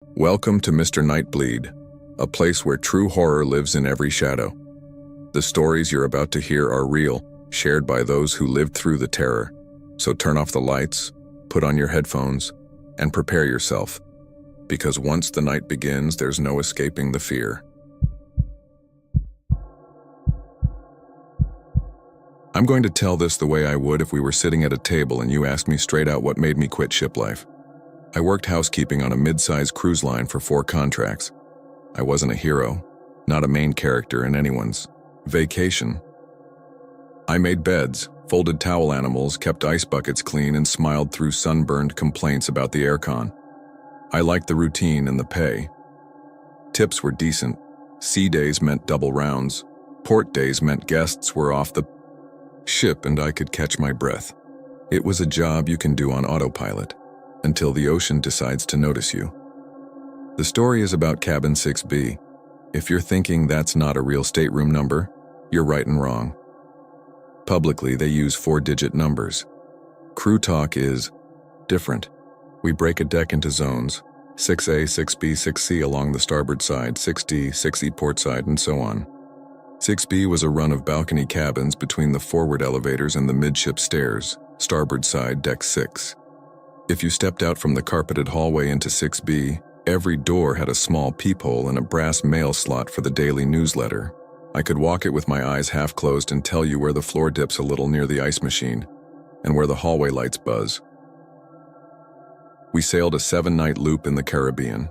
Welcome to Mr. Nightbleed, a place where true horror lives in every shadow. The stories you're about to hear are real, shared by those who lived through the terror. So turn off the lights, put on your headphones, and prepare yourself. Because once the night begins, there's no escaping the fear. I'm going to tell this the way I would if we were sitting at a table and you asked me straight out what made me quit ship life. I worked housekeeping on a mid-sized cruise line for 4 contracts. I wasn't a hero, not a main character in anyone's vacation. I made beds, folded towel animals, kept ice buckets clean, and smiled through sunburned complaints about the aircon. I liked the routine and the pay. Tips were decent. Sea days meant double rounds. Port days meant guests were off the ship and I could catch my breath. It was a job you can do on autopilot, until the ocean decides to notice you. The story is about Cabin 6B. If you're thinking that's not a real stateroom number, you're right and wrong. Publicly, they use 4-digit numbers. Crew talk is different. We break a deck into zones, 6A, 6B, 6C along the starboard side, 6D, 6E port side, and so on. 6B was a run of balcony cabins between the forward elevators and the midship stairs, starboard side, deck 6. If you stepped out from the carpeted hallway into 6B, every door had a small peephole and a brass mail slot for the daily newsletter. I could walk it with my eyes half closed and tell you where the floor dips a little near the ice machine, and where the hallway lights buzz. We sailed a 7-night loop in the Caribbean.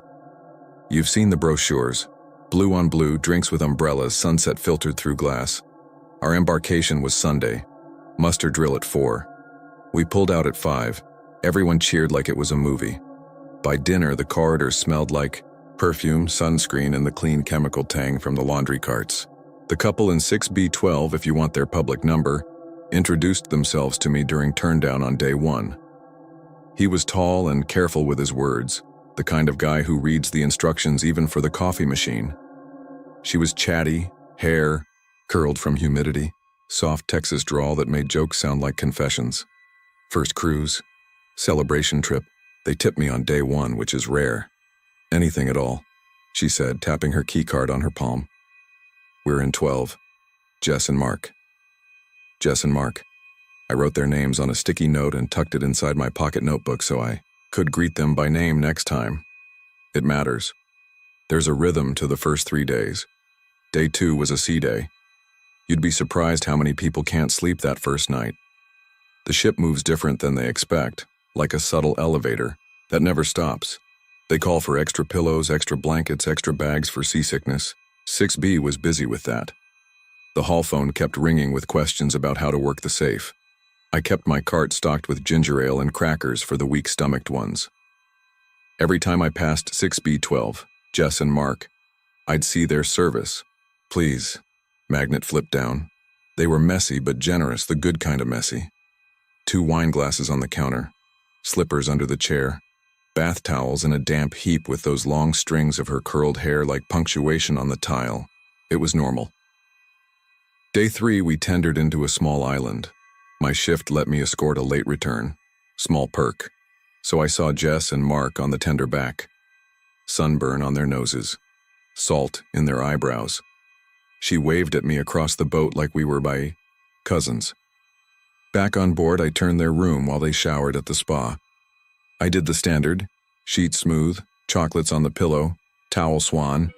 You've seen the brochures. Blue on blue, drinks with umbrellas, sunset filtered through glass. Our embarkation was Sunday. Muster drill at 4. We pulled out at 5. Everyone cheered like it was a movie. By dinner, the corridors smelled like perfume, sunscreen, and the clean chemical tang from the laundry carts. The couple in 6B12, if you want their public number, introduced themselves to me during turndown on day 1. He was tall and careful with his words, the kind of guy who reads the instructions even for the coffee machine. She was chatty, hair curled from humidity, soft Texas drawl that made jokes sound like confessions. First cruise, celebration trip. They tipped me on day 1, which is rare. Anything at all, she said, tapping her key card on her palm. We're in 12. Jess and Mark. Jess and Mark. I wrote their names on a sticky note and tucked it inside my pocket notebook so I could greet them by name next time. It matters. There's a rhythm to the first 3 days. Day 2 was a sea day. You'd be surprised how many people can't sleep that first night. The ship moves different than they expect, like a subtle elevator that never stops. They call for extra pillows, extra blankets, extra bags for seasickness. 6B was busy with that. The hall phone kept ringing with questions about how to work the safe. I kept my cart stocked with ginger ale and crackers for the weak-stomached ones. Every time I passed 6B12, Jess and Mark, I'd see their service. Please. Magnet flipped down. They were messy but generous, the good kind of messy. 2 wine glasses on the counter, slippers under the chair, bath towels in a damp heap with those long strings of her curled hair like punctuation on the tile. It was normal. Day 3, we tendered into a small island. My shift let me escort a late return. Small perk. So I saw Jess and Mark on the tender back. Sunburn on their noses. Salt in their eyebrows. She waved at me across the boat like we were by cousins. Back on board, I turned their room while they showered at the spa. I did the standard. Sheet smooth, chocolates on the pillow, towel swan.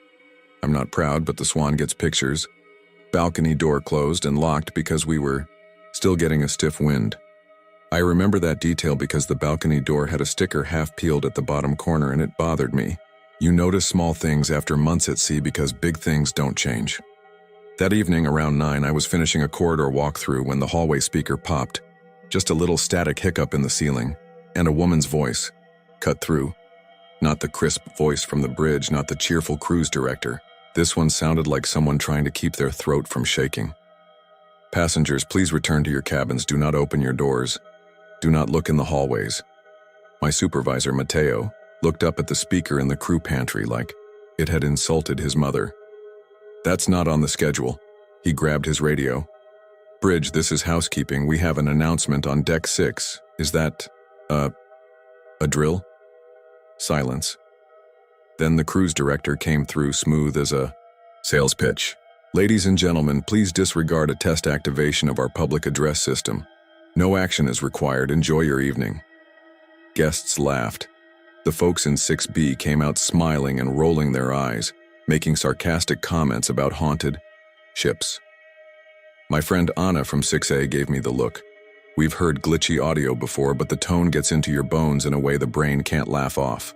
I'm not proud, but the swan gets pictures. Balcony door closed and locked because we were still getting a stiff wind. I remember that detail because the balcony door had a sticker half peeled at the bottom corner and it bothered me. You notice small things after months at sea because big things don't change. That evening around 9, I was finishing a corridor walkthrough when the hallway speaker popped. Just a little static hiccup in the ceiling, and a woman's voice, cut through. Not the crisp voice from the bridge, not the cheerful cruise director. This one sounded like someone trying to keep their throat from shaking. Passengers, please return to your cabins. Do not open your doors. Do not look in the hallways. My supervisor, Mateo, looked up at the speaker in the crew pantry like it had insulted his mother. That's not on the schedule. He grabbed his radio. Bridge, this is housekeeping. We have an announcement on deck 6. Is that, a drill? Silence. Then the cruise director came through smooth as a sales pitch. Ladies and gentlemen, please disregard a test activation of our public address system. No action is required. Enjoy your evening. Guests laughed. The folks in 6B came out smiling and rolling their eyes, making sarcastic comments about haunted ships. My friend Anna from 6A gave me the look. We've heard glitchy audio before, but the tone gets into your bones in a way the brain can't laugh off.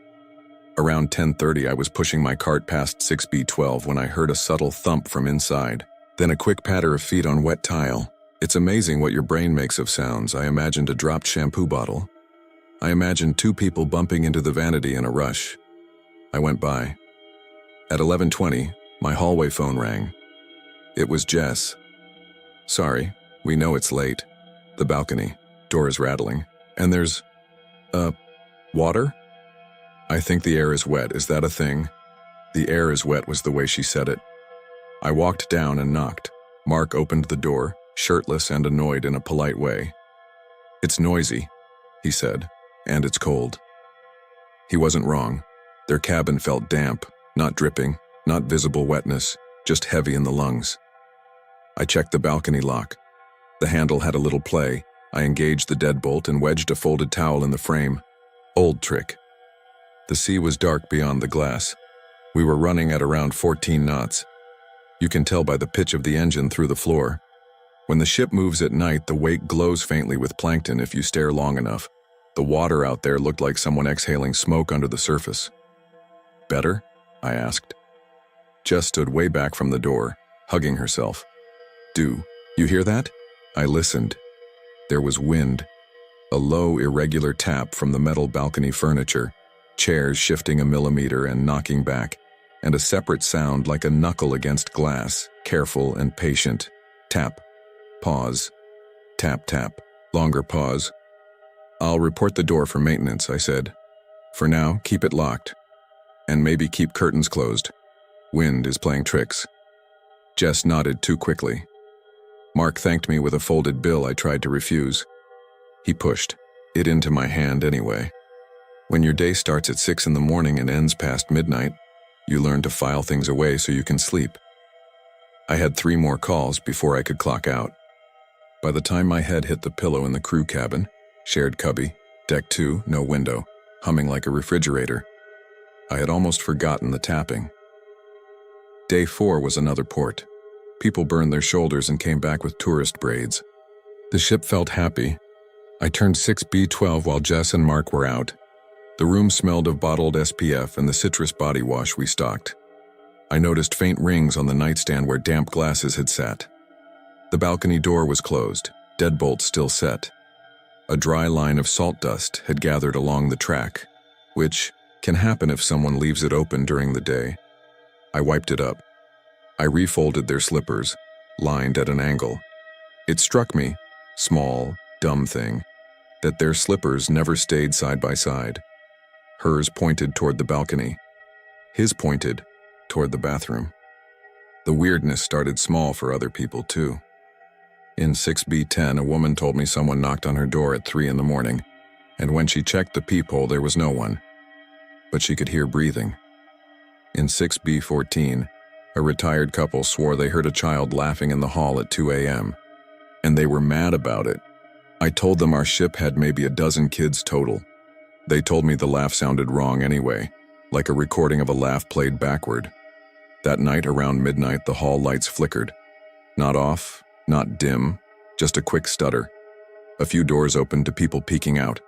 Around 10:30, I was pushing my cart past 6B12 when I heard a subtle thump from inside, then a quick patter of feet on wet tile. It's amazing what your brain makes of sounds. I imagined a dropped shampoo bottle. I imagined two people bumping into the vanity in a rush. I went by. At 11:20, my hallway phone rang. It was Jess. Sorry, we know it's late. The balcony, door is rattling, and there's, water? I think the air is wet. Is that a thing? The air is wet was the way she said it. I walked down and knocked. Mark opened the door, shirtless and annoyed in a polite way. It's noisy, he said, and it's cold. He wasn't wrong. Their cabin felt damp, not dripping, not visible wetness, just heavy in the lungs. I checked the balcony lock. The handle had a little play. I engaged the deadbolt and wedged a folded towel in the frame. Old trick. The sea was dark beyond the glass. We were running at around 14 knots. You can tell by the pitch of the engine through the floor. When the ship moves at night, the wake glows faintly with plankton if you stare long enough. The water out there looked like someone exhaling smoke under the surface. Better? I asked. Jess stood way back from the door, hugging herself. Do you hear that? I listened. There was wind. A low, irregular tap from the metal balcony furniture, chairs shifting a millimeter and knocking back, and a separate sound like a knuckle against glass, careful and patient. Tap. Pause. Tap, tap. Longer pause. I'll report the door for maintenance, I said. For now, keep it locked. And maybe keep curtains closed. Wind is playing tricks. Jess nodded too quickly. Mark thanked me with a folded bill I tried to refuse. He pushed it into my hand anyway. When your day starts at 6 in the morning and ends past midnight, you learn to file things away so you can sleep. I had 3 more calls before I could clock out. By the time my head hit the pillow in the crew cabin, shared cubby, deck 2, no window, humming like a refrigerator, I had almost forgotten the tapping. Day 4 was another port. People burned their shoulders and came back with tourist braids. The ship felt happy. I turned 6B12 while Jess and Mark were out. The room smelled of bottled SPF and the citrus body wash we stocked. I noticed faint rings on the nightstand where damp glasses had sat. The balcony door was closed, deadbolt still set. A dry line of salt dust had gathered along the track, which can happen if someone leaves it open during the day. I wiped it up. I refolded their slippers, lined at an angle. It struck me, small, dumb thing, that their slippers never stayed side by side. Hers pointed toward the balcony. His pointed toward the bathroom. The weirdness started small for other people too. In 6B10, a woman told me someone knocked on her door at 3 in the morning, and when she checked the peephole, there was no one. But she could hear breathing. In 6B14, a retired couple swore they heard a child laughing in the hall at 2 a.m., and they were mad about it. I told them our ship had maybe a dozen kids total. They told me the laugh sounded wrong anyway, like a recording of a laugh played backward. That night around midnight, the hall lights flickered. Not off, not dim, just a quick stutter. A few doors opened to people peeking out.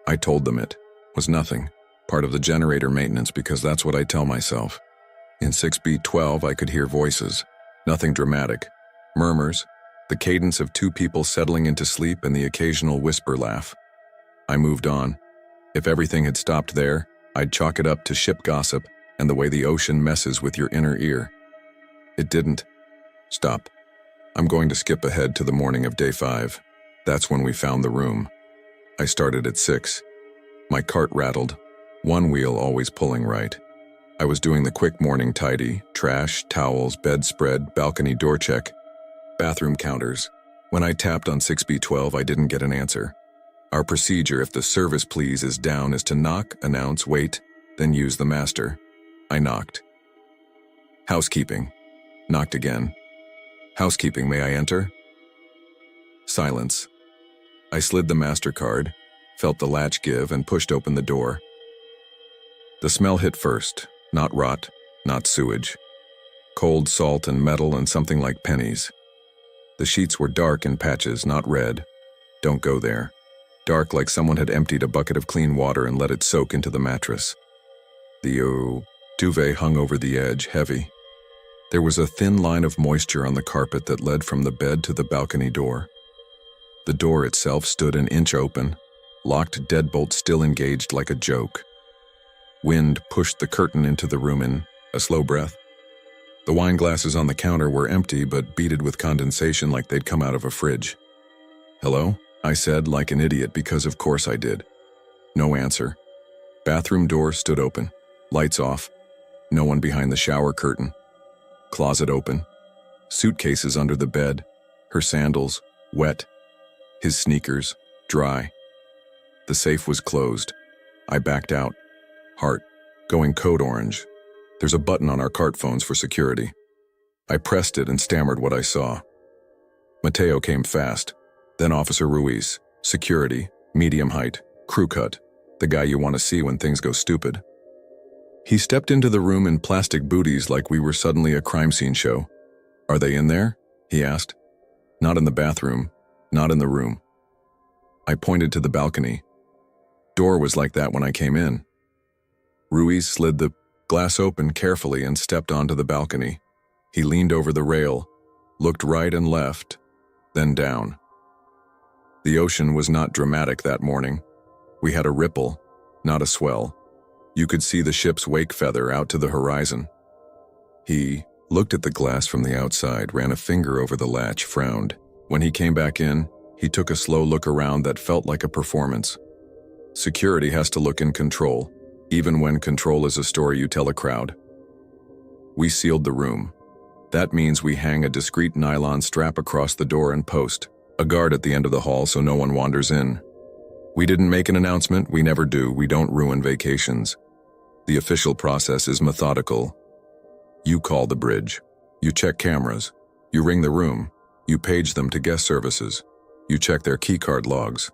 I told them it was nothing, part of the generator maintenance, because that's what I tell myself. In 6B12, I could hear voices, nothing dramatic. Murmurs, the cadence of 2 people settling into sleep, and the occasional whisper laugh. I moved on. If everything had stopped there, I'd chalk it up to ship gossip and the way the ocean messes with your inner ear. It didn't. Stop. I'm going to skip ahead to the morning of day 5. That's when we found the room. I started at 6. My cart rattled, one wheel always pulling right. I was doing the quick morning tidy, trash, towels, bedspread, balcony door check, bathroom counters. When I tapped on 6B12, I didn't get an answer. Our procedure, if the service please is down, is to knock, announce, wait, then use the master. I knocked. Housekeeping. Knocked again. Housekeeping, may I enter? Silence. I slid the MasterCard, felt the latch give, and pushed open the door. The smell hit first, not rot, not sewage. Cold salt and metal and something like pennies. The sheets were dark in patches, not red. Don't go there. Dark like someone had emptied a bucket of clean water and let it soak into the mattress. The duvet hung over the edge, heavy. There was a thin line of moisture on the carpet that led from the bed to the balcony door. The door itself stood an inch open, locked deadbolt still engaged like a joke. Wind pushed the curtain into the room in a slow breath. The wine glasses on the counter were empty but beaded with condensation like they'd come out of a fridge. "Hello?" I said, like an idiot, because of course I did. No answer. Bathroom door stood open. Lights off. No one behind the shower curtain. Closet open. Suitcases under the bed. Her sandals, wet. His sneakers, dry. The safe was closed. I backed out. Heart, going code orange. There's a button on our cart phones for security. I pressed it and stammered what I saw. Mateo came fast. Then Officer Ruiz, security, medium height, crew cut, the guy you want to see when things go stupid. He stepped into the room in plastic booties like we were suddenly a crime scene show. "Are they in there?" he asked. "Not in the bathroom, not in the room." I pointed to the balcony. Door was like that when I came in. Ruiz slid the glass open carefully and stepped onto the balcony. He leaned over the rail, looked right and left, then down. The ocean was not dramatic that morning. We had a ripple, not a swell. You could see the ship's wake feather out to the horizon. He looked at the glass from the outside, ran a finger over the latch, frowned. When he came back in, he took a slow look around that felt like a performance. Security has to look in control, even when control is a story you tell a crowd. We sealed the room. That means we hang a discreet nylon strap across the door and post a guard at the end of the hall so no one wanders in. We didn't make an announcement, we never do, we don't ruin vacations. The official process is methodical. You call the bridge. You check cameras. You ring the room. You page them to guest services. You check their keycard logs.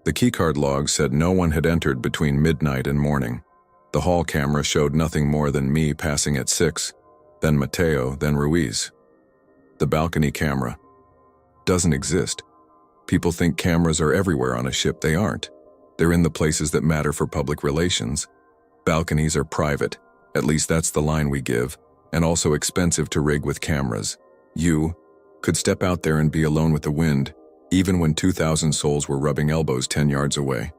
The keycard logs said no one had entered between midnight and morning. The hall camera showed nothing more than me passing at 6, then Mateo, then Ruiz. The balcony camera doesn't exist. People think cameras are everywhere on a ship. They aren't. They're in the places that matter for public relations. Balconies are private, at least that's the line we give, and also expensive to rig with cameras. You could step out there and be alone with the wind, even when 2,000 souls were rubbing elbows 10 yards away.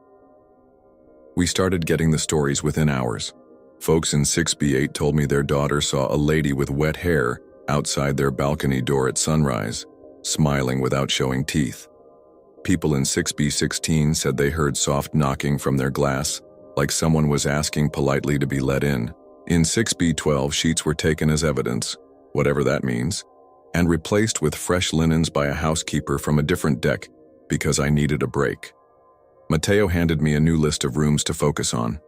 We started getting the stories within hours. Folks in 6B8 told me their daughter saw a lady with wet hair outside their balcony door at sunrise, smiling without showing teeth. People in 6B16 said they heard soft knocking from their glass, like someone was asking politely to be let in. In 6B12, sheets were taken as evidence, whatever that means, and replaced with fresh linens by a housekeeper from a different deck because I needed a break. Mateo handed me a new list of rooms to focus on.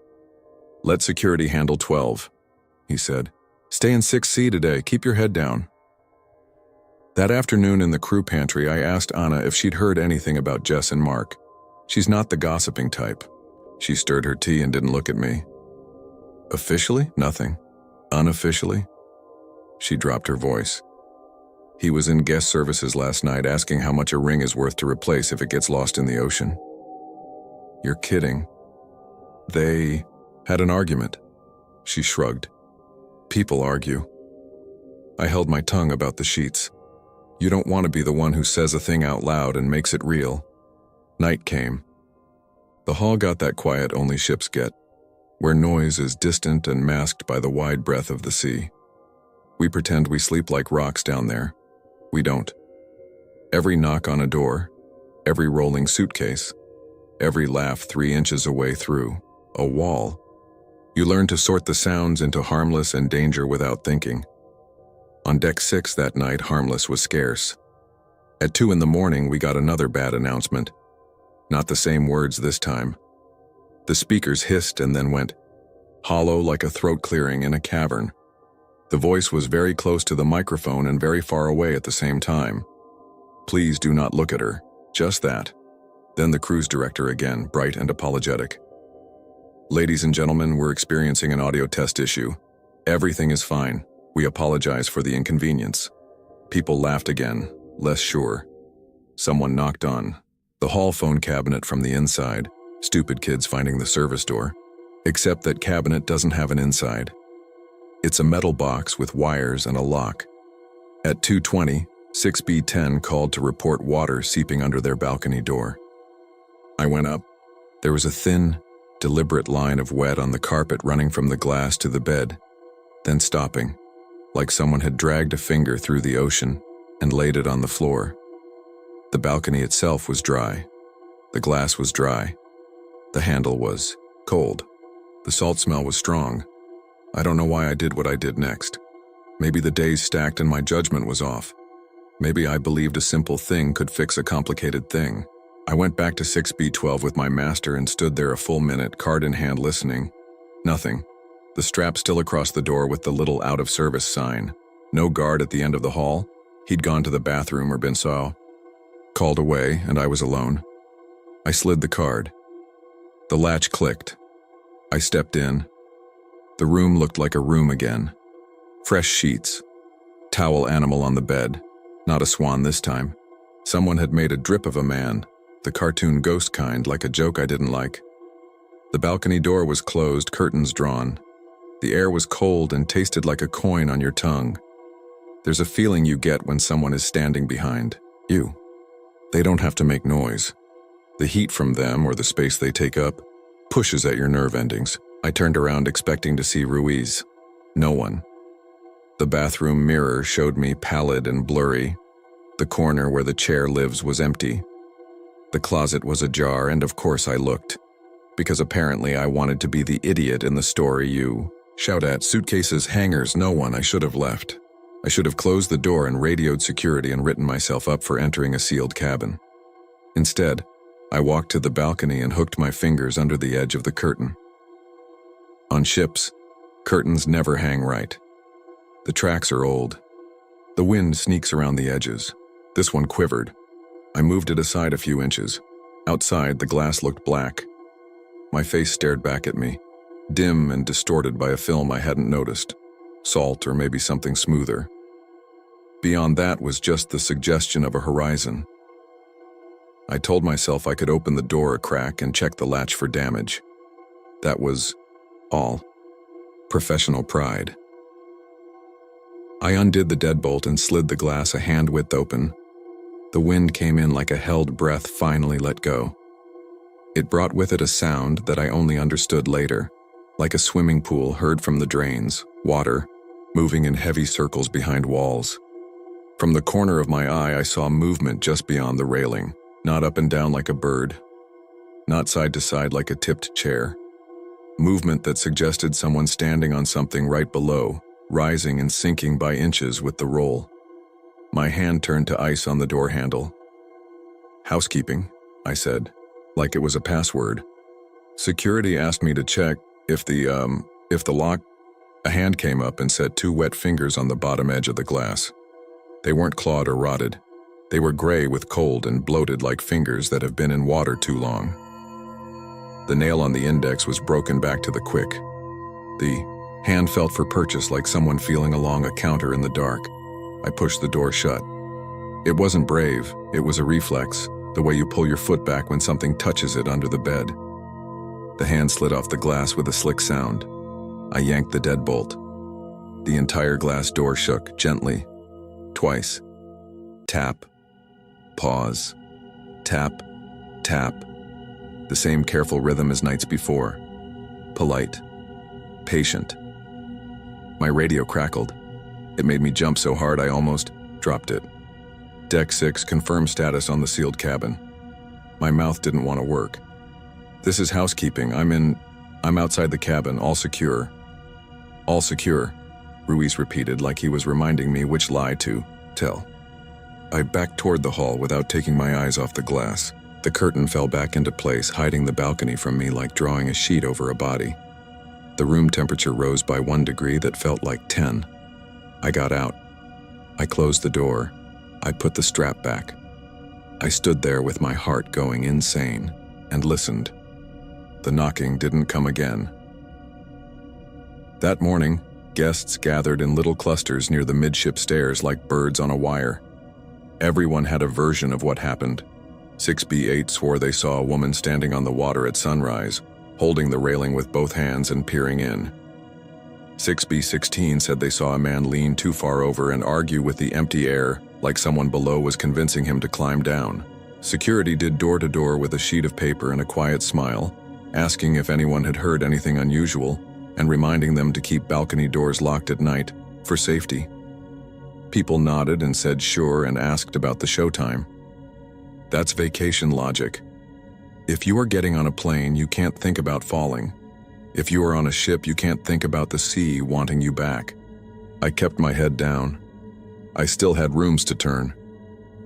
"Let security handle 12, he said. "Stay in 6C today, keep your head down." That afternoon in the crew pantry, I asked Anna if she'd heard anything about Jess and Mark. She's not the gossiping type. She stirred her tea and didn't look at me. "Officially, nothing. Unofficially?" She dropped her voice. "He was in guest services last night asking how much a ring is worth to replace if it gets lost in the ocean." "You're kidding." "They had an argument." She shrugged. "People argue." I held my tongue about the sheets. You don't want to be the one who says a thing out loud and makes it real. Night came. The hall got that quiet only ships get, where noise is distant and masked by the wide breadth of the sea. We pretend we sleep like rocks down there. We don't. Every knock on a door, every rolling suitcase, every laugh 3 inches away through a wall. You learn to sort the sounds into harmless and danger without thinking. On deck 6 that night, harmless was scarce. At 2 in the morning, we got another bad announcement. Not the same words this time. The speakers hissed and then went, hollow like a throat clearing in a cavern. The voice was very close to the microphone and very far away at the same time. "Please do not look at her. Just that." Then the cruise director again, bright and apologetic. "Ladies and gentlemen, we're experiencing an audio test issue. Everything is fine. We apologize for the inconvenience." People laughed again, less sure. Someone knocked on the hall phone cabinet from the inside. Stupid kids finding the service door. Except that cabinet doesn't have an inside. It's a metal box with wires and a lock. At 2:20, 6B10 called to report water seeping under their balcony door. I went up. There was a thin, deliberate line of wet on the carpet running from the glass to the bed, then stopping, like someone had dragged a finger through the ocean and laid it on the floor. The balcony itself was dry. The glass was dry. The handle was cold. The salt smell was strong. I don't know why I did what I did next. Maybe the days stacked and my judgment was off. Maybe I believed a simple thing could fix a complicated thing. I went back to 6B12 with my master and stood there a full minute, card in hand, listening. Nothing. The strap still across the door with the little out-of-service sign. No guard at the end of the hall. He'd gone to the bathroom or been called away, and I was alone. I slid the card. The latch clicked. I stepped in. The room looked like a room again. Fresh sheets. Towel animal on the bed. Not a swan this time. Someone had made a drip of a man, the cartoon ghost kind, like a joke I didn't like. The balcony door was closed, curtains drawn. The air was cold and tasted like a coin on your tongue. There's a feeling you get when someone is standing behind you. They don't have to make noise. The heat from them, or the space they take up, pushes at your nerve endings. I turned around expecting to see Ruiz. No one. The bathroom mirror showed me pallid and blurry. The corner where the chair lives was empty. The closet was ajar, and of course I looked. Because apparently I wanted to be the idiot in the story you shout at. Suitcases, hangers, no one. I should have left. I should have closed the door and radioed security and written myself up for entering a sealed cabin. Instead, I walked to the balcony and hooked my fingers under the edge of the curtain. On ships, curtains never hang right. The tracks are old. The wind sneaks around the edges. This one quivered. I moved it aside a few inches. Outside, the glass looked black. My face stared back at me, dim and distorted by a film I hadn't noticed. Salt or maybe something smoother. Beyond that was just the suggestion of a horizon. I told myself I could open the door a crack and check the latch for damage. That was all. Professional pride. I undid the deadbolt and slid the glass a hand-width open. The wind came in like a held breath finally let go. It brought with it a sound that I only understood later, like a swimming pool heard from the drains, water, moving in heavy circles behind walls. From the corner of my eye, I saw movement just beyond the railing, not up and down like a bird, not side to side like a tipped chair. Movement that suggested someone standing on something right below, rising and sinking by inches with the roll. My hand turned to ice on the door handle. "Housekeeping," I said, like it was a password. Security asked me to check if the lock. A hand came up and set 2 wet fingers on the bottom edge of the glass. They weren't clawed or rotted. They were gray with cold and bloated like fingers that have been in water too long. The nail on the index was broken back to the quick. The hand felt for purchase like someone feeling along a counter in the dark. I pushed the door shut. It wasn't brave, it was a reflex, the way you pull your foot back when something touches it under the bed. The hand slid off the glass with a slick sound. I yanked the deadbolt. The entire glass door shook, gently. Twice. Tap. Pause. Tap. Tap. The same careful rhythm as nights before. Polite. Patient. My radio crackled. It made me jump so hard I almost dropped it. Deck 6, confirm status on the sealed cabin. My mouth didn't want to work. "This is housekeeping. I'm outside the cabin, all secure." "All secure," Ruiz repeated like he was reminding me which lie to tell. I backed toward the hall without taking my eyes off the glass. The curtain fell back into place, hiding the balcony from me like drawing a sheet over a body. The room temperature rose by 1 degree that felt like 10. I got out. I closed the door. I put the strap back. I stood there with my heart going insane and listened. The knocking didn't come again. That morning, guests gathered in little clusters near the midship stairs like birds on a wire. Everyone had a version of what happened. 6B8 swore they saw a woman standing on the water at sunrise, holding the railing with both hands and peering in. 6B16 said they saw a man lean too far over and argue with the empty air like someone below was convincing him to climb down. Security did door-to-door with a sheet of paper and a quiet smile, asking if anyone had heard anything unusual and reminding them to keep balcony doors locked at night for safety. People nodded and said sure and asked about the showtime. That's vacation logic. If you are getting on a plane, you can't think about falling. If you are on a ship, you can't think about the sea wanting you back. I kept my head down. I still had rooms to turn.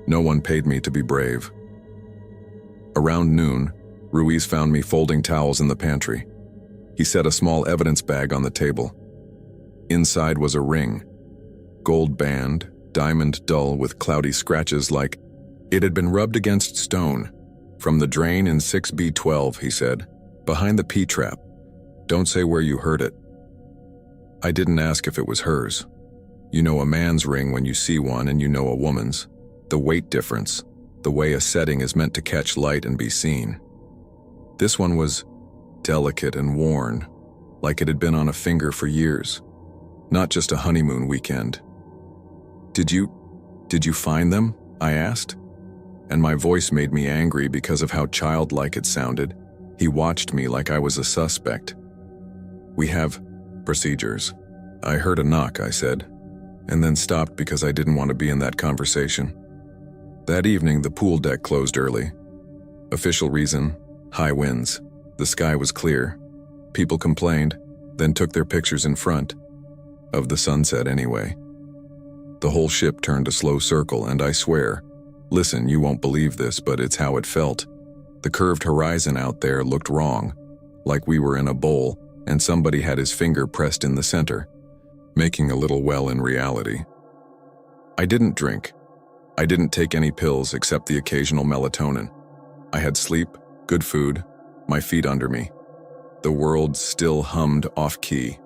No one paid me to be brave. Around noon, Ruiz found me folding towels in the pantry. He set a small evidence bag on the table. Inside was a ring. Gold band, diamond dull with cloudy scratches like it had been rubbed against stone. From the drain in 6B12, he said, behind the P-trap. Don't say where you heard it. I didn't ask if it was hers. You know a man's ring when you see one and you know a woman's. The weight difference, the way a setting is meant to catch light and be seen. This one was delicate and worn, like it had been on a finger for years, not just a honeymoon weekend. Did you find them? I asked. And my voice made me angry because of how childlike it sounded. He watched me like I was a suspect. We have procedures. I heard a knock, I said, and then stopped because I didn't want to be in that conversation. That evening, the pool deck closed early. Official reason, high winds. The sky was clear. People complained, then took their pictures in front of the sunset anyway. The whole ship turned a slow circle, and I swear, listen, you won't believe this, but it's how it felt. The curved horizon out there looked wrong, like we were in a bowl and somebody had his finger pressed in the center, making a little well in reality. I didn't drink. I didn't take any pills except the occasional melatonin. I had sleep, good food, my feet under me. The world still hummed off-key.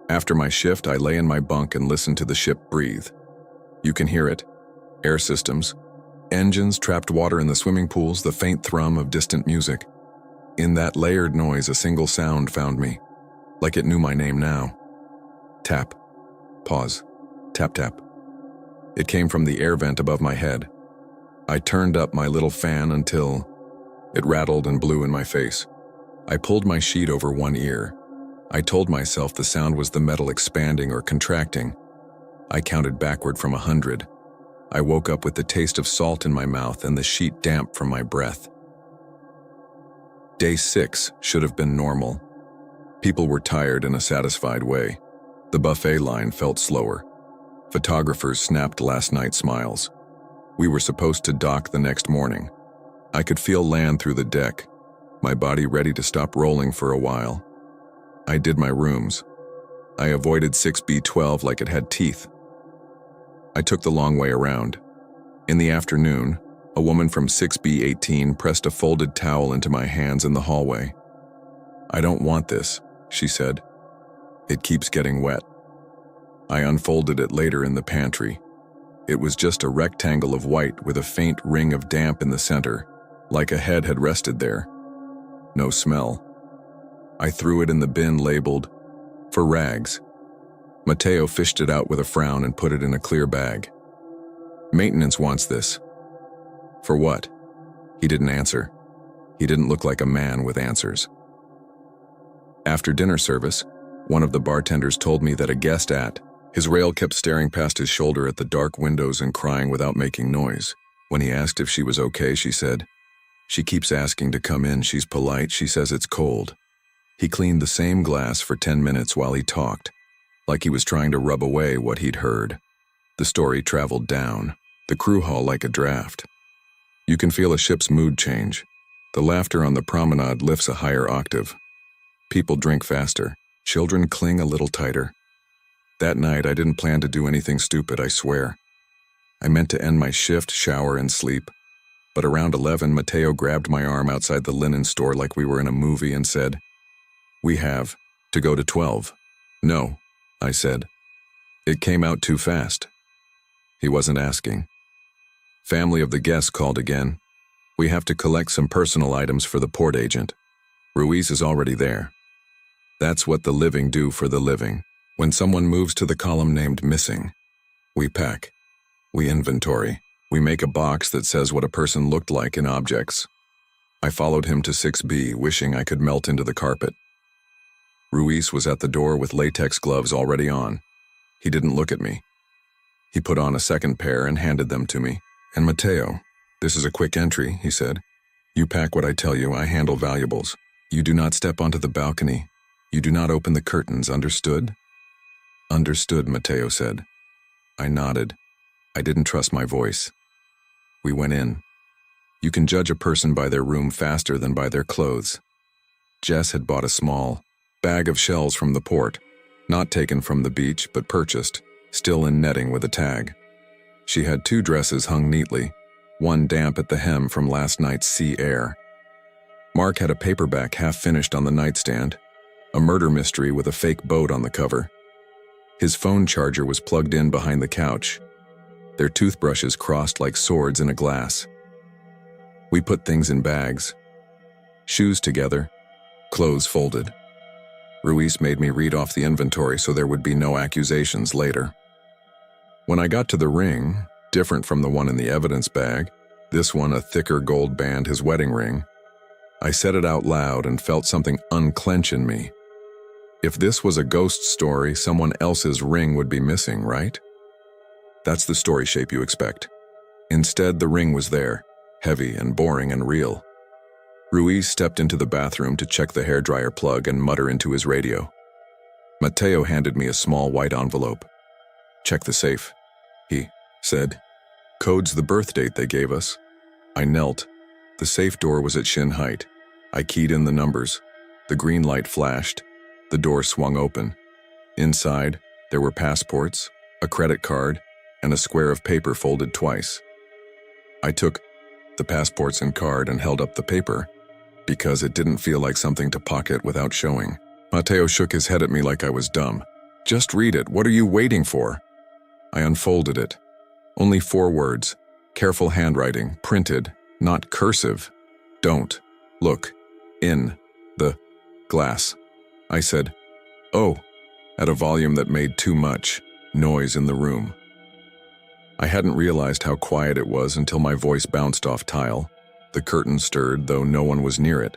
After my shift, I lay in my bunk and listened to the ship breathe. You can hear it. Air systems, engines, trapped water in the swimming pools, the faint thrum of distant music. In that layered noise, a single sound found me, like it knew my name now. Tap. Pause. Tap, tap. It came from the air vent above my head. I turned up my little fan until it rattled and blew in my face. I pulled my sheet over one ear. I told myself the sound was the metal expanding or contracting. I counted backward from 100. I woke up with the taste of salt in my mouth and the sheet damp from my breath. Day 6 should have been normal. People were tired in a satisfied way. The buffet line felt slower. Photographers snapped last night's smiles. We were supposed to dock the next morning. I could feel land through the deck, my body ready to stop rolling for a while. I did my rooms. I avoided 6B12 like it had teeth. I took the long way around. In the afternoon, a woman from 6B18 pressed a folded towel into my hands in the hallway. I don't want this, she said. It keeps getting wet. I unfolded it later in the pantry. It was just a rectangle of white with a faint ring of damp in the center, like a head had rested there. No smell. I threw it in the bin labeled, for rags. Mateo fished it out with a frown and put it in a clear bag. Maintenance wants this. For what? He didn't answer. He didn't look like a man with answers. After dinner service, one of the bartenders told me that a guest at his rail kept staring past his shoulder at the dark windows and crying without making noise. When he asked if she was okay, she said, "She keeps asking to come in. She's polite. She says it's cold." He cleaned the same glass for 10 minutes while he talked, like he was trying to rub away what he'd heard. The story traveled down the crew hall like a draft. You can feel a ship's mood change. The laughter on the promenade lifts a higher octave. People drink faster. Children cling a little tighter. That night, I didn't plan to do anything stupid, I swear. I meant to end my shift, shower, and sleep. But around 11, Mateo grabbed my arm outside the linen store like we were in a movie and said, "We have to go to 12. "No," I said. It came out too fast. He wasn't asking. Family of the guest called again. "We have to collect some personal items for the port agent. Ruiz is already there." That's what the living do for the living. When someone moves to the column named missing, we pack, we inventory, we make a box that says what a person looked like in objects. I followed him to 6B, wishing I could melt into the carpet. Ruiz was at the door with latex gloves already on. He didn't look at me. He put on a second pair and handed them to me. "And Mateo, this is a quick entry," he said. "You pack what I tell you, I handle valuables. You do not step onto the balcony. You do not open the curtains, understood?" "Understood," Mateo said. I nodded. I didn't trust my voice. We went in. You can judge a person by their room faster than by their clothes. Jess had bought a small bag of shells from the port, not taken from the beach, but purchased, still in netting with a tag. She had 2 dresses hung neatly, one damp at the hem from last night's sea air. Mark had a paperback half-finished on the nightstand, a murder mystery with a fake boat on the cover. His phone charger was plugged in behind the couch, their toothbrushes crossed like swords in a glass. We put things in bags, shoes together, clothes folded. Ruiz made me read off the inventory so there would be no accusations later. When I got to the ring, different from the one in the evidence bag, this one a thicker gold band, his wedding ring, I said it out loud and felt something unclench in me. If this was a ghost story, someone else's ring would be missing, right? That's the story shape you expect. Instead, the ring was there, heavy and boring and real. Ruiz stepped into the bathroom to check the hairdryer plug and mutter into his radio. Mateo handed me a small white envelope. "Check the safe," he said. "Code's the birth date they gave us." I knelt. The safe door was at shin height. I keyed in the numbers. The green light flashed. The door swung open. Inside, there were passports, a credit card, and a square of paper folded twice. I took the passports and card and held up the paper, because it didn't feel like something to pocket without showing. Mateo shook his head at me like I was dumb. "Just read it. What are you waiting for?" I unfolded it. Only 4 words. Careful handwriting, printed, not cursive. "Don't look in the glass." I said, "Oh," at a volume that made too much noise in the room. I hadn't realized how quiet it was until my voice bounced off tile. The curtain stirred, though no one was near it.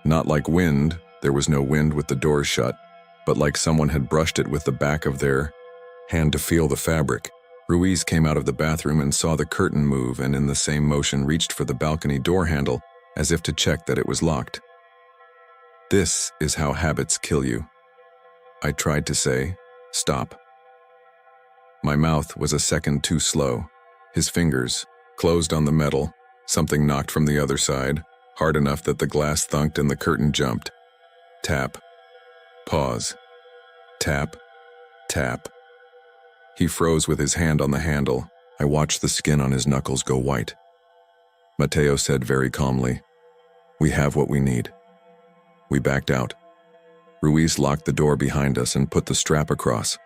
Not like wind, there was no wind with the doors shut, but like someone had brushed it with the back of their hand to feel the fabric. Ruiz came out of the bathroom and saw the curtain move, and in the same motion reached for the balcony door handle, as if to check that it was locked. "This is how habits kill you." I tried to say, "Stop." My mouth was a second too slow. His fingers closed on the metal. Something knocked from the other side, hard enough that the glass thunked and the curtain jumped. Tap. Pause. Tap. Tap. He froze with his hand on the handle. I watched the skin on his knuckles go white. Mateo said very calmly, "We have what we need." We backed out. Ruiz locked the door behind us and put the strap across.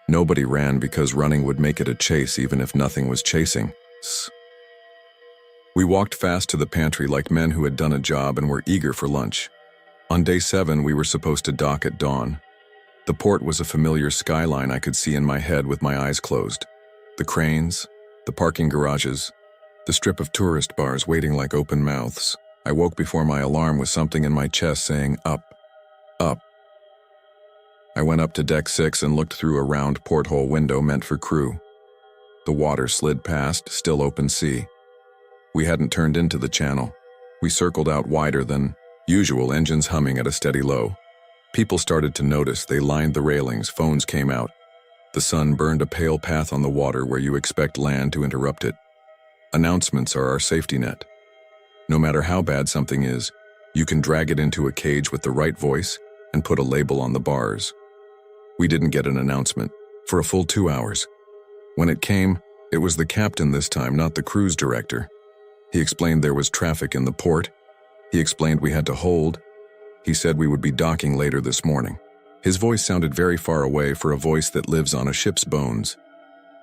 Nobody ran because running would make it a chase even if nothing was chasing. We walked fast to the pantry like men who had done a job and were eager for lunch. On day 7, we were supposed to dock at dawn. The port was a familiar skyline I could see in my head with my eyes closed. The cranes, the parking garages, the strip of tourist bars waiting like open mouths. I woke before my alarm with something in my chest saying, "Up, up." I went up to deck 6 and looked through a round porthole window meant for crew. The water slid past, still open sea. We hadn't turned into the channel. We circled out wider than usual, engines humming at a steady low. People started to notice. They lined the railings, phones came out. The sun burned a pale path on the water where you expect land to interrupt it. Announcements are our safety net. No matter how bad something is, You can drag it into a cage with the right voice and put a label on the bars. We didn't get an announcement for a full 2 hours. When it came, it was the captain this time, not the cruise director. He explained there was traffic in the port. He explained we had to hold. He said we would be docking later this morning. His voice sounded very far away for a voice that lives on a ship's bones.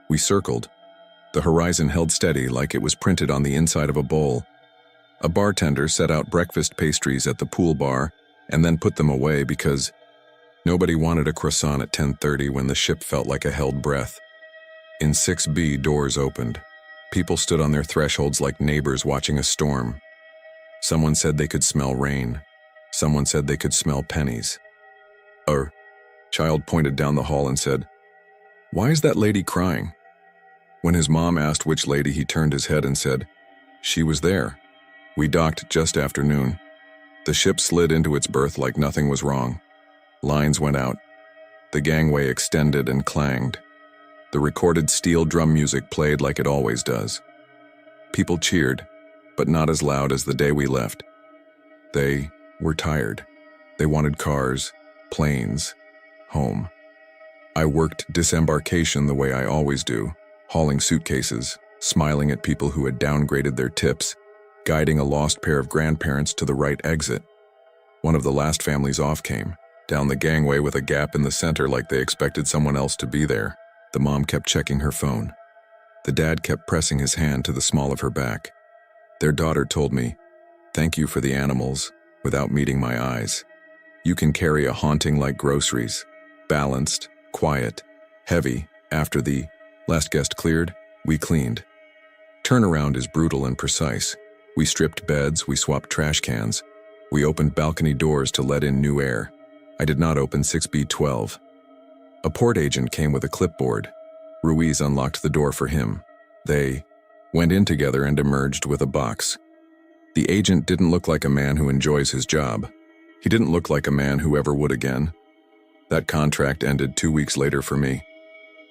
We circled. The horizon held steady like it was printed on the inside of a bowl. A bartender set out breakfast pastries at the pool bar and then put them away because nobody wanted a croissant at 10:30 when the ship felt like a held breath. In 6B, doors opened. People stood on their thresholds like neighbors watching a storm. Someone said they could smell rain. Someone said they could smell pennies. A child pointed down the hall and said, "Why is that lady crying?" When his mom asked which lady, he turned his head and said, "She was there." We docked just after noon. The ship slid into its berth like nothing was wrong. Lines went out. The gangway extended and clanged. The recorded steel drum music played like it always does. People cheered, but not as loud as the day we left. They were tired. They wanted cars, planes, home. I worked disembarkation the way I always do, hauling suitcases, smiling at people who had downgraded their tips, guiding a lost pair of grandparents to the right exit. One of the last families off came, down the gangway with a gap in the center like they expected someone else to be there. The mom kept checking her phone. The dad kept pressing his hand to the small of her back. Their daughter told me, "Thank you for the animals," without meeting my eyes. You can carry a haunting like groceries. Balanced, quiet, heavy. After the last guest cleared, we cleaned. Turnaround is brutal and precise. We stripped beds, we swapped trash cans. We opened balcony doors to let in new air. I did not open 6B12. A port agent came with a clipboard. Ruiz unlocked the door for him. They went in together and emerged with a box. The agent didn't look like a man who enjoys his job. He didn't look like a man who ever would again. That contract ended 2 weeks later for me.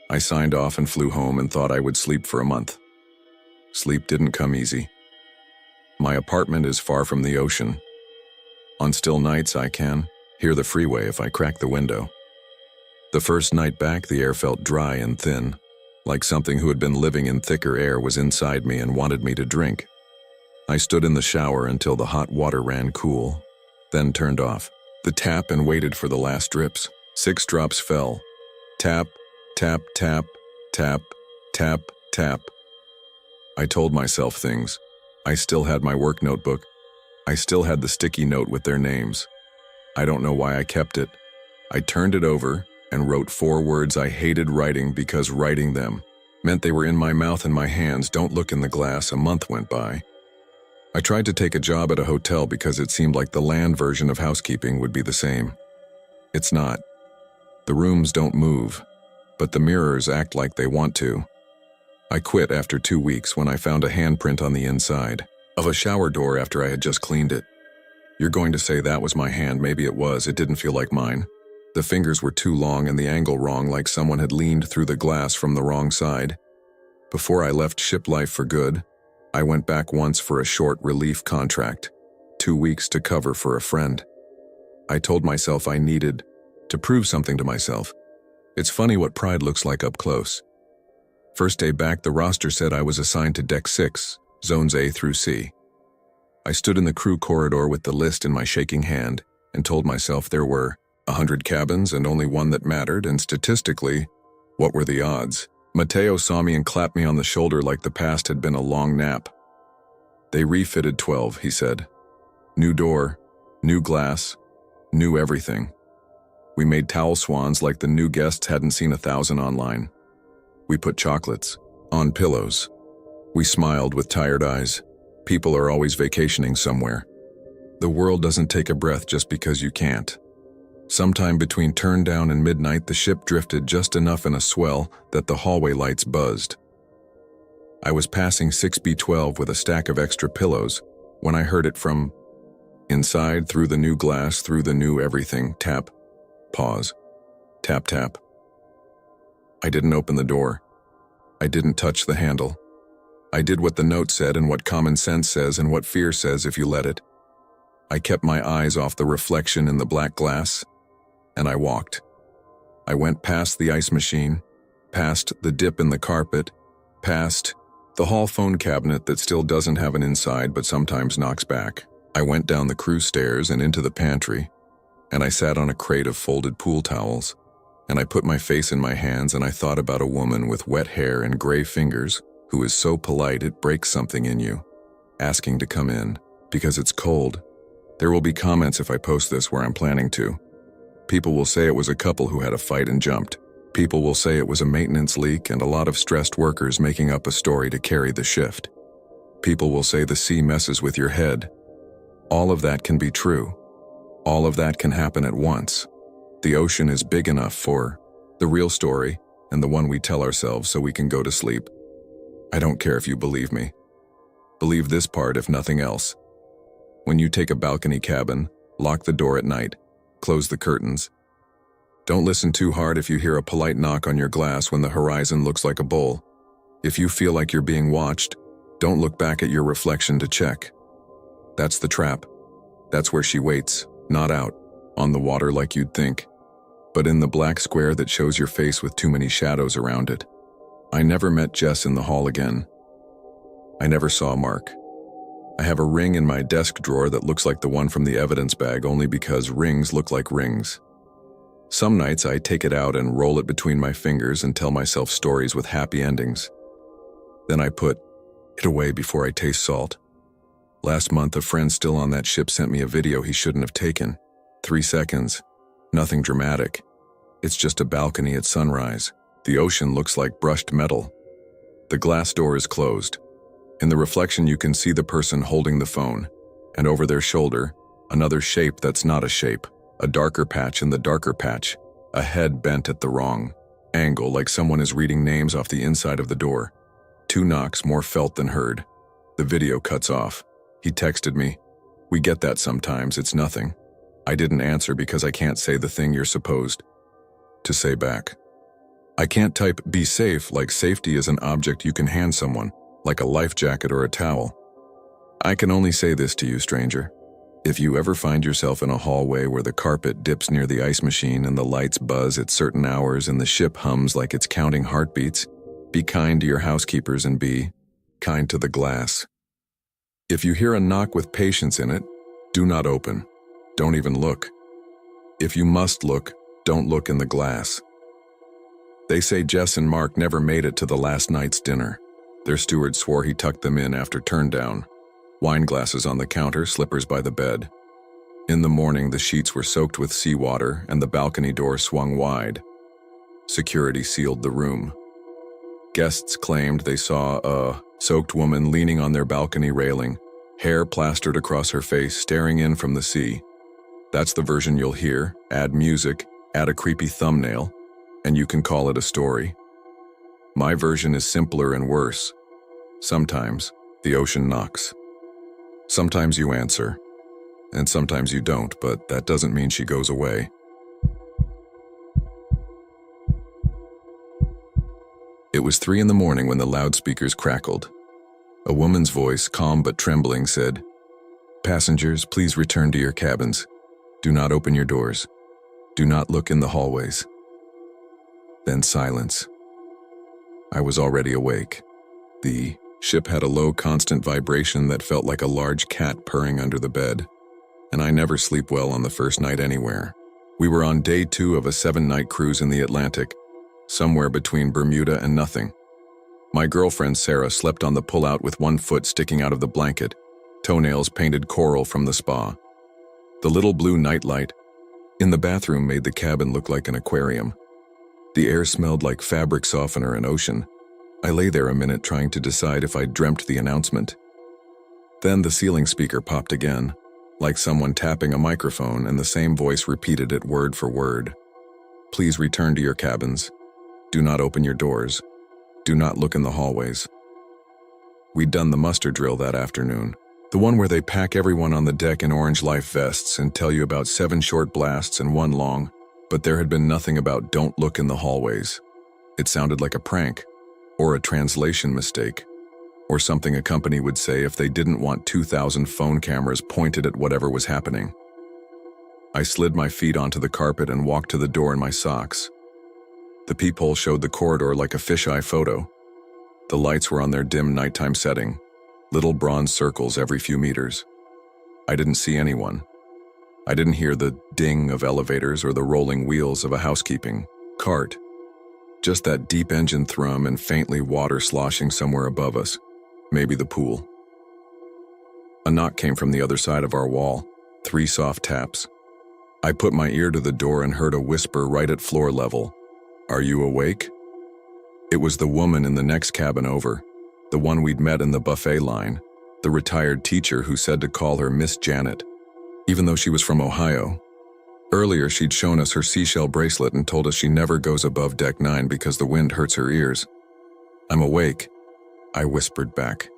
I signed off and flew home and thought I would sleep for a month. Sleep didn't come easy. My apartment is far from the ocean. On still nights, I can hear the freeway if I crack the window. The first night back, the air felt dry and thin, like something who had been living in thicker air was inside me and wanted me to drink. I stood in the shower until the hot water ran cool, then turned off the tap and waited for the last drips. 6 drops fell. Tap, tap, tap, tap, tap, tap. I told myself things. I still had my work notebook. I still had the sticky note with their names. I don't know why I kept it. I turned it over and wrote 4 words I hated writing because writing them meant they were in my mouth and my hands. Don't look in the glass. A month went by. I tried to take a job at a hotel because it seemed like the land version of housekeeping would be the same. It's not. The rooms don't move, but the mirrors act like they want to. I quit after 2 weeks when I found a handprint on the inside of a shower door after I had just cleaned it. You're going to say that was my hand. Maybe it was. It didn't feel like mine. The fingers were too long and the angle wrong, like someone had leaned through the glass from the wrong side. Before I left ship life for good, I went back once for a short relief contract, 2 weeks to cover for a friend. I told myself I needed to prove something to myself. It's funny what pride looks like up close. First day back, the roster said I was assigned to Deck 6, Zones A through C. I stood in the crew corridor with the list in my shaking hand and told myself there were 100 cabins and only one that mattered, and statistically, what were the odds? Mateo saw me and clapped me on the shoulder like the past had been a long nap. They refitted 12, he said. New door, new glass, new everything. We made towel swans like the new guests hadn't seen 1,000 online. We put chocolates on pillows. We smiled with tired eyes. People are always vacationing somewhere. The world doesn't take a breath just because you can't. Sometime between turndown and midnight, the ship drifted just enough in a swell that the hallway lights buzzed. I was passing 6B12 with a stack of extra pillows when I heard it from inside, through the new glass, through the new everything. Tap, pause, tap, tap. I didn't open the door. I didn't touch the handle. I did what the note said and what common sense says and what fear says if you let it. I kept my eyes off the reflection in the black glass, and I walked. I went past the ice machine, past the dip in the carpet, past the hall phone cabinet that still doesn't have an inside but sometimes knocks back. I went down the cruise stairs and into the pantry, and I sat on a crate of folded pool towels, and I put my face in my hands and I thought about a woman with wet hair and gray fingers who is so polite it breaks something in you, asking to come in because it's cold. There will be comments if I post this where I'm planning to. People will say it was a couple who had a fight and jumped. People will say it was a maintenance leak and a lot of stressed workers making up a story to carry the shift. People will say the sea messes with your head. All of that can be true. All of that can happen at once. The ocean is big enough for the real story and the one we tell ourselves so we can go to sleep. I don't care if you believe me. Believe this part if nothing else. When you take a balcony cabin, lock the door at night. Close the curtains. Don't listen too hard if you hear a polite knock on your glass when the horizon looks like a bowl. If you feel like you're being watched, don't look back at your reflection to check. That's the trap. That's where she waits, not out, on the water like you'd think, but in the black square that shows your face with too many shadows around it. I never met Jess in the hall again. I never saw Mark. I have a ring in my desk drawer that looks like the one from the evidence bag only because rings look like rings. Some nights I take it out and roll it between my fingers and tell myself stories with happy endings. Then I put it away before I taste salt. Last month, a friend still on that ship sent me a video he shouldn't have taken. 3 seconds. Nothing dramatic. It's just a balcony at sunrise. The ocean looks like brushed metal. The glass door is closed. In the reflection you can see the person holding the phone, and over their shoulder, another shape that's not a shape, a darker patch in the darker patch, a head bent at the wrong angle like someone is reading names off the inside of the door. 2 knocks, more felt than heard. The video cuts off. He texted me, "We get that sometimes, it's nothing." I didn't answer because I can't say the thing you're supposed to say back. I can't type "be safe" like safety is an object you can hand someone, like a life jacket or a towel. I can only say this to you, stranger. If you ever find yourself in a hallway where the carpet dips near the ice machine and the lights buzz at certain hours and the ship hums like it's counting heartbeats, be kind to your housekeepers and be kind to the glass. If you hear a knock with patience in it, do not open. Don't even look. If you must look, don't look in the glass. They say Jess and Mark never made it to the last night's dinner. Their steward swore he tucked them in after turn down. Wine glasses on the counter, slippers by the bed. In the morning, the sheets were soaked with seawater and the balcony door swung wide. Security sealed the room. Guests claimed they saw a soaked woman leaning on their balcony railing, hair plastered across her face, staring in from the sea. That's the version you'll hear. Add music, add a creepy thumbnail, and you can call it a story. My version is simpler and worse. Sometimes the ocean knocks. Sometimes you answer, and sometimes you don't, but that doesn't mean she goes away. It was 3 in the morning when the loudspeakers crackled. A woman's voice, calm but trembling, said, "Passengers, please return to your cabins. Do not open your doors. Do not look in the hallways." Then silence. I was already awake. The ship had a low, constant vibration that felt like a large cat purring under the bed, and I never sleep well on the first night anywhere. We were on day 2 of a 7-night cruise in the Atlantic, somewhere between Bermuda and nothing. My girlfriend Sarah slept on the pullout with 1 foot sticking out of the blanket, toenails painted coral from the spa. The little blue nightlight in the bathroom made the cabin look like an aquarium. The air smelled like fabric softener and ocean. I lay there a minute trying to decide if I'd dreamt the announcement. Then the ceiling speaker popped again, like someone tapping a microphone, and the same voice repeated it word for word. "Please return to your cabins. Do not open your doors. Do not look in the hallways." We'd done the muster drill that afternoon, the one where they pack everyone on the deck in orange life vests and tell you about 7 short blasts and 1 long, but there had been nothing about "don't look in the hallways." It sounded like a prank, or a translation mistake. or something a company would say if they didn't want 2,000 phone cameras pointed at whatever was happening. I slid my feet onto the carpet and walked to the door in my socks. The peephole showed the corridor like a fisheye photo. The lights were on their dim nighttime setting, little bronze circles every few meters. I didn't see anyone. I didn't hear the ding of elevators or the rolling wheels of a housekeeping cart. Just that deep engine thrum and faintly water sloshing somewhere above us, maybe the pool. A knock came from the other side of our wall, 3 soft taps. I put my ear to the door and heard a whisper right at floor level. "Are you awake?" It was the woman in the next cabin over, the one we'd met in the buffet line, the retired teacher who said to call her Miss Janet, even though she was from Ohio. Earlier, she'd shown us her seashell bracelet and told us she never goes above deck 9 because the wind hurts her ears. "I'm awake," I whispered back.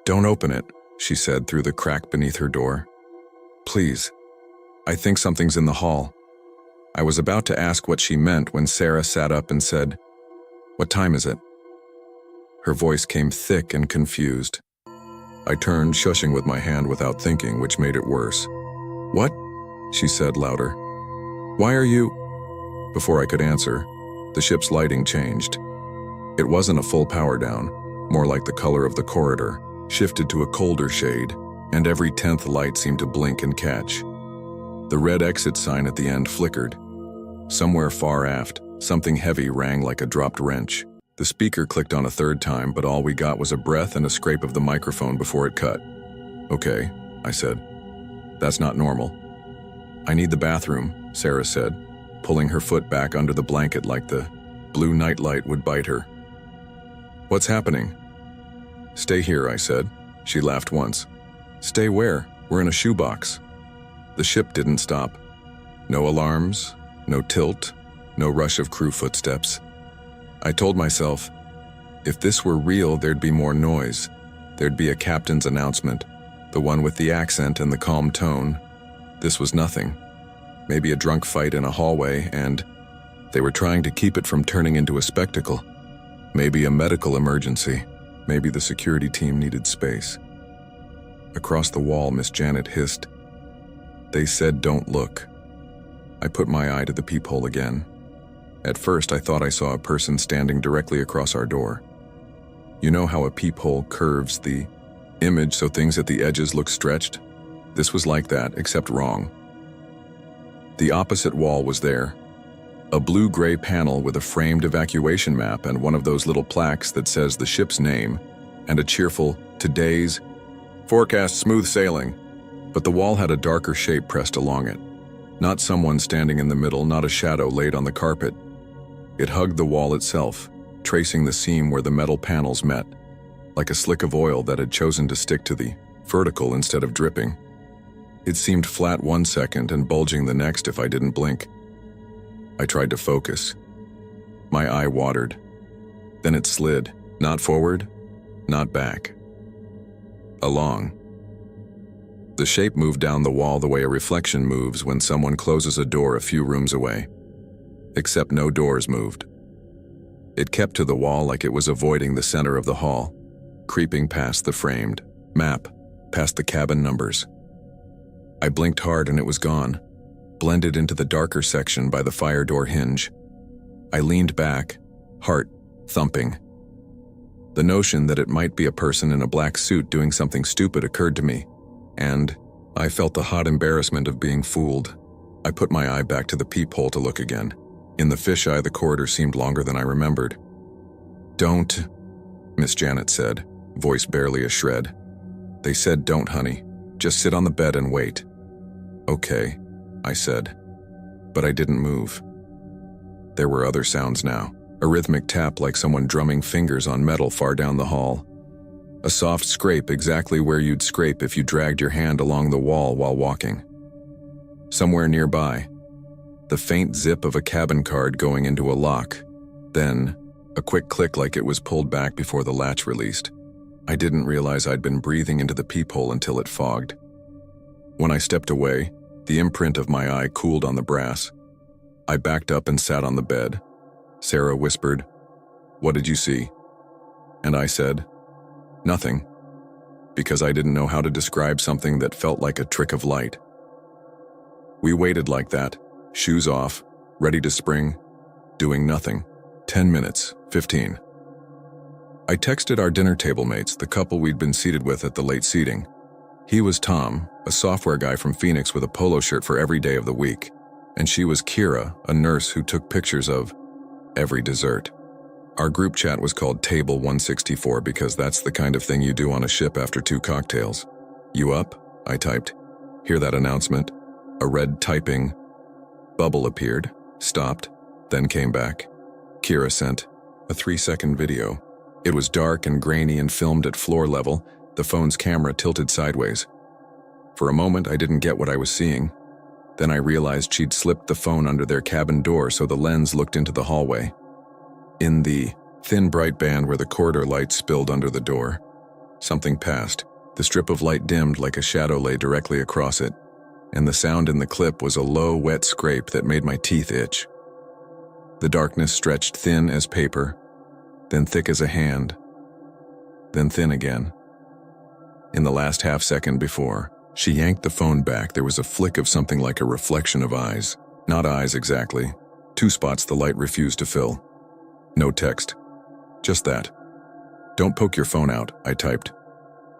"Don't open it," she said through the crack beneath her door. "Please. I think something's in the hall." I was about to ask what she meant when Sarah sat up and said, "What time is it?" Her voice came thick and confused. I turned, shushing with my hand without thinking, which made it worse. "What?" she said louder. "Why are you—" Before I could answer, the ship's lighting changed. It wasn't a full power down, more like the color of the corridor, shifted to a colder shade, and every 10th light seemed to blink and catch. The red exit sign at the end flickered. Somewhere far aft, something heavy rang like a dropped wrench. The speaker clicked on a 3rd time, but all we got was a breath and a scrape of the microphone before it cut. "Okay," I said. "That's not normal." "I need the bathroom," Sarah said, pulling her foot back under the blanket like the blue nightlight would bite her. "What's happening?" "Stay here," I said. She laughed once. "Stay where? We're in a shoebox." The ship didn't stop. No alarms, no tilt, no rush of crew footsteps. I told myself, if this were real, there'd be more noise. There'd be a captain's announcement, the one with the accent and the calm tone. This was nothing. Maybe a drunk fight in a hallway, and they were trying to keep it from turning into a spectacle. Maybe a medical emergency. Maybe the security team needed space. Across the wall, Miss Janet hissed, "They said don't look." I put my eye to the peephole again. At first, I thought I saw a person standing directly across our door. You know how a peephole curves the image so things at the edges look stretched? This was like that, except wrong. The opposite wall was there. A blue-gray panel with a framed evacuation map and one of those little plaques that says the ship's name, and a cheerful, "Today's forecast smooth sailing." But the wall had a darker shape pressed along it. Not someone standing in the middle, not a shadow laid on the carpet. It hugged the wall itself, tracing the seam where the metal panels met, like a slick of oil that had chosen to stick to the vertical instead of dripping. It seemed flat 1 second and bulging the next if I didn't blink. I tried to focus. My eye watered. Then it slid, not forward, not back. Along. The shape moved down the wall the way a reflection moves when someone closes a door a few rooms away. Except no doors moved. It kept to the wall like it was avoiding the center of the hall, creeping past the framed map, past the cabin numbers. I blinked hard and it was gone, blended into the darker section by the fire door hinge. I leaned back, heart thumping. The notion that it might be a person in a black suit doing something stupid occurred to me, and I felt the hot embarrassment of being fooled. I put my eye back to the peephole to look again. In the fisheye, the corridor seemed longer than I remembered. "Don't," Miss Janet said, voice barely a shred. "They said don't, honey. Just sit on the bed and wait." "Okay," I said, but I didn't move. There were other sounds now, a rhythmic tap like someone drumming fingers on metal far down the hall. A soft scrape exactly where you'd scrape if you dragged your hand along the wall while walking. Somewhere nearby, the faint zip of a cabin card going into a lock, then a quick click like it was pulled back before the latch released. I didn't realize I'd been breathing into the peephole until it fogged. When I stepped away, the imprint of my eye cooled on the brass. I backed up and sat on the bed. Sarah whispered, "What did you see?" And I said, Nothing, because I didn't know how to describe something that felt like a trick of light. We waited like that, shoes off, ready to spring, doing nothing. 10 minutes, 15. I texted our dinner table mates, the couple we'd been seated with at the late seating. He was Tom, a software guy from Phoenix with a polo shirt for every day of the week, and she was Kira, a nurse who took pictures of every dessert. Our group chat was called Table 164 because that's the kind of thing you do on a ship after 2 cocktails. "You up?" I typed. Hear that announcement? A red typing bubble appeared, stopped, then came back. Kira sent a 3-second video. It was dark and grainy and filmed at floor level, the phone's camera tilted sideways. For a moment, I didn't get what I was seeing. Then I realized she'd slipped the phone under their cabin door so the lens looked into the hallway. In the thin bright band where the corridor light spilled under the door, something passed. The strip of light dimmed like a shadow lay directly across it, and the sound in the clip was a low, wet scrape that made my teeth itch. The darkness stretched thin as paper, then thick as a hand, then thin again. In the last half-second before she yanked the phone back, there was a flick of something like a reflection of eyes. Not eyes exactly. 2 spots the light refused to fill. No text. Just that. "Don't poke your phone out," I typed.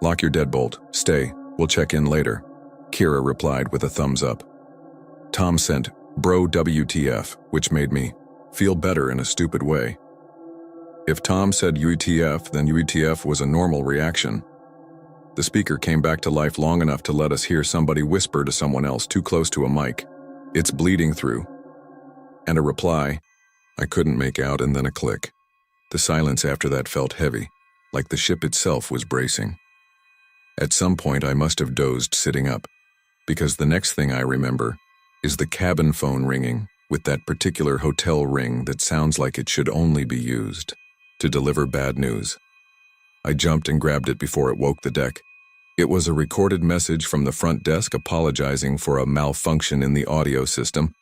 "Lock your deadbolt. Stay. We'll check in later." Kira replied with a thumbs up. Tom sent, "Bro WTF," which made me feel better in a stupid way. If Tom said UTF, then UTF was a normal reaction. The speaker came back to life long enough to let us hear somebody whisper to someone else too close to a mic, "It's bleeding through." And a reply I couldn't make out, and then a click. The silence after that felt heavy, like the ship itself was bracing. At some point I must have dozed sitting up, because the next thing I remember is the cabin phone ringing with that particular hotel ring that sounds like it should only be used to deliver bad news. I jumped and grabbed it before it woke the deck. It was a recorded message from the front desk apologizing for a malfunction in the audio system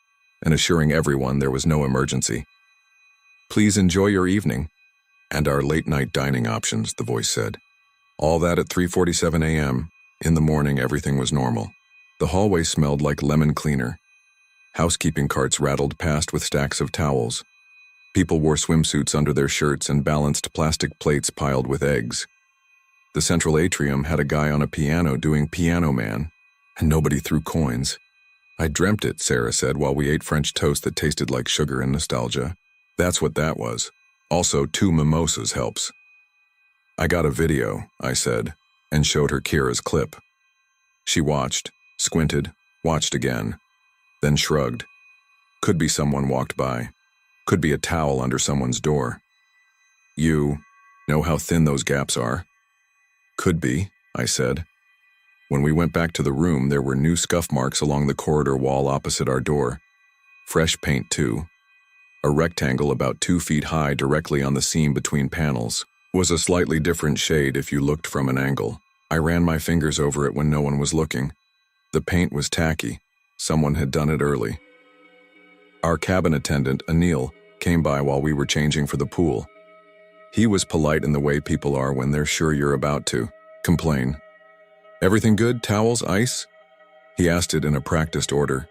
and assuring everyone there was no emergency. "Please enjoy your evening and our late-night dining options," the voice said. All that at 3:47 a.m. In the morning, everything was normal. The hallway smelled like lemon cleaner. Housekeeping carts rattled past with stacks of towels. People wore swimsuits under their shirts and balanced plastic plates piled with eggs. The central atrium had a guy on a piano doing Piano Man, and nobody threw coins. "I dreamt it," Sarah said while we ate French toast that tasted like sugar and nostalgia. That's what that was. Also, 2 mimosas helps. "I got a video," I said, and showed her Kira's clip. She watched, squinted, watched again, then shrugged. Could be someone walked by. Could be a towel under someone's door. "You know how thin those gaps are?" "Could be," I said. When we went back to the room, there were new scuff marks along the corridor wall opposite our door. Fresh paint, too. A rectangle about 2 feet high directly on the seam between panels. Was a slightly different shade if you looked from an angle. I ran my fingers over it when no one was looking. The paint was tacky. Someone had done it early. Our cabin attendant, Anil, came by while we were changing for the pool. He was polite in the way people are when they're sure you're about to complain. "Everything good? Towels? Ice?" He asked it in a practiced order.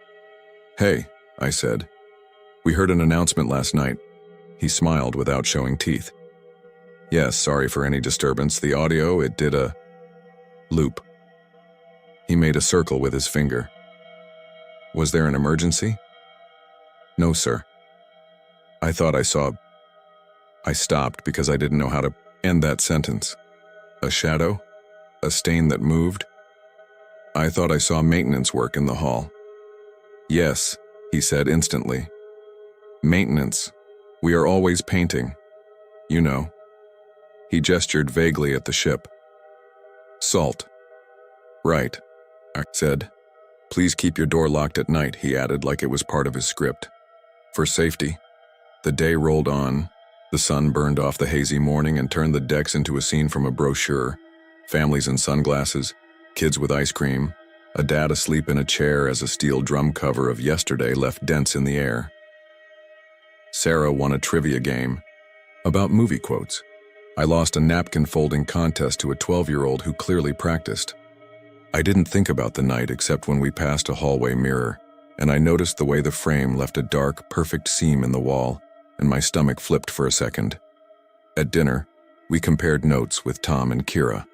"Hey," I said. "We heard an announcement last night." He smiled without showing teeth. "Yes, sorry for any disturbance. The audio, it did a loop." He made a circle with his finger. "Was there an emergency?" "No, sir." I thought I saw. I stopped because I didn't know how to end that sentence. A shadow? A stain that moved? I thought I saw maintenance work in the hall. "Yes," he said instantly. "Maintenance. We are always painting. You know." He gestured vaguely at the ship. "Salt." "Right," I said. "Please keep your door locked at night," he added like it was part of his script. "For safety." The day rolled on. The sun burned off the hazy morning and turned the decks into a scene from a brochure. Families in sunglasses, kids with ice cream, a dad asleep in a chair as a steel drum cover of Yesterday left dents in the air. Sarah won a trivia game about movie quotes. I lost a napkin folding contest to a 12-year-old who clearly practiced. I didn't think about the night except when we passed a hallway mirror, and I noticed the way the frame left a dark, perfect seam in the wall, and my stomach flipped for a second. At dinner, we compared notes with Tom and Kira.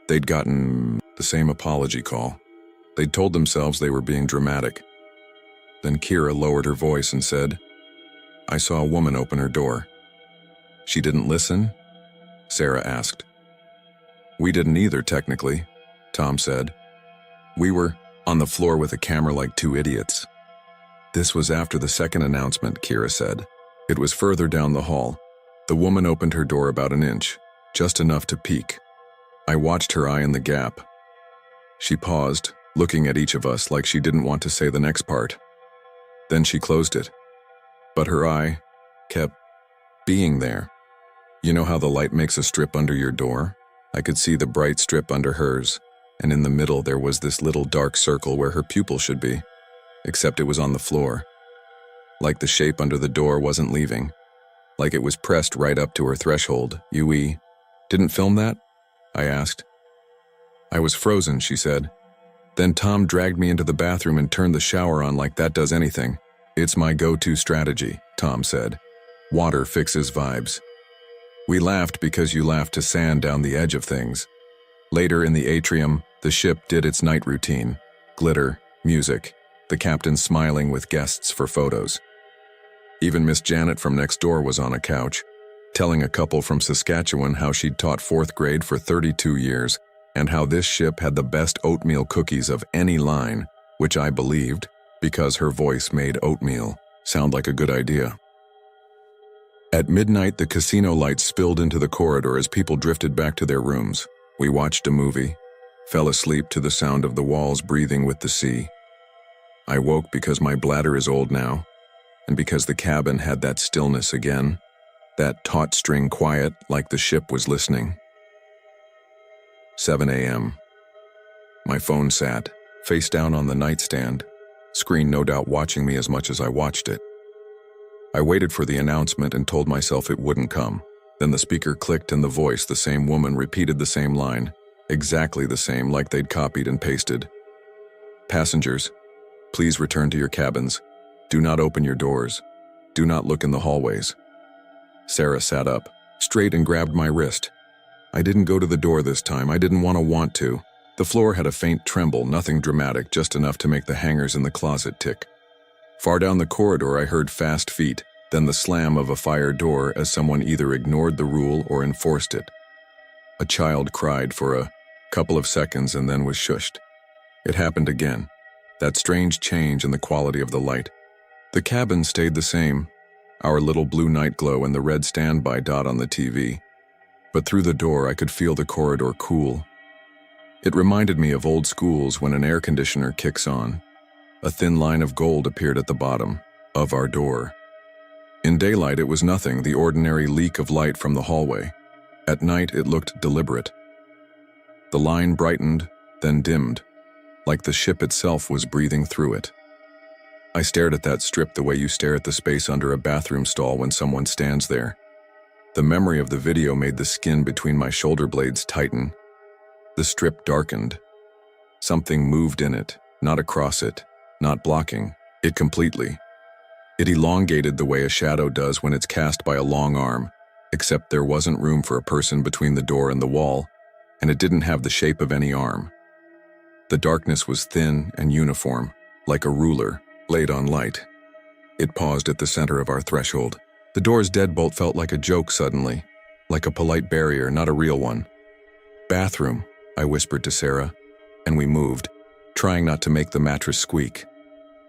They'd gotten the same apology call. They'd told themselves they were being dramatic. Then Kira lowered her voice and said, "I saw a woman open her door." "She didn't listen?" Sarah asked. "We didn't either, technically," Tom said. "We were on the floor with a camera like two idiots." "This was after the second announcement," Kira said. "It was further down the hall. The woman opened her door about an inch, just enough to peek. I watched her eye in the gap. She paused, looking at each of us like she didn't want to say the next part. Then she closed it. But her eye kept being there. You know how the light makes a strip under your door? I could see the bright strip under hers, and in the middle there was this little dark circle where her pupil should be, except it was on the floor. Like the shape under the door wasn't leaving. Like it was pressed right up to her threshold. "You didn't film that?" I asked. "I was frozen," she said. "Then Tom dragged me into the bathroom and turned the shower on like that does anything. It's my go-to strategy," Tom said. "Water fixes vibes." We laughed because you laughed to sand down the edge of things. Later in the atrium, the ship did its night routine. Glitter, music, the captain smiling with guests for photos. Even Miss Janet from next door was on a couch, telling a couple from Saskatchewan how she'd taught 4th grade for 32 years and how this ship had the best oatmeal cookies of any line, which I believed, because her voice made oatmeal sound like a good idea. At midnight, the casino lights spilled into the corridor as people drifted back to their rooms. We watched a movie, fell asleep to the sound of the walls breathing with the sea. I woke because my bladder is old now, and because the cabin had that stillness again, that taut string quiet like the ship was listening. 7 a.m. My phone sat, face down on the nightstand, screen no doubt watching me as much as I watched it. I waited for the announcement and told myself it wouldn't come. Then the speaker clicked and the voice, the same woman, repeated the same line, exactly the same like they'd copied and pasted. "Passengers, please return to your cabins. Do not open your doors. Do not look in the hallways." Sarah sat up, straight, and grabbed my wrist. I didn't go to the door this time. I didn't want to. The floor had a faint tremble, nothing dramatic, just enough to make the hangers in the closet tick. Far down the corridor, I heard fast feet, then the slam of a fire door as someone either ignored the rule or enforced it. A child cried for a couple of seconds and then was shushed. It happened again, that strange change in the quality of the light. The cabin stayed the same, our little blue night glow and the red standby dot on the TV. But through the door, I could feel the corridor cool. It reminded me of old schools when an air conditioner kicks on. A thin line of gold appeared at the bottom of our door. In daylight, it was nothing, the ordinary leak of light from the hallway. At night, it looked deliberate. The line brightened, then dimmed, like the ship itself was breathing through it. I stared at that strip the way you stare at the space under a bathroom stall when someone stands there. The memory of the video made the skin between my shoulder blades tighten. The strip darkened. Something moved in it, not across it, not blocking it completely. It elongated the way a shadow does when it's cast by a long arm, except there wasn't room for a person between the door and the wall, and it didn't have the shape of any arm. The darkness was thin and uniform, like a ruler laid on light. It paused at the center of our threshold. The door's deadbolt felt like a joke suddenly, like a polite barrier, not a real one. "Bathroom," I whispered to Sarah, and we moved, trying not to make the mattress squeak.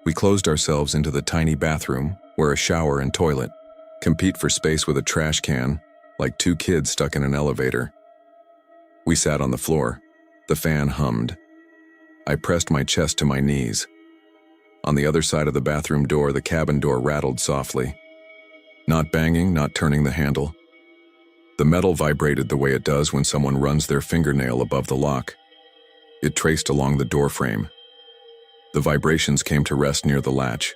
We closed ourselves into the tiny bathroom, where a shower and toilet compete for space with a trash can, like two kids stuck in an elevator. We sat on the floor. The fan hummed. I pressed my chest to my knees. On the other side of the bathroom door, the cabin door rattled softly. Not banging, not turning the handle. The metal vibrated the way it does when someone runs their fingernail above the lock. It traced along the door frame. The vibrations came to rest near the latch.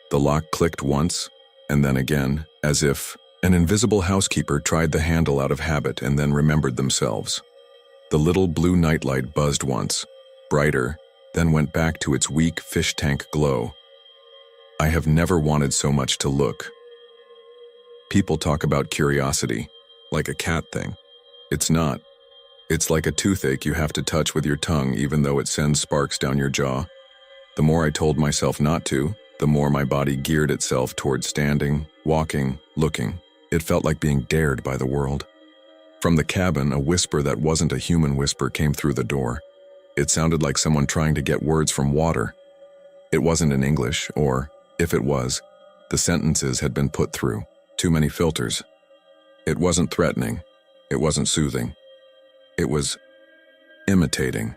The lock clicked once, and then again, as if An invisible housekeeper tried the handle out of habit and then remembered themselves. The little blue nightlight buzzed once, brighter, then went back to its weak fish tank glow. I have never wanted so much to look. People talk about curiosity, like a cat thing. It's not. It's like a toothache you have to touch with your tongue even though it sends sparks down your jaw. The more I told myself not to, the more my body geared itself toward standing, walking, looking. It felt like being dared by the world. From the cabin, a whisper that wasn't a human whisper came through the door. It sounded like someone trying to get words from water. It wasn't in English, or, if it was, the sentences had been put through too many filters. It wasn't threatening. It wasn't soothing. It was imitating.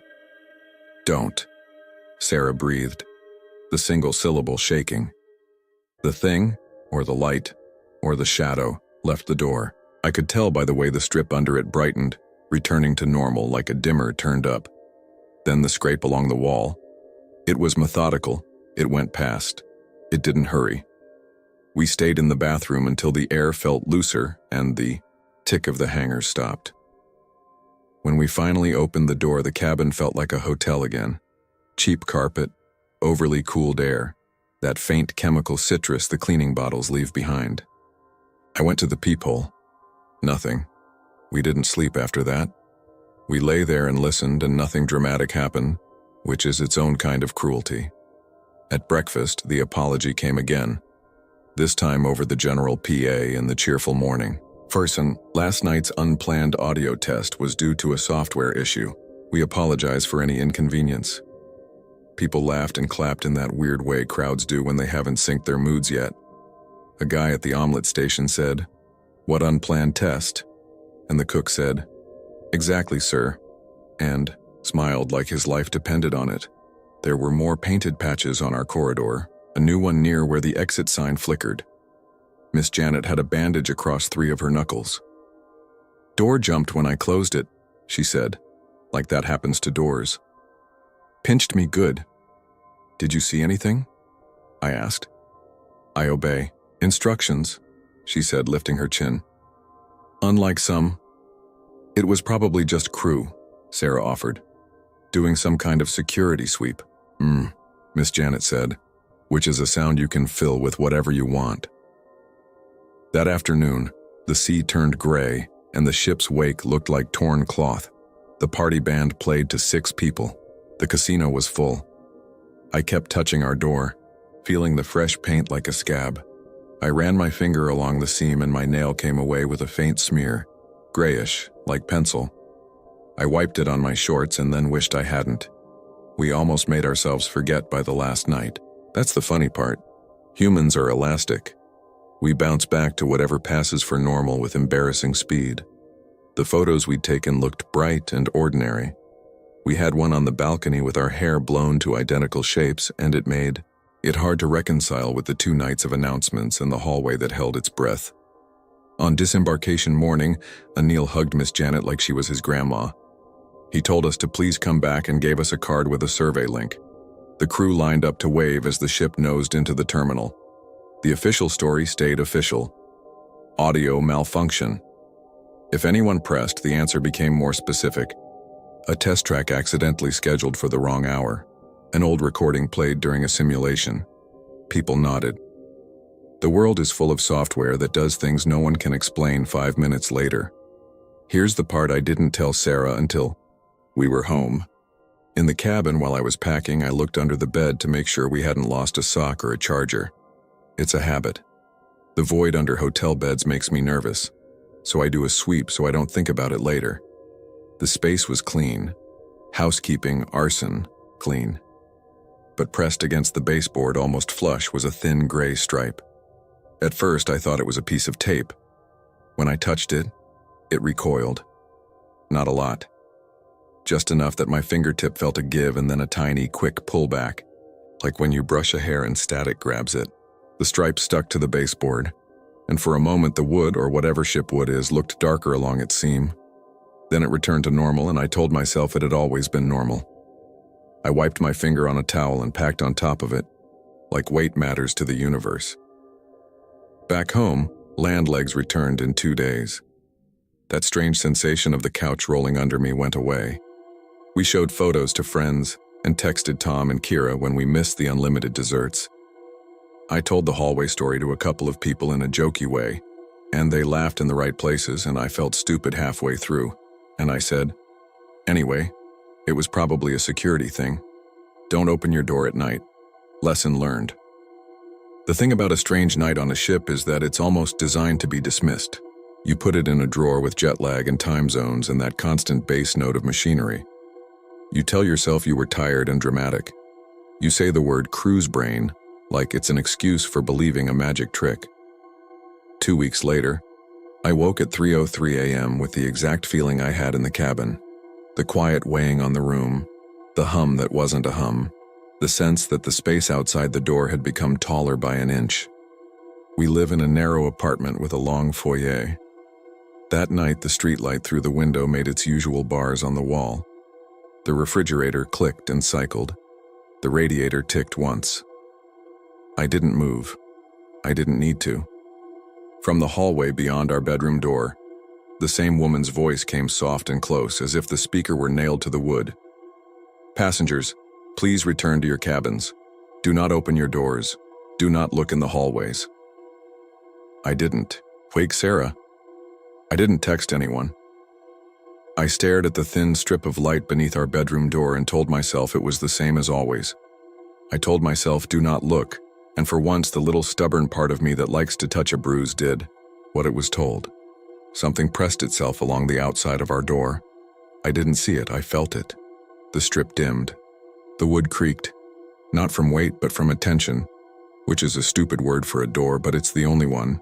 "Don't," Sarah breathed, the single syllable shaking. The thing, or the light, or the shadow, left the door. I could tell by the way the strip under it brightened, returning to normal like a dimmer turned up. Then the scrape along the wall. It was methodical. It went past. It didn't hurry. We stayed in the bathroom until the air felt looser and the tick of the hanger stopped. When we finally opened the door, the cabin felt like a hotel again. Cheap carpet, overly cooled air, that faint chemical citrus the cleaning bottles leave behind. I went to the peephole. Nothing. We didn't sleep after that. We lay there and listened, and nothing dramatic happened, which is its own kind of cruelty. At breakfast, the apology came again, this time over the general PA in the cheerful morning. "Fersen, last night's unplanned audio test was due to a software issue. We apologize for any inconvenience." People laughed and clapped in that weird way crowds do when they haven't synced their moods yet. A guy at the omelet station said, "What unplanned test?" And the cook said, "Exactly, sir," and smiled like his life depended on it. There were more painted patches on our corridor, a new one near where the exit sign flickered. Miss Janet had a bandage across 3 of her knuckles. "Door jumped when I closed it," she said, like that happens to doors. "Pinched me good." "Did you see anything?" I asked. "I obey. Instructions," she said, lifting her chin. "Unlike some." "It was probably just crew," Sarah offered. "Doing some kind of security sweep." Miss Janet said, which is a sound you can fill with whatever you want. That afternoon, the sea turned gray, and the ship's wake looked like torn cloth. The party band played to 6 people. The casino was full. I kept touching our door, feeling the fresh paint like a scab. I ran my finger along the seam and my nail came away with a faint smear, grayish, like pencil. I wiped it on my shorts and then wished I hadn't. We almost made ourselves forget by the last night. That's the funny part. Humans are elastic. We bounce back to whatever passes for normal with embarrassing speed. The photos we'd taken looked bright and ordinary. We had one on the balcony with our hair blown to identical shapes, and it made it hard to reconcile with the 2 nights of announcements and the hallway that held its breath. On disembarkation morning, Anil hugged Miss Janet like she was his grandma. He told us to please come back and gave us a card with a survey link. The crew lined up to wave as the ship nosed into the terminal. The official story stayed official. Audio malfunction. If anyone pressed, the answer became more specific. A test track accidentally scheduled for the wrong hour. An old recording played during a simulation. People nodded. The world is full of software that does things no one can explain 5 minutes later. Here's the part I didn't tell Sarah until we were home. In the cabin while I was packing, I looked under the bed to make sure we hadn't lost a sock or a charger. It's a habit. The void under hotel beds makes me nervous, so I do a sweep so I don't think about it later. The space was clean. Housekeeping, arson, clean. But pressed against the baseboard almost flush was a thin gray stripe. At first I thought it was a piece of tape. When I touched it, it recoiled. Not a lot. Just enough that my fingertip felt a give and then a tiny, quick pullback, like when you brush a hair and static grabs it. The stripe stuck to the baseboard, and for a moment the wood, or whatever ship wood is, looked darker along its seam. Then it returned to normal, and I told myself it had always been normal. I wiped my finger on a towel and packed on top of it, like weight matters to the universe. Back home, Land legs returned in 2 days. That strange sensation of the couch rolling under me went away. We showed photos to friends and texted Tom and Kira when we missed the unlimited desserts. I told the hallway story to a couple of people in a jokey way, and they laughed in the right places, and I felt stupid halfway through. And I said, "Anyway, it was probably a security thing. Don't open your door at night. Lesson learned." The thing about a strange night on a ship is that it's almost designed to be dismissed. You put it in a drawer with jet lag and time zones and that constant bass note of machinery. You tell yourself you were tired and dramatic. You say the word cruise brain like it's an excuse for believing a magic trick. 2 weeks later, I woke at 3:03 a.m. with the exact feeling I had in the cabin. The quiet weighing on the room, the hum that wasn't a hum, the sense that the space outside the door had become taller by an inch. We live in a narrow apartment with a long foyer. That night, the streetlight through the window made its usual bars on the wall. The refrigerator clicked and cycled. The radiator ticked once. I didn't move. I didn't need to. From the hallway beyond our bedroom door, the same woman's voice came soft and close, as if the speaker were nailed to the wood. "Passengers, please return to your cabins. Do not open your doors. Do not look in the hallways." I didn't wake Sarah. I didn't text anyone. I stared at the thin strip of light beneath our bedroom door and told myself it was the same as always. I told myself, do not look, and for once the little stubborn part of me that likes to touch a bruise did what it was told. Something pressed itself along the outside of our door. I didn't see it, I felt it. The strip dimmed. The wood creaked, not from weight but from attention, which is a stupid word for a door, but it's the only one.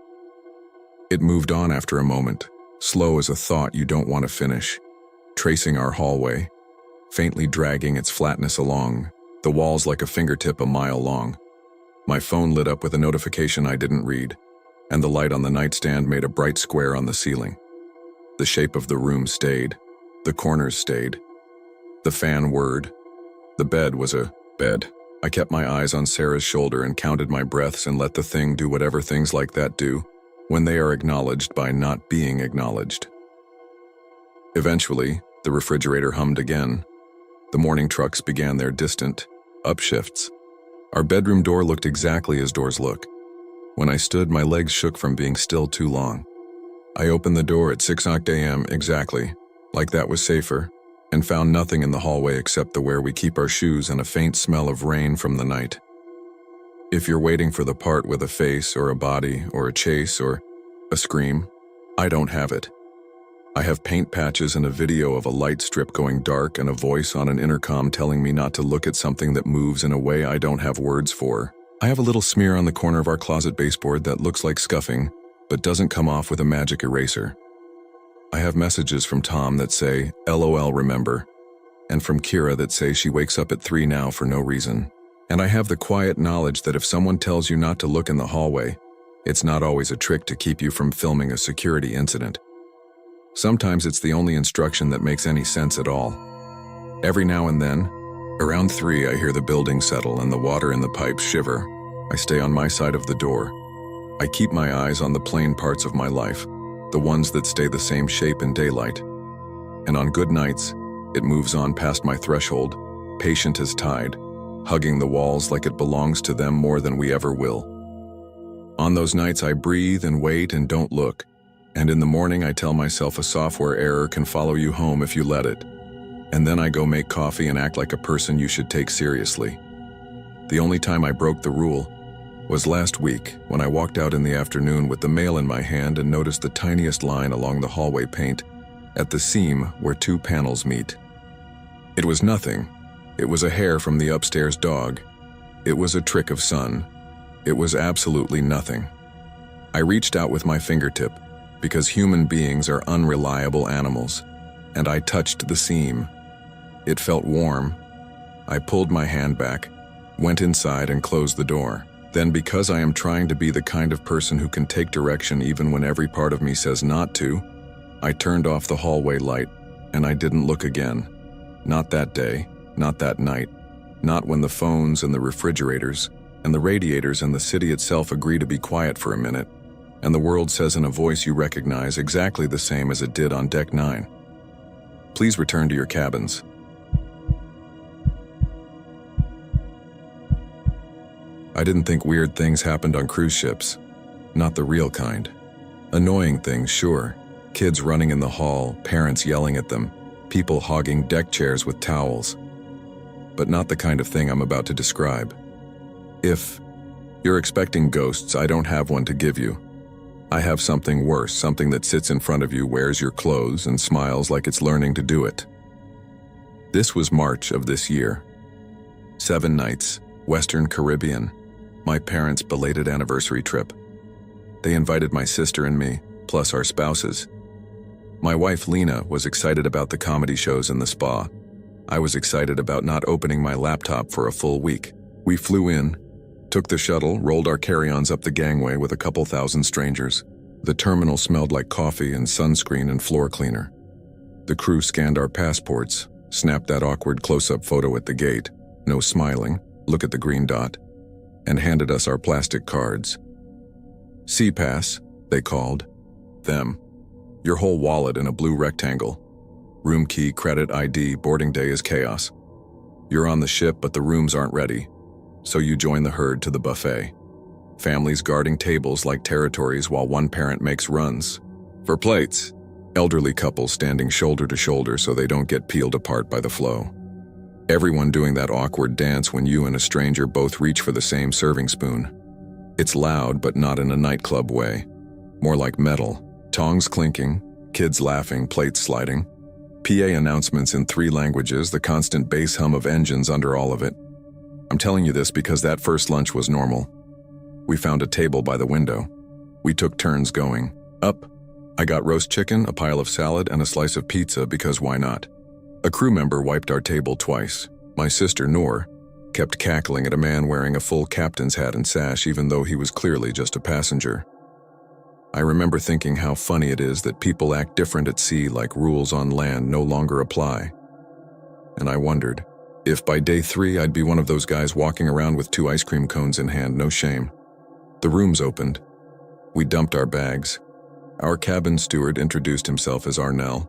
It moved on after a moment, slow as a thought you don't want to finish, tracing our hallway, faintly dragging its flatness along, the walls like a fingertip a mile long. My phone lit up with a notification I didn't read, and the light on the nightstand made a bright square on the ceiling. The shape of the room stayed. The corners stayed. The fan whirred. The bed was a bed. I kept my eyes on Sarah's shoulder and counted my breaths and let the thing do whatever things like that do when they are acknowledged by not being acknowledged. Eventually, the refrigerator hummed again. The morning trucks began their distant upshifts. Our bedroom door looked exactly as doors look. When I stood, my legs shook from being still too long. I opened the door at 6 a.m. exactly, like that was safer, and found nothing in the hallway except the where we keep our shoes and a faint smell of rain from the night. If you're waiting for the part with a face or a body or a chase or a scream, I don't have it. I have paint patches and a video of a light strip going dark and a voice on an intercom telling me not to look at something that moves in a way I don't have words for. I have a little smear on the corner of our closet baseboard that looks like scuffing, but doesn't come off with a magic eraser. I have messages from Tom that say, LOL remember, and from Kira that say she wakes up at 3 now for no reason. And I have the quiet knowledge that if someone tells you not to look in the hallway, it's not always a trick to keep you from filming a security incident. Sometimes it's the only instruction that makes any sense at all. Every now and then, around 3, I hear the building settle and the water in the pipes shiver. I stay on my side of the door. I keep my eyes on the plain parts of my life, the ones that stay the same shape in daylight. And on good nights, it moves on past my threshold, patient as tide, hugging the walls like it belongs to them more than we ever will. On those nights I breathe and wait and don't look, and in the morning I tell myself a software error can follow you home if you let it. And then I go make coffee and act like a person you should take seriously. The only time I broke the rule was last week when I walked out in the afternoon with the mail in my hand and noticed the tiniest line along the hallway paint at the seam where 2 panels meet. It was nothing. It was a hair from the upstairs dog. It was a trick of sun. It was absolutely nothing. I reached out with my fingertip because human beings are unreliable animals, and I touched the seam. It felt warm. I pulled my hand back, went inside and closed the door. Then, because I am trying to be the kind of person who can take direction even when every part of me says not to, I turned off the hallway light and I didn't look again. Not that day, not that night, not when the phones and the refrigerators and the radiators and the city itself agree to be quiet for a minute, and the world says in a voice you recognize exactly the same as it did on Deck 9. Please return to your cabins. I didn't think weird things happened on cruise ships. Not the real kind. Annoying things, sure. Kids running in the hall, parents yelling at them, people hogging deck chairs with towels. But not the kind of thing I'm about to describe. If you're expecting ghosts, I don't have one to give you. I have something worse, something that sits in front of you, wears your clothes, and smiles like it's learning to do it. This was March of this year. 7 nights, Western Caribbean, my parents' belated anniversary trip. They invited my sister and me, plus our spouses. My wife Lena was excited about the comedy shows in the spa. I was excited about not opening my laptop for a full week. We flew in, took the shuttle, rolled our carry-ons up the gangway with a couple thousand strangers. The terminal smelled like coffee and sunscreen and floor cleaner. The crew scanned our passports, snapped that awkward close-up photo at the gate, no smiling, look at the green dot, and handed us our plastic cards. C-Pass, they called. Them. Your whole wallet in a blue rectangle. Room key, credit ID, boarding day is chaos. You're on the ship, but the rooms aren't ready. So you join the herd to the buffet. Families guarding tables like territories while one parent makes runs for plates. Elderly couples standing shoulder to shoulder so they don't get peeled apart by the flow. Everyone doing that awkward dance when you and a stranger both reach for the same serving spoon. It's loud, but not in a nightclub way. More like metal. Tongs clinking, kids laughing, plates sliding. PA announcements in 3 languages, the constant bass hum of engines under all of it. I'm telling you this because that first lunch was normal. We found a table by the window. We took turns going. Up. I got roast chicken, a pile of salad, and a slice of pizza because why not? A crew member wiped our table twice. My sister, Noor, kept cackling at a man wearing a full captain's hat and sash even though he was clearly just a passenger. I remember thinking how funny it is that people act different at sea like rules on land no longer apply. And I wondered if by day 3 I'd be one of those guys walking around with 2 ice cream cones in hand, no shame. The rooms opened. We dumped our bags. Our cabin steward introduced himself as Arnell,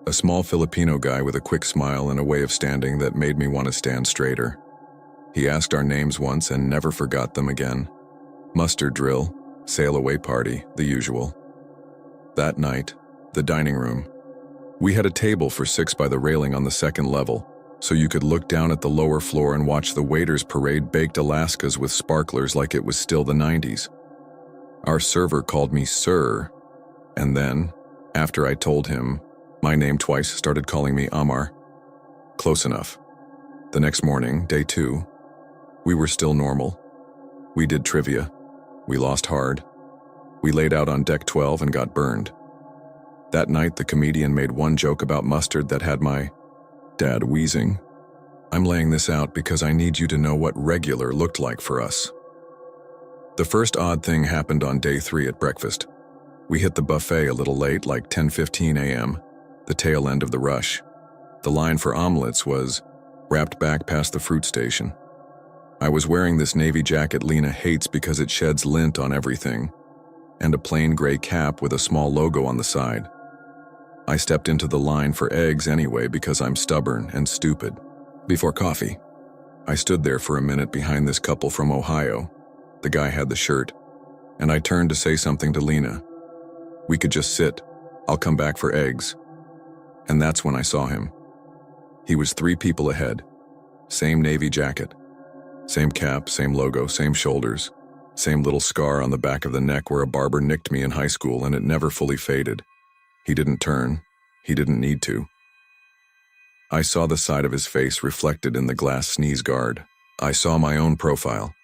a small Filipino guy with a quick smile and a way of standing that made me want to stand straighter. He asked our names once and never forgot them again. Muster drill, sail away party, the usual. That night, the dining room. We had a table for 6 by the railing on the 2nd level, so you could look down at the lower floor and watch the waiters parade baked Alaskas with sparklers like it was still the 90s. Our server called me sir, and then, after I told him my name twice, started calling me Amar. Close enough. The next morning, day 2, we were still normal. We did trivia. We lost hard. We laid out on deck 12 and got burned. That night, the comedian made one joke about mustard that had my dad wheezing. I'm laying this out because I need you to know what regular looked like for us. The first odd thing happened on day 3 at breakfast. We hit the buffet a little late, like 10:15 a.m., the tail end of the rush. The line for omelets was wrapped back past the fruit station. I was wearing this navy jacket Lena hates because it sheds lint on everything, and a plain gray cap with a small logo on the side. I stepped into the line for eggs anyway because I'm stubborn and stupid. Before coffee, I stood there for a minute behind this couple from Ohio. The guy had the shirt, and I turned to say something to Lena. We could just sit. I'll come back for eggs. And that's when I saw him. He was 3 people ahead. Same navy jacket. Same cap, same logo, same shoulders. Same little scar on the back of the neck where a barber nicked me in high school and it never fully faded. He didn't turn. He didn't need to. I saw the side of his face reflected in the glass sneeze guard. I saw my own profile.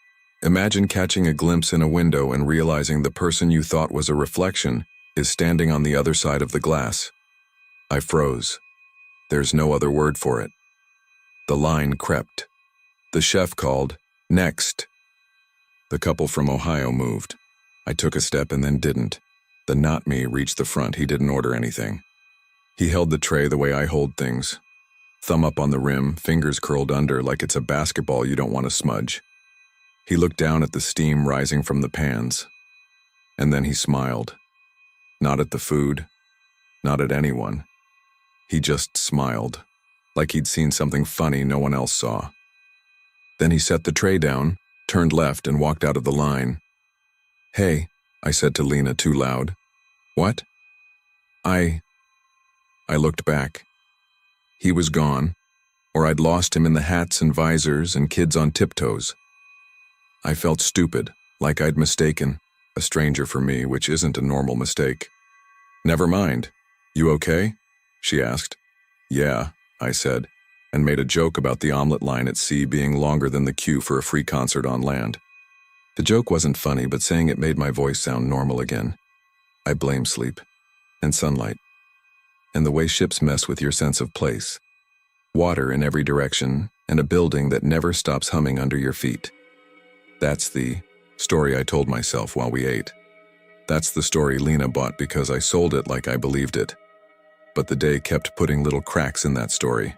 Imagine catching a glimpse in a window and realizing the person you thought was a reflection is standing on the other side of the glass. I froze. There's no other word for it. The line crept. The chef called, "Next." The couple from Ohio moved. I took a step and then didn't. The not me reached the front. He didn't order anything. He held the tray the way I hold things. Thumb up on the rim, fingers curled under like it's a basketball you don't want to smudge. He looked down at the steam rising from the pans. And then he smiled. Not at the food, not at anyone. He just smiled, like he'd seen something funny no one else saw. Then he set the tray down, turned left, and walked out of the line. "Hey," I said to Lena too loud. "What?" I looked back. He was gone, or I'd lost him in the hats and visors and kids on tiptoes. I felt stupid, like I'd mistaken a stranger for me, which isn't a normal mistake. "Never mind. You okay?" she asked. "Yeah," I said, and made a joke about the omelet line at sea being longer than the queue for a free concert on land. The joke wasn't funny, but saying it made my voice sound normal again. I blame sleep, and sunlight, and the way ships mess with your sense of place. Water in every direction, and a building that never stops humming under your feet. That's the story I told myself while we ate. That's the story Lena bought because I sold it like I believed it. But the day kept putting little cracks in that story.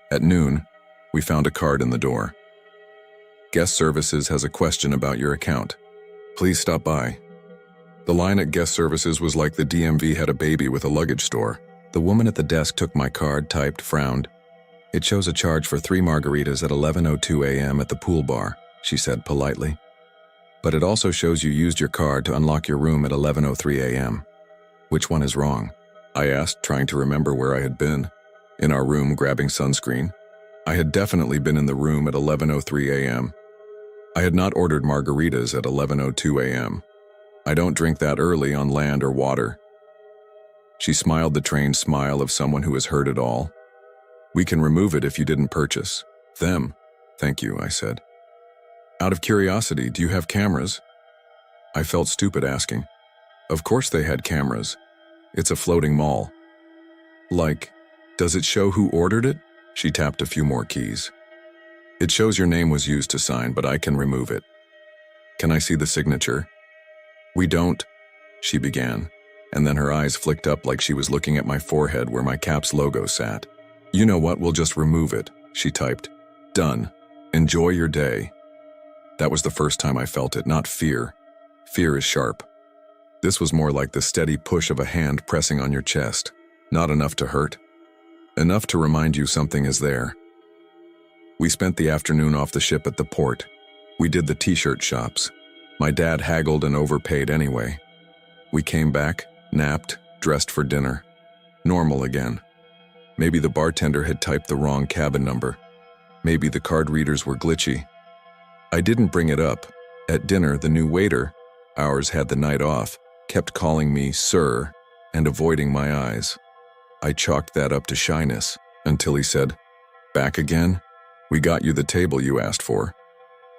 At noon, we found a card in the door. "Guest Services has a question about your account. Please stop by." The line at Guest Services was like the DMV had a baby with a luggage store. The woman at the desk took my card, typed, frowned. "It shows a charge for 3 margaritas at 11:02 a.m. at the pool bar," she said politely. "But it also shows you used your card to unlock your room at 11:03 a.m. Which one is wrong?" I asked, trying to remember where I had been. In our room, grabbing sunscreen. I had definitely been in the room at 11:03 a.m. I had not ordered margaritas at 11:02 a.m. I don't drink that early on land or water. She smiled the trained smile of someone who has heard it all. "We can remove it if you didn't purchase them." "Thank you," I said. "Out of curiosity, do you have cameras?" I felt stupid asking. Of course they had cameras. It's a floating mall. "Like, does it show who ordered it?" She tapped a few more keys. "It shows your name was used to sign, but I can remove it." "Can I see the signature?" "We don't," she began, and then her eyes flicked up like she was looking at my forehead where my CAPS logo sat. "You know what, we'll just remove it," she typed. "Done. Enjoy your day." That was the first time I felt it, not fear. Fear is sharp. This was more like the steady push of a hand pressing on your chest. Not enough to hurt. Enough to remind you something is there. We spent the afternoon off the ship at the port. We did the t-shirt shops. My dad haggled and overpaid anyway. We came back, napped, dressed for dinner. Normal again. Maybe the bartender had typed the wrong cabin number. Maybe the card readers were glitchy. I didn't bring it up. At dinner, the new waiter, ours had the night off, kept calling me sir and avoiding my eyes. I chalked that up to shyness until he said, "Back again? We got you the table you asked for."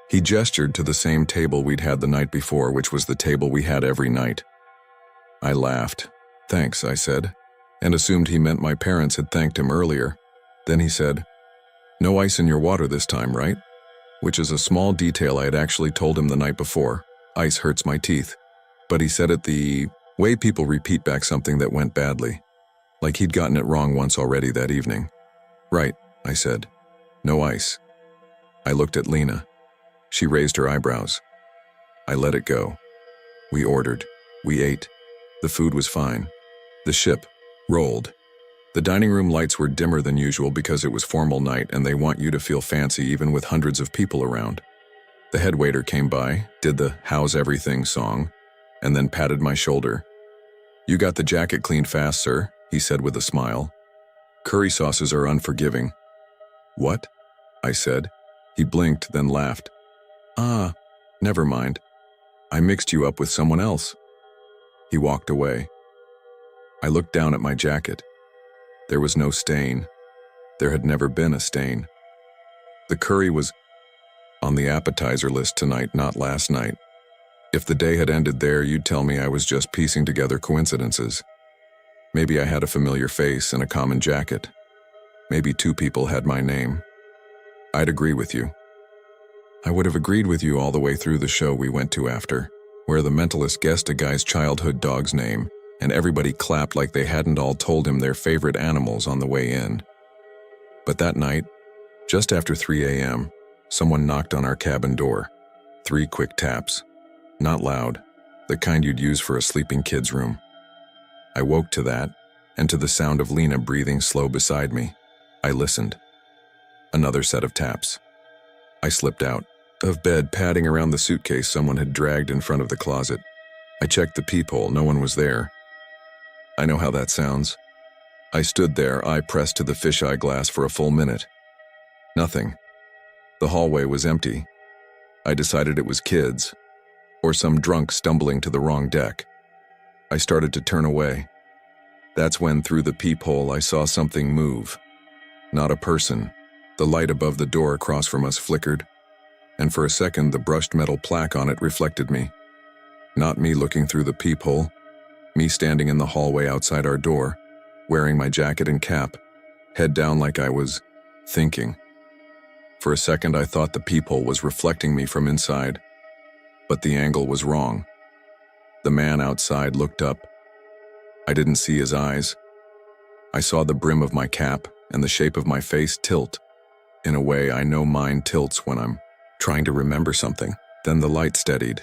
He gestured to the same table we'd had the night before, which was the table we had every night. I laughed. "Thanks," I said, and assumed he meant my parents had thanked him earlier. Then he said, "No ice in your water this time, right?" Which is a small detail I had actually told him the night before. Ice hurts my teeth. But he said it the way people repeat back something that went badly. Like he'd gotten it wrong once already that evening. "Right," I said. "No ice." I looked at Lena. She raised her eyebrows. I let it go. We ordered. We ate. The food was fine. The ship rolled. The dining room lights were dimmer than usual because it was formal night and they want you to feel fancy even with hundreds of people around. The head waiter came by, did the "How's everything" song, and then patted my shoulder. "You got the jacket cleaned fast, sir," he said with a smile. "Curry sauces are unforgiving." "What?" I said. He blinked, then laughed. "Ah, never mind. I mixed you up with someone else." He walked away. I looked down at my jacket. There was no stain. There had never been a stain. The curry was on the appetizer list tonight, not last night. If the day had ended there, you'd tell me I was just piecing together coincidences. Maybe I had a familiar face and a common jacket. Maybe 2 people had my name. I'd agree with you. I would have agreed with you all the way through the show we went to after, where the mentalist guessed a guy's childhood dog's name, and everybody clapped like they hadn't all told him their favorite animals on the way in. But that night, just after 3 a.m., someone knocked on our cabin door. 3 quick taps. Not loud, the kind you'd use for a sleeping kid's room. I woke to that, and to the sound of Lena breathing slow beside me. I listened. Another set of taps. I slipped out of bed, padding around the suitcase someone had dragged in front of the closet. I checked the peephole, no one was there. I know how that sounds. I stood there, eye pressed to the fisheye glass for a full minute. Nothing. The hallway was empty. I decided it was kids, or some drunk stumbling to the wrong deck. I started to turn away. That's when, through the peephole, I saw something move. Not a person. The light above the door across from us flickered, and for a second the brushed metal plaque on it reflected me. Not me looking through the peephole, me standing in the hallway outside our door, wearing my jacket and cap, head down like I was thinking. For a second I thought the peephole was reflecting me from inside, but the angle was wrong. The man outside looked up. I didn't see his eyes. I saw the brim of my cap and the shape of my face tilt. In a way I know mine tilts when I'm trying to remember something. Then the light steadied.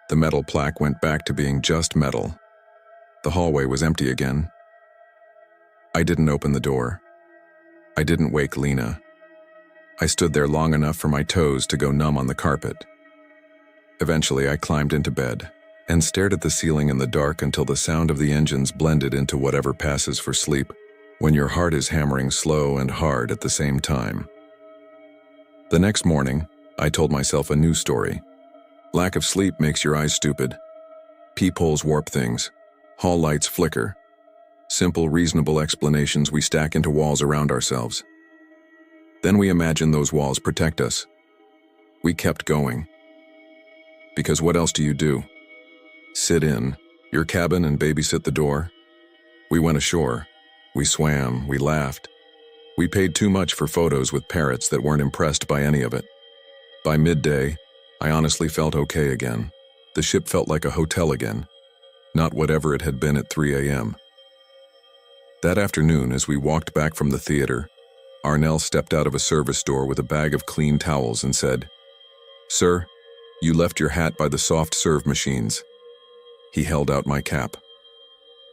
The metal plaque went back to being just metal. The hallway was empty again. I didn't open the door. I didn't wake Lena. I stood there long enough for my toes to go numb on the carpet. Eventually I climbed into bed and stared at the ceiling in the dark until the sound of the engines blended into whatever passes for sleep when your heart is hammering slow and hard at the same time. The next morning, I told myself a new story. Lack of sleep makes your eyes stupid. Peepholes warp things. Hall lights flicker. Simple, reasonable explanations we stack into walls around ourselves. Then we imagine those walls protect us. We kept going. Because what else do you do? Sit in your cabin and babysit the door? We went ashore. We swam. We laughed. We paid too much for photos with parrots that weren't impressed by any of it. By midday, I honestly felt okay again. The ship felt like a hotel again, not whatever it had been at 3 a.m. That afternoon, as we walked back from the theater, Arnell stepped out of a service door with a bag of clean towels and said, "Sir, you left your hat by the soft serve machines." He held out my cap.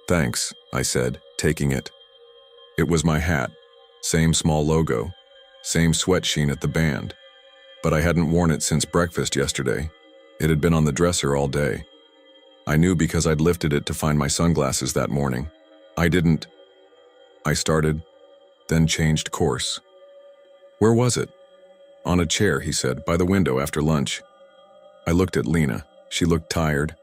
"Thanks," I said, taking it. It was my hat, same small logo, same sweat sheen at the band, but I hadn't worn it since breakfast yesterday. It had been on the dresser all day. I knew because I'd lifted it to find my sunglasses that morning. I started, then changed course. "Where was it?" "On a chair," he said, "by the window after lunch." I looked at Lena. She looked tired.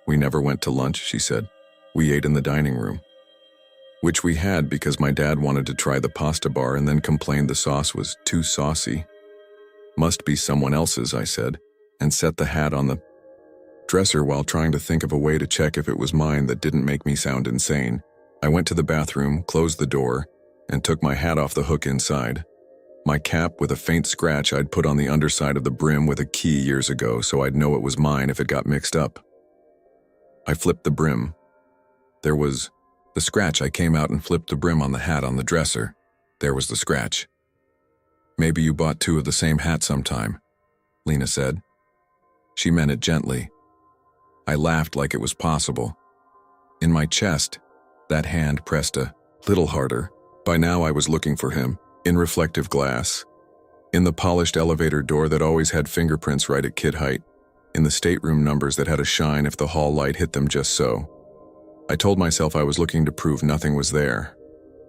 "We never went to lunch," she said. "We ate in the dining room." Which we had because my dad wanted to try the pasta bar and then complained the sauce was too saucy. "Must be someone else's," I said, and set the hat on the dresser while trying to think of a way to check if it was mine that didn't make me sound insane. I went to the bathroom, closed the door, and took my hat off the hook inside. My cap with a faint scratch I'd put on the underside of the brim with a key years ago so I'd know it was mine if it got mixed up. I flipped the brim. There was the scratch. I came out and flipped the brim on the hat on the dresser. There was the scratch. "Maybe you bought two of the same hat sometime," Lena said. She meant it gently. I laughed like it was possible. In my chest, that hand pressed a little harder. By now I was looking for him, in reflective glass, in the polished elevator door that always had fingerprints right at kid height, in the stateroom numbers that had a shine if the hall light hit them just so. I told myself I was looking to prove nothing was there.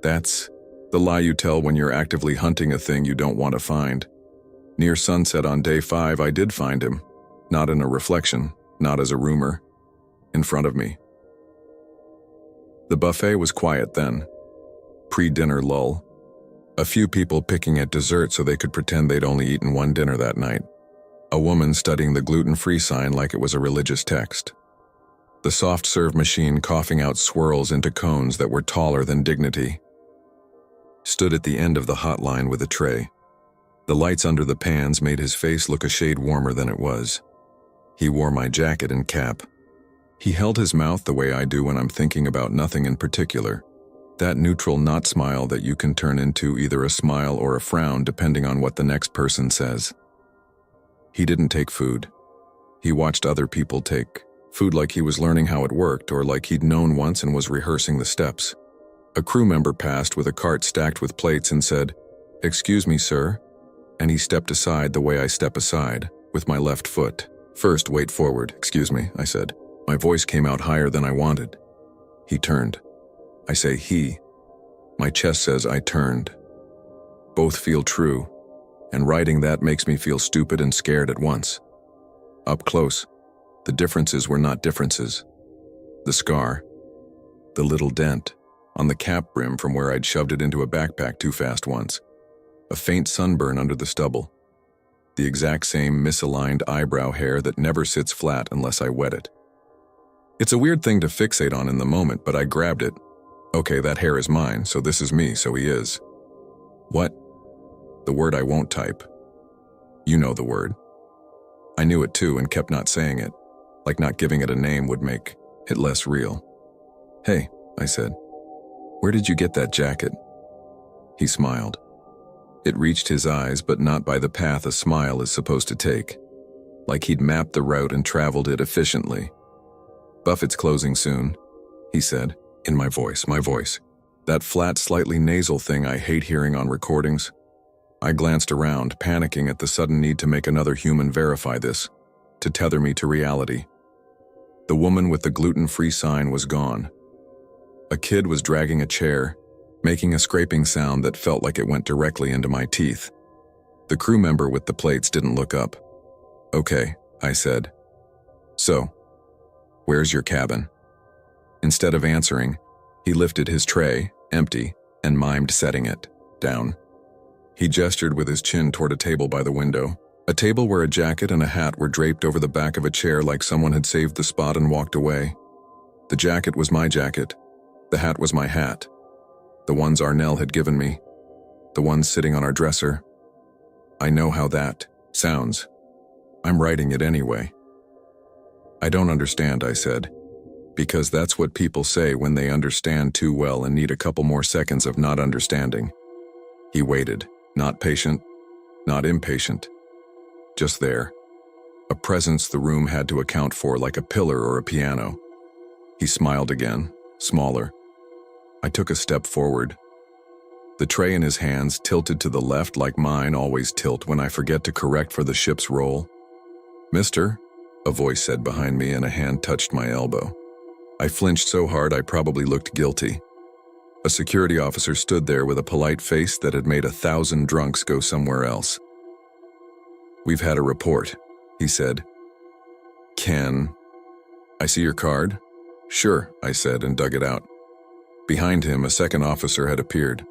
That's the lie you tell when you're actively hunting a thing you don't want to find. Near sunset on day 5, I did find him. Not in a reflection, not as a rumor. In front of me. The buffet was quiet then. Pre-dinner lull. A few people picking at dessert so they could pretend they'd only eaten one dinner that night. A woman studying the gluten-free sign like it was a religious text. The soft serve machine coughing out swirls into cones that were taller than dignity. Stood at the end of the hotline with a tray. The lights under the pans made his face look a shade warmer than it was. He wore my jacket and cap. He held his mouth the way I do when I'm thinking about nothing in particular. That neutral not smile that you can turn into either a smile or a frown depending on what the next person says. He didn't take food. He watched other people take Food like he was learning how it worked, or like he'd known once and was rehearsing the steps. A crew member passed with a cart stacked with plates and said, "Excuse me, sir," and he stepped aside the way I step aside, with my left foot. "First, wait forward, excuse me," I said. My voice came out higher than I wanted. He turned. I say he. My chest says I turned. Both feel true, and writing that makes me feel stupid and scared at once. Up close, the differences were not differences. The scar, the little dent, on the cap brim from where I'd shoved it into a backpack too fast once. A faint sunburn under the stubble. The exact same misaligned eyebrow hair that never sits flat unless I wet it. It's a weird thing to fixate on in the moment, but I grabbed it. Okay, that hair is mine, so this is me, so he is. What? The word I won't type. You know the word. I knew it too and kept not saying it, like not giving it a name would make it less real. "Hey," I said, "where did you get that jacket?" He smiled. It reached his eyes, but not by the path a smile is supposed to take, like he'd mapped the route and traveled it efficiently. "Buffett's closing soon," he said, in my voice. That flat, slightly nasal thing I hate hearing on recordings. I glanced around, panicking at the sudden need to make another human verify this, to tether me to reality. The woman with the gluten-free sign was gone. A kid was dragging a chair, making a scraping sound that felt like it went directly into my teeth. The crew member with the plates didn't look up. "Okay," I said. "So, where's your cabin?" Instead of answering, he lifted his tray, empty, and mimed setting it down. He gestured with his chin toward a table by the window, a table where a jacket and a hat were draped over the back of a chair like someone had saved the spot and walked away. The jacket was my jacket. The hat was my hat. The ones Arnell had given me. The ones sitting on our dresser. I know how that sounds. I'm writing it anyway. "I don't understand," I said, because that's what people say when they understand too well and need a couple more seconds of not understanding. He waited, not patient, not impatient. Just there. A presence the room had to account for, like a pillar or a piano. He smiled again, smaller. I took a step forward. The tray in his hands tilted to the left like mine always tilt when I forget to correct for the ship's roll. "Mister," a voice said behind me and a hand touched my elbow. I flinched so hard I probably looked guilty. A security officer stood there with a polite face that had made 1,000 drunks go somewhere else. "We've had a report," he said. "Can I see your card?" "Sure," I said and dug it out. Behind him, a second officer had appeared.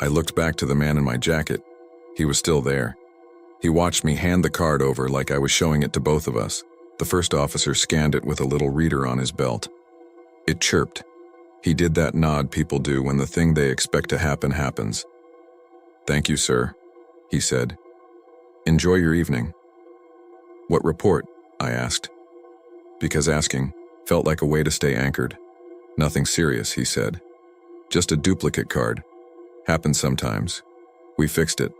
I looked back to the man in my jacket. He was still there. He watched me hand the card over like I was showing it to both of us. The first officer scanned it with a little reader on his belt. It chirped. He did that nod people do when the thing they expect to happen happens. "Thank you, sir," he said. "Enjoy your evening." "What report?" I asked, because asking felt like a way to stay anchored. "Nothing serious," he said. "Just a duplicate card. Happens sometimes. We fixed it.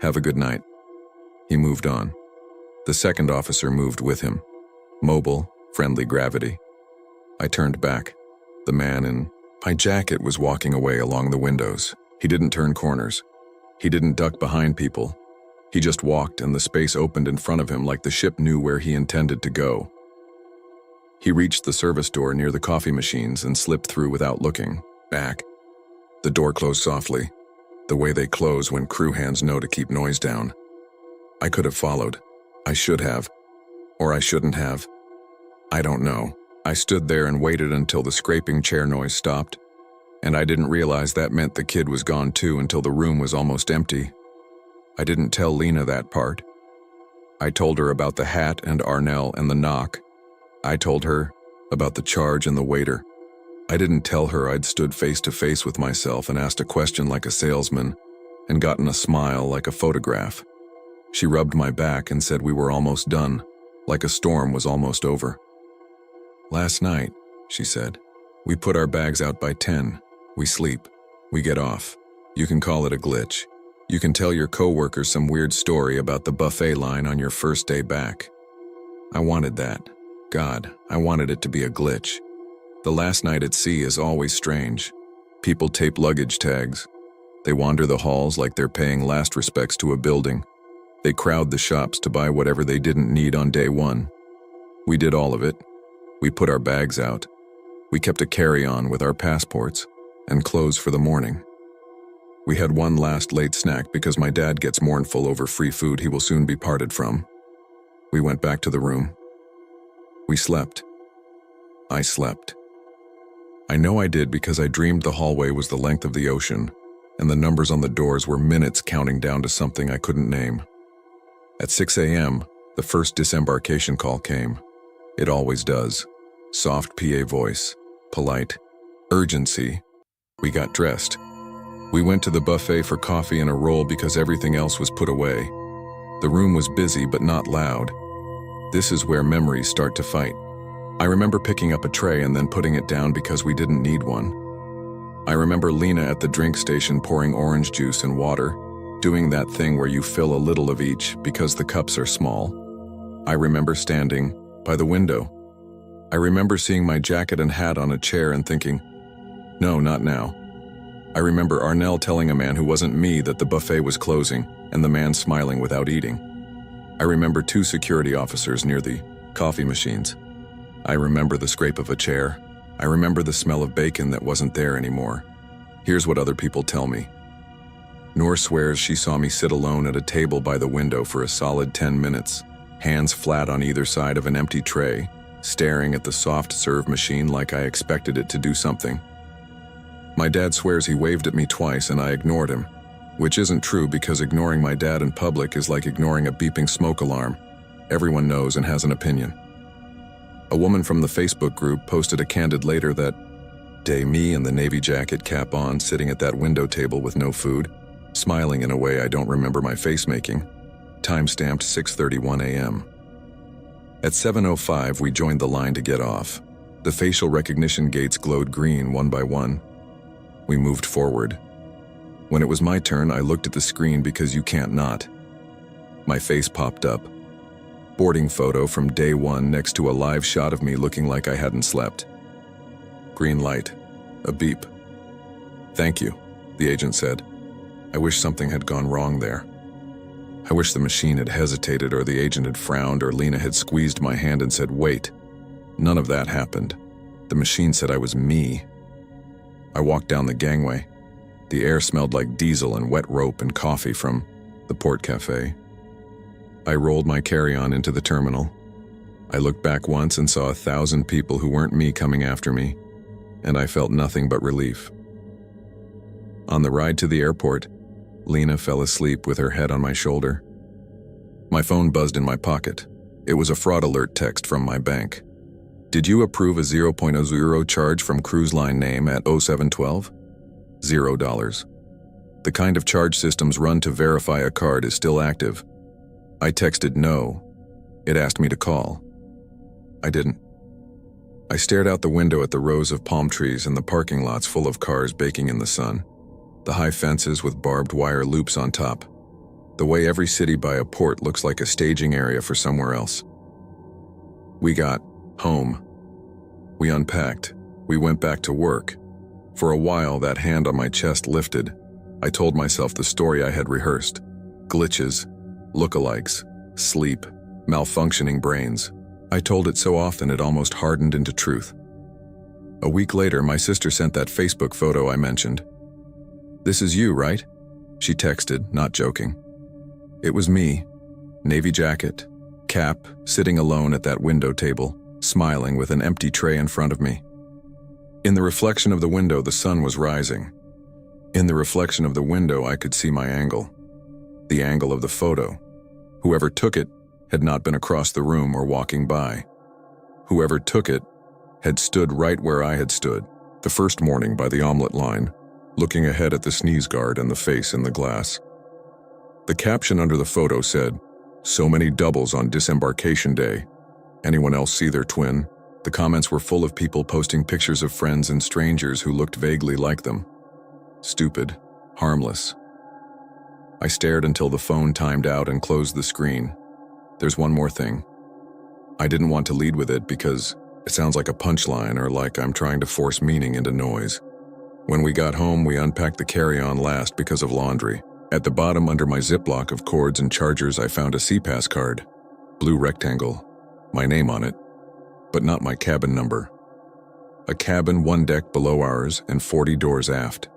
Have a good night." He moved on. The second officer moved with him. Mobile, friendly gravity. I turned back. The man in my jacket was walking away along the windows. He didn't turn corners. He didn't duck behind people. He just walked, and the space opened in front of him like the ship knew where he intended to go. He reached the service door near the coffee machines and slipped through without looking back. The door closed softly, the way they close when crew hands know to keep noise down. I could have followed. I should have. Or I shouldn't have. I don't know. I stood there and waited until the scraping chair noise stopped, and I didn't realize that meant the kid was gone too until the room was almost empty. I didn't tell Lena that part. I told her about the hat and Arnell and the knock. I told her about the charge and the waiter. I didn't tell her I'd stood face to face with myself and asked a question like a salesman and gotten a smile like a photograph. She rubbed my back and said we were almost done, like a storm was almost over. "Last night," she said, "we put our bags out by 10. We sleep. We get off. You can call it a glitch. You can tell your coworker some weird story about the buffet line on your first day back. I wanted that. God, I wanted it to be a glitch. The last night at sea is always strange. People tape luggage tags. They wander the halls like they're paying last respects to a building. They crowd the shops to buy whatever they didn't need on day one. We did all of it. We put our bags out. We kept a carry-on with our passports and clothes for the morning. We had one last late snack because my dad gets mournful over free food he will soon be parted from. We went back to the room. We slept. I slept. I know I did because I dreamed the hallway was the length of the ocean, and the numbers on the doors were minutes counting down to something I couldn't name. At 6 a.m., the first disembarkation call came. It always does. Soft PA voice, polite, urgency. We got dressed. We went to the buffet for coffee and a roll because everything else was put away. The room was busy but not loud. This is where memories start to fight. I remember picking up a tray and then putting it down because we didn't need one. I remember Lena at the drink station pouring orange juice and water, doing that thing where you fill a little of each because the cups are small. I remember standing by the window. I remember seeing my jacket and hat on a chair and thinking, no, not now. I remember Arnell telling a man who wasn't me that the buffet was closing and the man smiling without eating. I remember 2 security officers near the coffee machines. I remember the scrape of a chair. I remember the smell of bacon that wasn't there anymore. Here's what other people tell me. Noor swears she saw me sit alone at a table by the window for a solid 10 minutes, hands flat on either side of an empty tray, staring at the soft serve machine like I expected it to do something. My dad swears he waved at me twice and I ignored him, which isn't true because ignoring my dad in public is like ignoring a beeping smoke alarm. Everyone knows and has an opinion. A woman from the Facebook group posted a candid later that day me in the navy jacket cap on sitting at that window table with no food, smiling in a way I don't remember my face making, time-stamped 6:31 a.m. At 7:05 we joined the line to get off. The facial recognition gates glowed green one by one. We moved forward. When it was my turn, I looked at the screen because you can't not. My face popped up. Boarding photo from day one next to a live shot of me looking like I hadn't slept. Green light. A beep. Thank you, the agent said. I wish something had gone wrong there. I wish the machine had hesitated or the agent had frowned or Lena had squeezed my hand and said, wait. None of that happened. The machine said I was me. I walked down the gangway. The air smelled like diesel and wet rope and coffee from the Port Cafe. I rolled my carry-on into the terminal. I looked back once and saw 1,000 people who weren't me coming after me, and I felt nothing but relief. On the ride to the airport, Lena fell asleep with her head on my shoulder. My phone buzzed in my pocket. It was a fraud alert text from my bank. Did you approve a 0.00 charge from cruise line name at 0712? $0. The kind of charge systems run to verify a card is still active. I texted no. It asked me to call. I didn't. I stared out the window at the rows of palm trees and the parking lots full of cars baking in the sun. The high fences with barbed wire loops on top. The way every city by a port looks like a staging area for somewhere else. We got home. We unpacked. We went back to work. For a while, that hand on my chest lifted. I told myself the story I had rehearsed. Glitches, lookalikes, sleep, malfunctioning brains. I told it so often it almost hardened into truth. A week later, my sister sent that Facebook photo I mentioned. This is you, right? She texted, not joking. It was me, navy jacket, cap, sitting alone at that window table, smiling with an empty tray in front of me. In the reflection of the window, the sun was rising. In the reflection of the window, I could see my angle. The angle of the photo. Whoever took it had not been across the room or walking by. Whoever took it had stood right where I had stood, the first morning by the omelet line, looking ahead at the sneeze guard and the face in the glass. The caption under the photo said, "So many doubles on disembarkation day. Anyone else see their twin?" The comments were full of people posting pictures of friends and strangers who looked vaguely like them. Stupid, harmless. I stared until the phone timed out and closed the screen. There's one more thing. I didn't want to lead with it because it sounds like a punchline or like I'm trying to force meaning into noise. When we got home, we unpacked the carry-on last because of laundry. At the bottom under my Ziploc of cords and chargers, I found a CPAS card. Blue rectangle. My name on it, but not my cabin number. A cabin 1 deck below ours and 40 doors aft.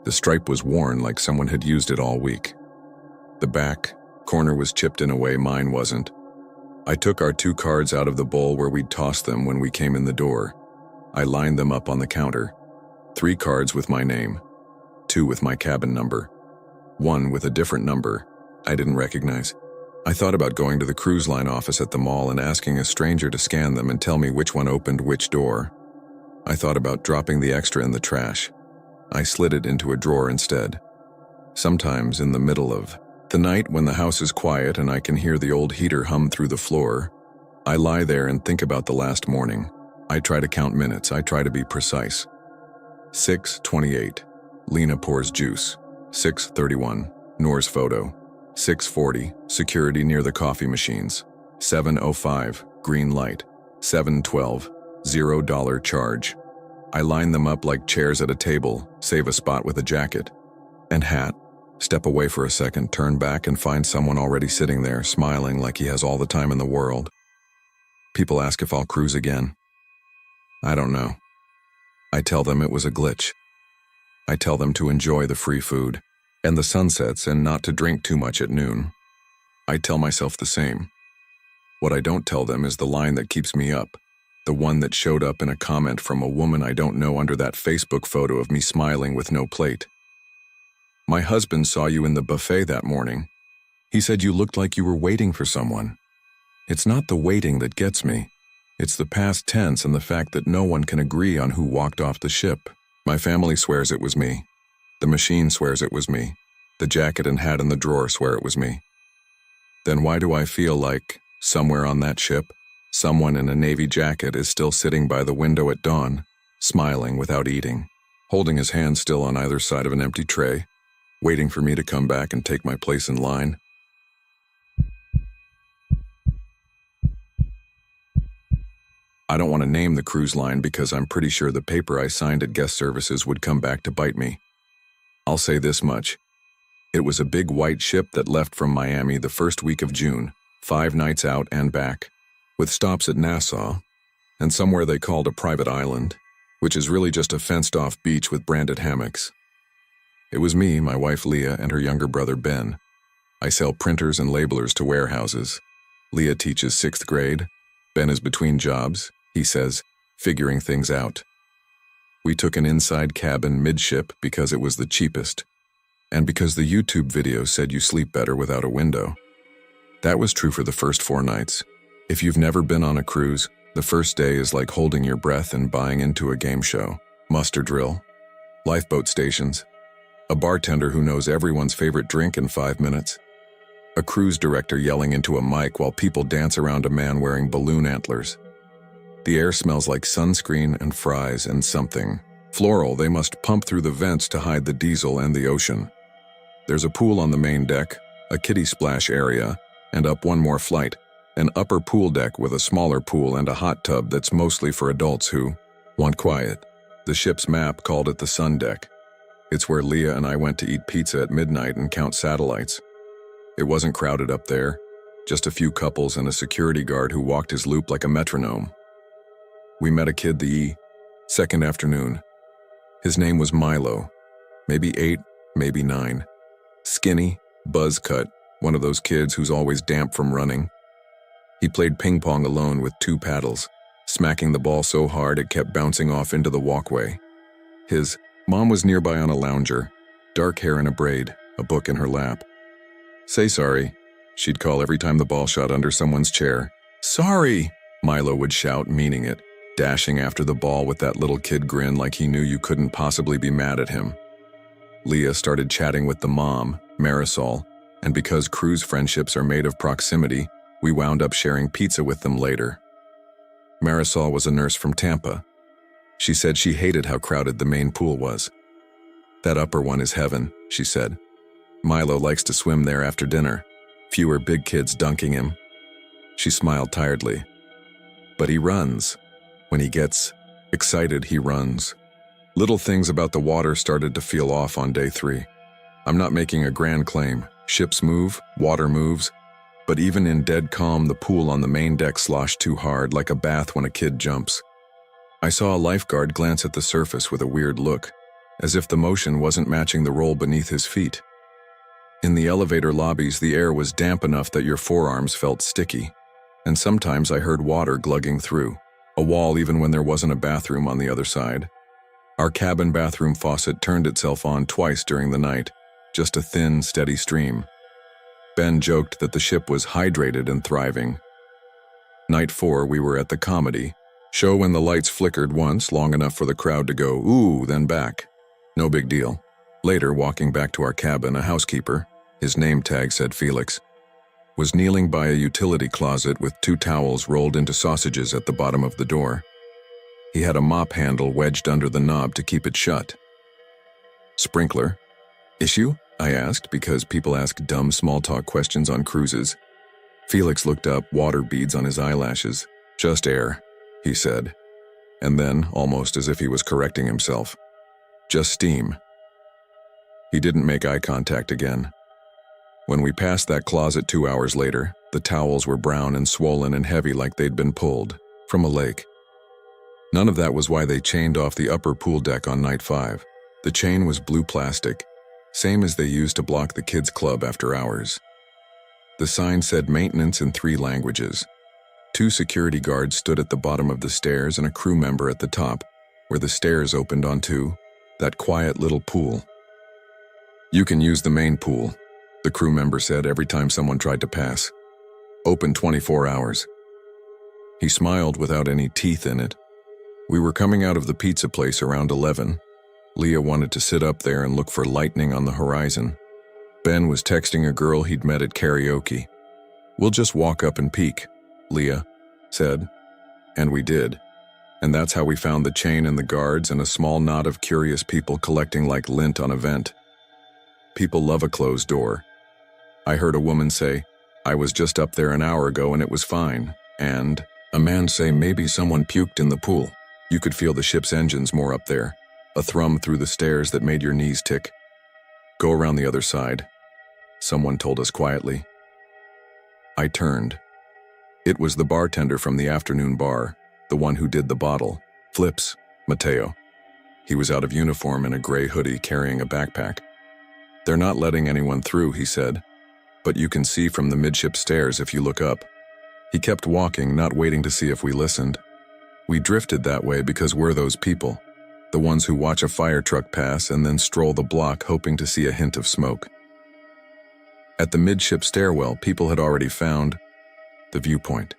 The stripe was worn like someone had used it all week. The back corner was chipped in a way mine wasn't. I took our 2 cards out of the bowl where we'd tossed them when we came in the door. I lined them up on the counter. 3 cards with my name, 2 with my cabin number, 1 with a different number I didn't recognize. I thought about going to the cruise line office at the mall and asking a stranger to scan them and tell me which one opened which door. I thought about dropping the extra in the trash. I slid it into a drawer instead. Sometimes in the middle of the night when the house is quiet and I can hear the old heater hum through the floor, I lie there and think about the last morning. I try to count minutes. I try to be precise. 6:28. Lena pours juice. 6:31. Noor's photo. 6:40. Security near the coffee machines. 7:05. Green light. 7:12. $0 charge. I line them up like chairs at a table, save a spot with a jacket and hat. Step away for a second, turn back and find someone already sitting there, smiling like he has all the time in the world. People ask if I'll cruise again. I don't know. I tell them it was a glitch. I tell them to enjoy the free food and the sunsets and not to drink too much at noon. I tell myself the same. What I don't tell them is the line that keeps me up, the one that showed up in a comment from a woman I don't know under that Facebook photo of me smiling with no plate. My husband saw you in the buffet that morning. He said you looked like you were waiting for someone. It's not the waiting that gets me. It's the past tense and the fact that no one can agree on who walked off the ship. My family swears it was me. The machine swears it was me. The jacket and hat in the drawer swear it was me. Then why do I feel like, somewhere on that ship, someone in a navy jacket is still sitting by the window at dawn, smiling without eating, holding his hand still on either side of an empty tray, waiting for me to come back and take my place in line? I don't want to name the cruise line because I'm pretty sure the paper I signed at guest services would come back to bite me. I'll say this much. It was a big white ship that left from Miami the first week of June, 5 nights out and back, with stops at Nassau and somewhere they called a private island, which is really just a fenced-off beach with branded hammocks. It was me, my wife Leah, and her younger brother Ben. I sell printers and labelers to warehouses. Leah teaches 6th grade. Ben is between jobs, he says, figuring things out. We took an inside cabin midship because it was the cheapest, and because the YouTube video said you sleep better without a window. That was true for the first 4 nights. If you've never been on a cruise, the first day is like holding your breath and buying into a game show. Muster drill, lifeboat stations, a bartender who knows everyone's favorite drink in 5 minutes, a cruise director yelling into a mic while people dance around a man wearing balloon antlers. The air smells like sunscreen and fries and something floral they must pump through the vents to hide the diesel and the ocean. There's a pool on the main deck, a kiddie splash area, and up one more flight, an upper pool deck with a smaller pool and a hot tub that's mostly for adults who want quiet. The ship's map called it the sun deck. It's where Leah and I went to eat pizza at midnight and count satellites. It wasn't crowded up there, just a few couples and a security guard who walked his loop like a metronome. We met a kid the second afternoon. His name was Milo, maybe 8, maybe 9. Skinny, buzz cut, one of those kids who's always damp from running. He played ping pong alone with 2 paddles, smacking the ball so hard it kept bouncing off into the walkway. His mom was nearby on a lounger, dark hair in a braid, a book in her lap. "Say sorry," she'd call every time the ball shot under someone's chair. "Sorry," Milo would shout, meaning it, dashing after the ball with that little kid grin like he knew you couldn't possibly be mad at him. Leah started chatting with the mom, Marisol, and because cruise friendships are made of proximity, we wound up sharing pizza with them later. Marisol was a nurse from Tampa. She said she hated how crowded the main pool was. "That upper one is heaven," she said. "Milo likes to swim there after dinner. Fewer big kids dunking him." She smiled tiredly. But he runs. When he gets excited, he runs. Little things about the water started to feel off on day 3. I'm not making a grand claim. Ships move, water moves, but even in dead calm, the pool on the main deck sloshed too hard, like a bath when a kid jumps. I saw a lifeguard glance at the surface with a weird look, as if the motion wasn't matching the roll beneath his feet. In the elevator lobbies, the air was damp enough that your forearms felt sticky, and sometimes I heard water glugging through a wall even when there wasn't a bathroom on the other side. Our cabin bathroom faucet turned itself on twice during the night, just a thin, steady stream. Ben joked that the ship was hydrated and thriving. Night 4, we were at the comedy show when the lights flickered once, long enough for the crowd to go, ooh, then back. No big deal. Later, walking back to our cabin, a housekeeper, his name tag said Felix, was kneeling by a utility closet with 2 towels rolled into sausages at the bottom of the door. He had a mop handle wedged under the knob to keep it shut. Sprinkler? Issue? I asked, because people ask dumb small talk questions on cruises. Felix looked up, water beads on his eyelashes. Just air, he said. And then, almost as if he was correcting himself, just steam. He didn't make eye contact again. When we passed that closet 2 hours later, the towels were brown and swollen and heavy like they'd been pulled from a lake. None of that was why they chained off the upper pool deck on night 5. The chain was blue plastic, same as they used to block the kids' club after hours. The sign said maintenance in 3 languages. 2 security guards stood at the bottom of the stairs and a crew member at the top, where the stairs opened onto that quiet little pool. You can use the main pool, the crew member said every time someone tried to pass. Open 24 hours. He smiled without any teeth in it. We were coming out of the pizza place around 11. Leah wanted to sit up there and look for lightning on the horizon. Ben was texting a girl he'd met at karaoke. We'll just walk up and peek, Leah said. And we did. And that's how we found the chain and the guards and a small knot of curious people collecting like lint on a vent. People love a closed door. I heard a woman say, I was just up there an hour ago and it was fine. And a man say maybe someone puked in the pool. You could feel the ship's engines more up there. A thrum through the stairs that made your knees tick. Go around the other side, someone told us quietly. I turned. It was the bartender from the afternoon bar, the one who did the bottle, Flips, Mateo. He was out of uniform in a gray hoodie carrying a backpack. They're not letting anyone through, he said, but you can see from the midship stairs if you look up. He kept walking, not waiting to see if we listened. We drifted that way because we're those people. The ones who watch a fire truck pass and then stroll the block hoping to see a hint of smoke. At the midship stairwell, people had already found the viewpoint.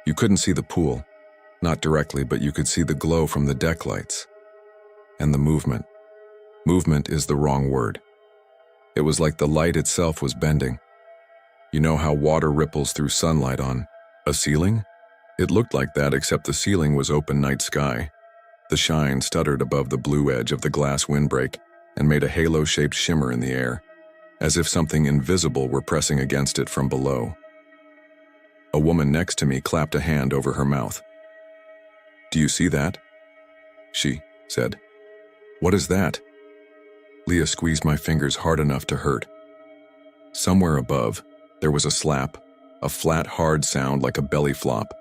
You couldn't see the pool, not directly, but you could see the glow from the deck lights. And the movement. Movement is the wrong word. It was like the light itself was bending. You know how water ripples through sunlight on a ceiling? It looked like that, except the ceiling was open night sky. The shine stuttered above the blue edge of the glass windbreak and made a halo-shaped shimmer in the air, as if something invisible were pressing against it from below. A woman next to me clapped a hand over her mouth. Do you see that? She said. What is that? Leah squeezed my fingers hard enough to hurt. Somewhere above, there was a slap, a flat, hard sound like a belly flop,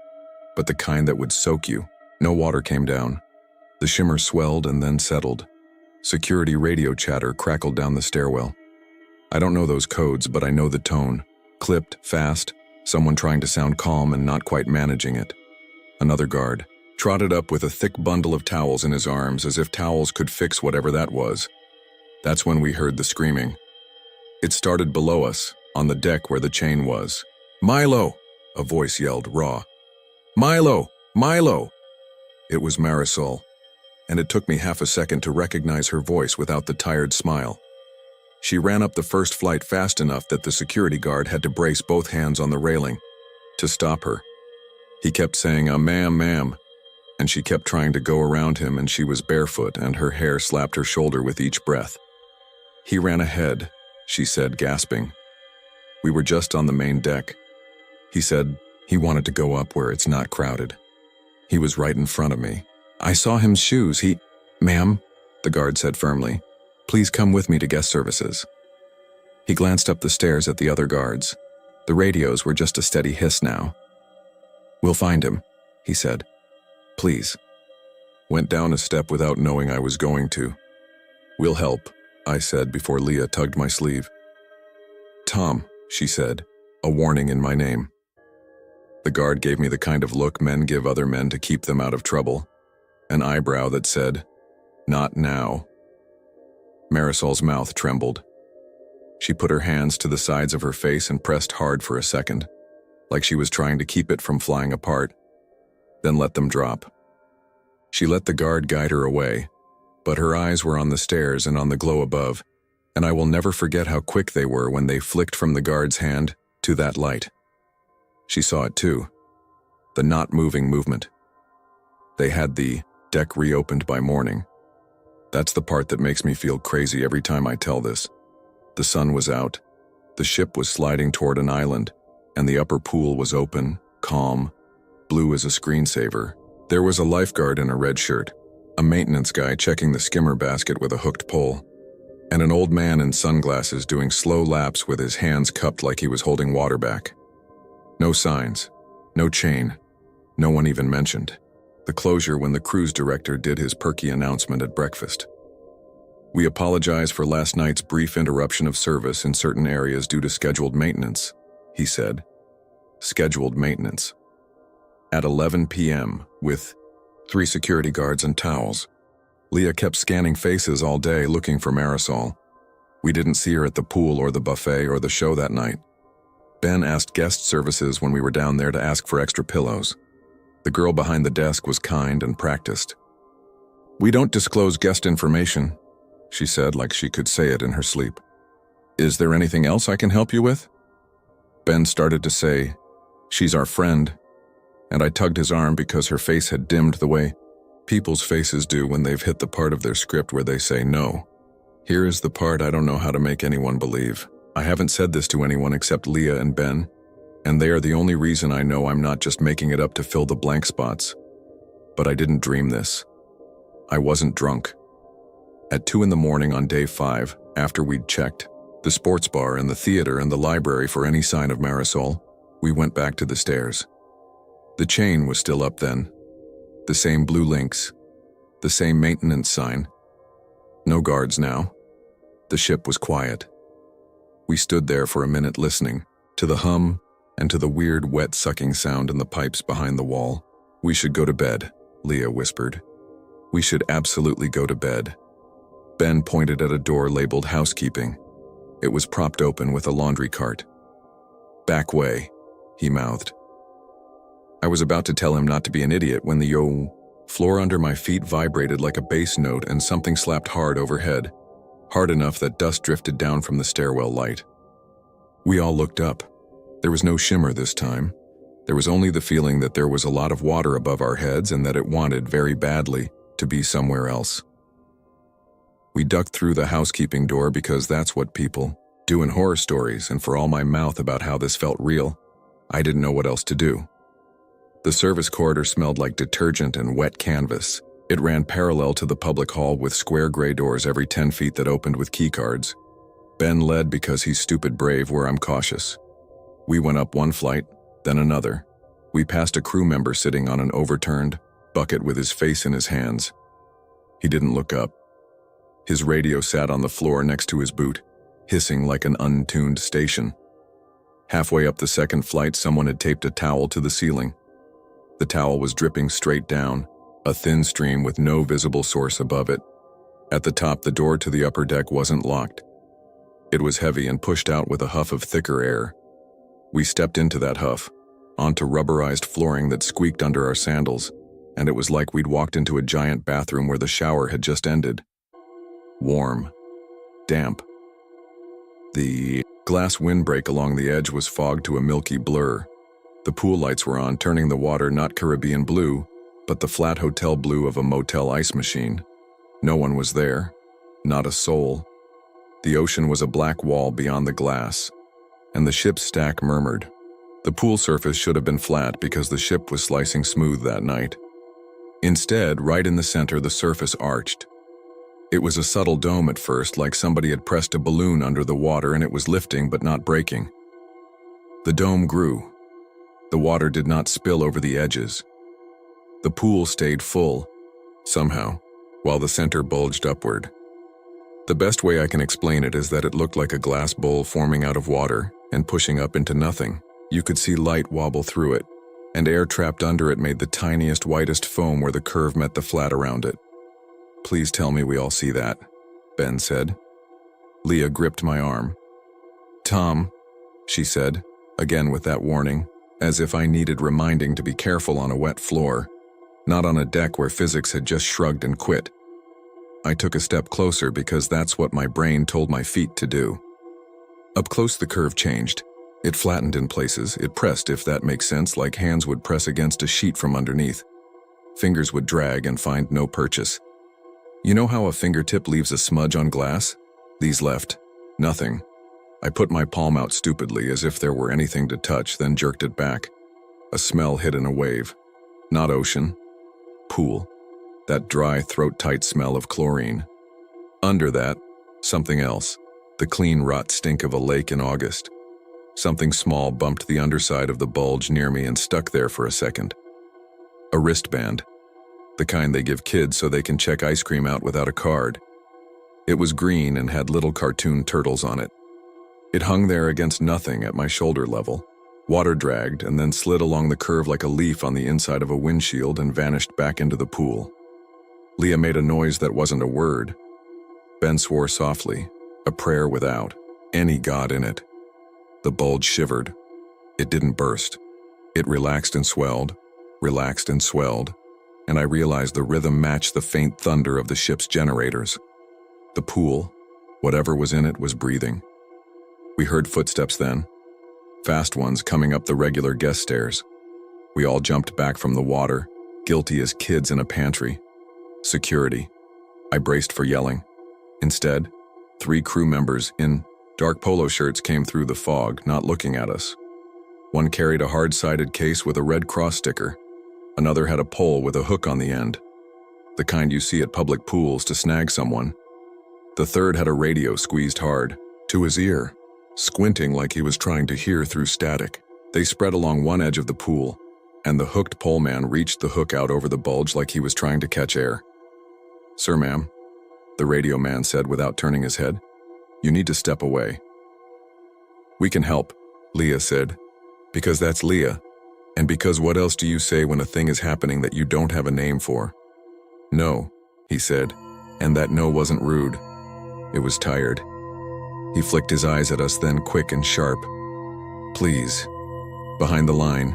but the kind that would soak you. No water came down. The shimmer swelled and then settled. Security radio chatter crackled down the stairwell. I don't know those codes, but I know the tone. Clipped, fast, someone trying to sound calm and not quite managing it. Another guard trotted up with a thick bundle of towels in his arms, as if towels could fix whatever that was. That's when we heard the screaming. It started below us, on the deck where the chain was. Milo! A voice yelled, raw. Milo! Milo! It was Marisol, and it took me half a second to recognize her voice without the tired smile. She ran up the first flight fast enough that the security guard had to brace both hands on the railing to stop her. He kept saying, ma'am, ma'am, and she kept trying to go around him, and she was barefoot and her hair slapped her shoulder with each breath. He ran ahead, she said, gasping. We were just on the main deck. He said, He wanted to go up where it's not crowded. He was right in front of me. I saw his shoes. Ma'am, the guard said firmly, please come with me to guest services. He glanced up the stairs at the other guards. The radios were just a steady hiss now. We'll find him, he said. Please. Went down a step without knowing I was going to. We'll help, I said before Leah tugged my sleeve. Tom, she said, a warning in my name. The guard gave me the kind of look men give other men to keep them out of trouble. An eyebrow that said, not now. Marisol's mouth trembled. She put her hands to the sides of her face and pressed hard for a second, like she was trying to keep it from flying apart, then let them drop. She let the guard guide her away, but her eyes were on the stairs and on the glow above, and I will never forget how quick they were when they flicked from the guard's hand to that light. She saw it too, the not-moving movement. They had the deck reopened by morning. That's the part that makes me feel crazy every time I tell this. The sun was out, the ship was sliding toward an island, and the upper pool was open, calm, blue as a screensaver. There was a lifeguard in a red shirt, a maintenance guy checking the skimmer basket with a hooked pole, and an old man in sunglasses doing slow laps with his hands cupped like he was holding water back. No signs, no chain, no one even mentioned. The closure when the cruise director did his perky announcement at breakfast. We apologize for last night's brief interruption of service in certain areas due to scheduled maintenance, he said. Scheduled maintenance. At 11 p.m., with 3 security guards and towels. Leah kept scanning faces all day looking for Marisol. We didn't see her at the pool or the buffet or the show that night. Ben asked guest services when we were down there to ask for extra pillows. The girl behind the desk was kind and practiced. We don't disclose guest information, she said like she could say it in her sleep. Is there anything else I can help you with? Ben started to say, she's our friend, and I tugged his arm because her face had dimmed the way people's faces do when they've hit the part of their script where they say no. Here is the part I don't know how to make anyone believe. I haven't said this to anyone except Leah and Ben, and they are the only reason I know I'm not just making it up to fill the blank spots. But I didn't dream this. I wasn't drunk. At 2 in the morning on day 5, after we'd checked the sports bar and the theater and the library for any sign of Marisol, we went back to the stairs. The chain was still up then. The same blue links. The same maintenance sign. No guards now. The ship was quiet. We stood there for a minute listening to the hum and to the weird wet sucking sound in the pipes behind the wall. We should go to bed, Leah whispered. We should absolutely go to bed. Ben pointed at a door labeled housekeeping. It was propped open with a laundry cart. Back way, he mouthed. I was about to tell him not to be an idiot when the floor under my feet vibrated like a bass note and something slapped hard overhead, hard enough that dust drifted down from the stairwell light. We all looked up. There was no shimmer this time. There was only the feeling that there was a lot of water above our heads and that it wanted very badly to be somewhere else. We ducked through the housekeeping door because that's what people do in horror stories, and for all my mouth about how this felt real, I didn't know what else to do. The service corridor smelled like detergent and wet canvas. It ran parallel to the public hall with square gray doors every 10 feet that opened with keycards. Ben led because he's stupid brave where I'm cautious. We went up one flight, then another. We passed a crew member sitting on an overturned bucket with his face in his hands. He didn't look up. His radio sat on the floor next to his boot, hissing like an untuned station. Halfway up the second flight, someone had taped a towel to the ceiling. The towel was dripping straight down, a thin stream with no visible source above it. At the top, the door to the upper deck wasn't locked. It was heavy and pushed out with a huff of thicker air. We stepped into that huff, onto rubberized flooring that squeaked under our sandals, and it was like we'd walked into a giant bathroom where the shower had just ended. Warm. Damp. The glass windbreak along the edge was fogged to a milky blur. The pool lights were on, turning the water not Caribbean blue, but the flat hotel blue of a motel ice machine. No one was there. Not a soul. The ocean was a black wall beyond the glass, and the ship's stack murmured. The pool surface should have been flat because the ship was slicing smooth that night. Instead, right in the center, the surface arched. It was a subtle dome at first, like somebody had pressed a balloon under the water and it was lifting but not breaking. The dome grew. The water did not spill over the edges. The pool stayed full, somehow, while the center bulged upward. The best way I can explain it is that it looked like a glass bowl forming out of water and pushing up into nothing. You could see light wobble through it, and air trapped under it made the tiniest, whitest foam where the curve met the flat around it. "Please tell me we all see that," Ben said. Leah gripped my arm. "Tom," she said, again with that warning, as if I needed reminding to be careful on a wet floor, not on a deck where physics had just shrugged and quit. I took a step closer because that's what my brain told my feet to do. Up close, the curve changed. It flattened in places, it pressed, if that makes sense, like hands would press against a sheet from underneath. Fingers would drag and find no purchase. You know how a fingertip leaves a smudge on glass? These left nothing. I put my palm out stupidly as if there were anything to touch, then jerked it back. A smell hit in a wave. Not ocean. Pool. That dry, throat-tight smell of chlorine. Under that, something else. The clean rot stink of a lake in August. Something small bumped the underside of the bulge near me and stuck there for a second. A wristband. The kind they give kids so they can check ice cream out without a card. It was green and had little cartoon turtles on it. It hung there against nothing at my shoulder level. Water dragged and then slid along the curve like a leaf on the inside of a windshield and vanished back into the pool. Leah made a noise that wasn't a word. Ben swore softly, a prayer without any God in it. The bulge shivered. It didn't burst. It relaxed and swelled, and I realized the rhythm matched the faint thunder of the ship's generators. The pool, whatever was in it, was breathing. We heard footsteps then, fast ones coming up the regular guest stairs. We all jumped back from the water, guilty as kids in a pantry. Security. I braced for yelling. Instead, 3 crew members in dark polo shirts came through the fog, not looking at us. One carried a hard-sided case with a Red Cross sticker. Another had a pole with a hook on the end, the kind you see at public pools to snag someone. The third had a radio squeezed hard, to his ear, squinting like he was trying to hear through static. They spread along one edge of the pool, and the hooked pole man reached the hook out over the bulge like he was trying to catch air. "Sir, ma'am," the radio man said without turning his head. "You need to step away." "We can help," Leah said, "because that's Leah, and because what else do you say when a thing is happening that you don't have a name for?" "No," he said, and that no wasn't rude. It was tired. He flicked his eyes at us, then quick and sharp. "Please." Behind the line.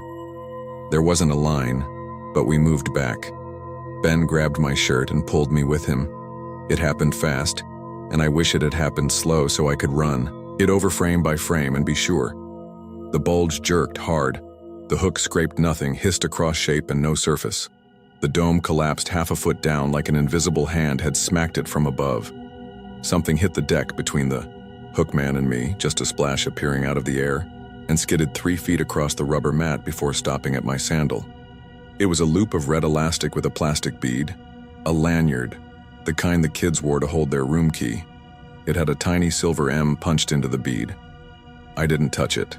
There wasn't a line, but we moved back. Ben grabbed my shirt and pulled me with him. It happened fast, and I wish it had happened slow so I could run it over frame by frame and be sure. The bulge jerked hard. The hook scraped nothing, hissed across shape and no surface. The dome collapsed half a foot down like an invisible hand had smacked it from above. Something hit the deck between the hookman and me, just a splash appearing out of the air, and skidded 3 feet across the rubber mat before stopping at my sandal. It was a loop of red elastic with a plastic bead, a lanyard, the kind the kids wore to hold their room key. It had a tiny silver M punched into the bead. I didn't touch it.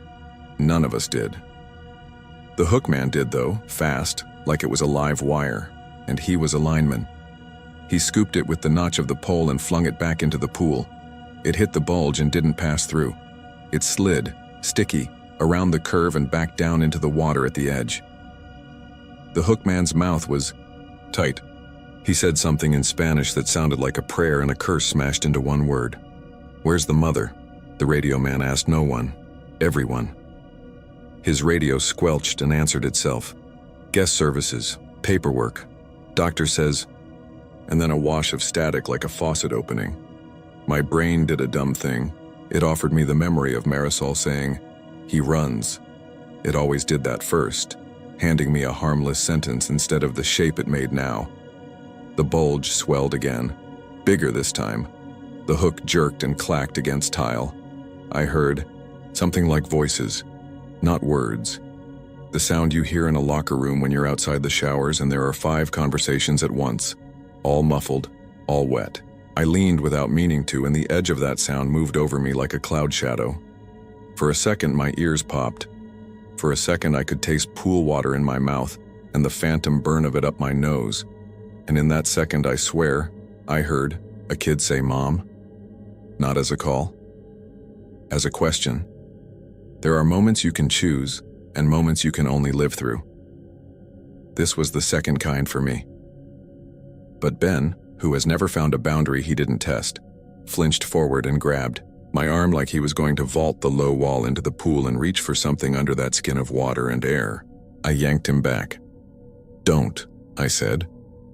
None of us did. The hookman did, though, fast, like it was a live wire, and he was a lineman. He scooped it with the notch of the pole and flung it back into the pool. It hit the bulge and didn't pass through. It slid, sticky, around the curve and back down into the water at the edge. The hookman's mouth was tight. He said something in Spanish that sounded like a prayer and a curse smashed into one word. "Where's the mother?" The radio man asked no one. Everyone. His radio squelched and answered itself. "Guest services, paperwork, doctor says," and then a wash of static like a faucet opening. My brain did a dumb thing. It offered me the memory of Marisol saying, "He runs." It always did that first, handing me a harmless sentence instead of the shape it made now. The bulge swelled again, bigger this time. The hook jerked and clacked against tile. I heard something like voices. Not words. The sound you hear in a locker room when you're outside the showers and there are 5 conversations at once, all muffled, all wet. I leaned without meaning to, and the edge of that sound moved over me like a cloud shadow. For a second, my ears popped. For a second, I could taste pool water in my mouth and the phantom burn of it up my nose. And in that second, I swear, I heard a kid say, "Mom." Not as a call, as a question. There are moments you can choose and moments you can only live through. This was the second kind for me. But Ben, who has never found a boundary he didn't test, flinched forward and grabbed my arm like he was going to vault the low wall into the pool and reach for something under that skin of water and air. I yanked him back. "Don't," I said,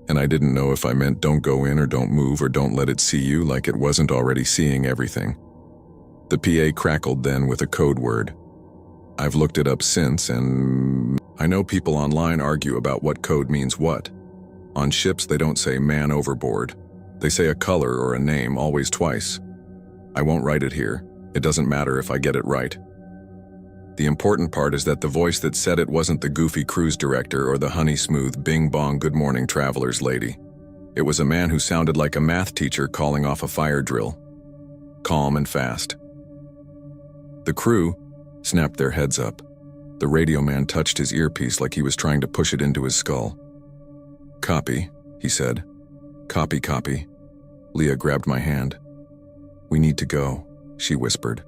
and I didn't know if I meant don't go in or don't move or don't let it see you, like it wasn't already seeing everything. The PA crackled then with a code word. I've looked it up since, and I know people online argue about what code means what. On ships, they don't say "man overboard." They say a color or a name, always twice. I won't write it here. It doesn't matter if I get it right. The important part is that the voice that said it wasn't the goofy cruise director or the honey-smooth bing-bong good morning travelers lady. It was a man who sounded like a math teacher calling off a fire drill. Calm and fast. The crew snapped their heads up. The radio man touched his earpiece like he was trying to push it into his skull. "Copy," he said. "Copy, copy." Leah grabbed my hand. "We need to go," she whispered.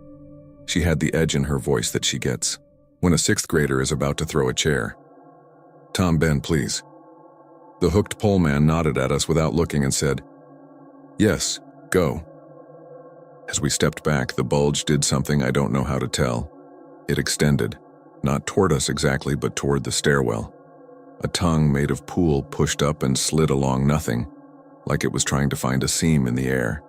She had the edge in her voice that she gets when a 6th grader is about to throw a chair. "Tom, Ben, please." The hooked pole man nodded at us without looking and said, "Yes, go." As we stepped back, the bulge did something I don't know how to tell. It extended, not toward us exactly, but toward the stairwell. A tongue made of pool pushed up and slid along nothing, like it was trying to find a seam in the air.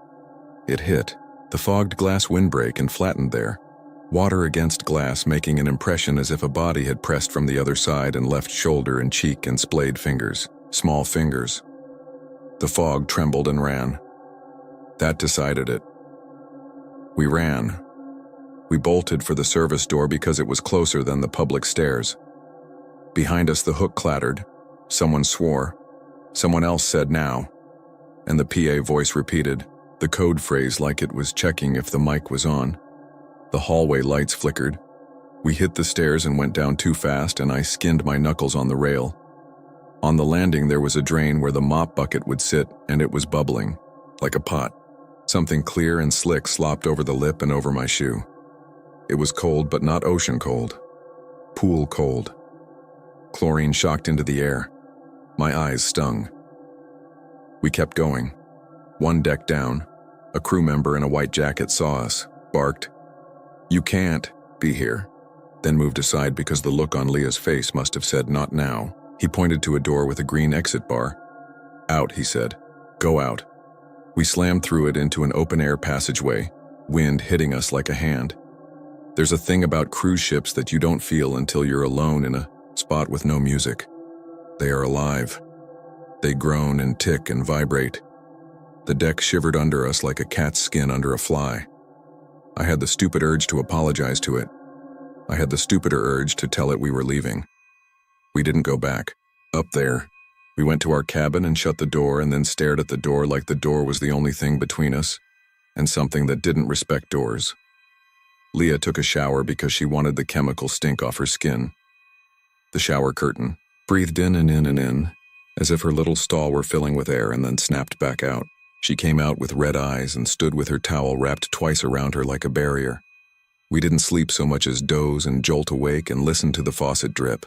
It hit the fogged glass windbreak and flattened there, water against glass making an impression as if a body had pressed from the other side and left shoulder and cheek and splayed fingers, small fingers. The fog trembled and ran. That decided it. We ran. We bolted for the service door because it was closer than the public stairs. Behind us the hook clattered. Someone swore. Someone else said "now." And the PA voice repeated the code phrase like it was checking if the mic was on. The hallway lights flickered. We hit the stairs and went down too fast, and I skinned my knuckles on the rail. On the landing there was a drain where the mop bucket would sit, and it was bubbling, like a pot. Something clear and slick slopped over the lip and over my shoe. It was cold, but not ocean cold. Pool cold. Chlorine shocked into the air. My eyes stung. We kept going. One deck down, a crew member in a white jacket saw us, barked, "You can't be here," then moved aside because the look on Leah's face must have said "not now." He pointed to a door with a green exit bar. "Out," he said. "Go out." We slammed through it into an open-air passageway, wind hitting us like a hand. There's a thing about cruise ships that you don't feel until you're alone in a spot with no music. They are alive. They groan and tick and vibrate. The deck shivered under us like a cat's skin under a fly. I had the stupid urge to apologize to it. I had the stupider urge to tell it we were leaving. We didn't go back. Up there, we went to our cabin and shut the door and then stared at the door like the door was the only thing between us and something that didn't respect doors. Leah took a shower because she wanted the chemical stink off her skin. The shower curtain breathed in and in and in, as if her little stall were filling with air, and then snapped back out. She came out with red eyes and stood with her towel wrapped twice around her like a barrier. We didn't sleep so much as doze and jolt awake and listen to the faucet drip.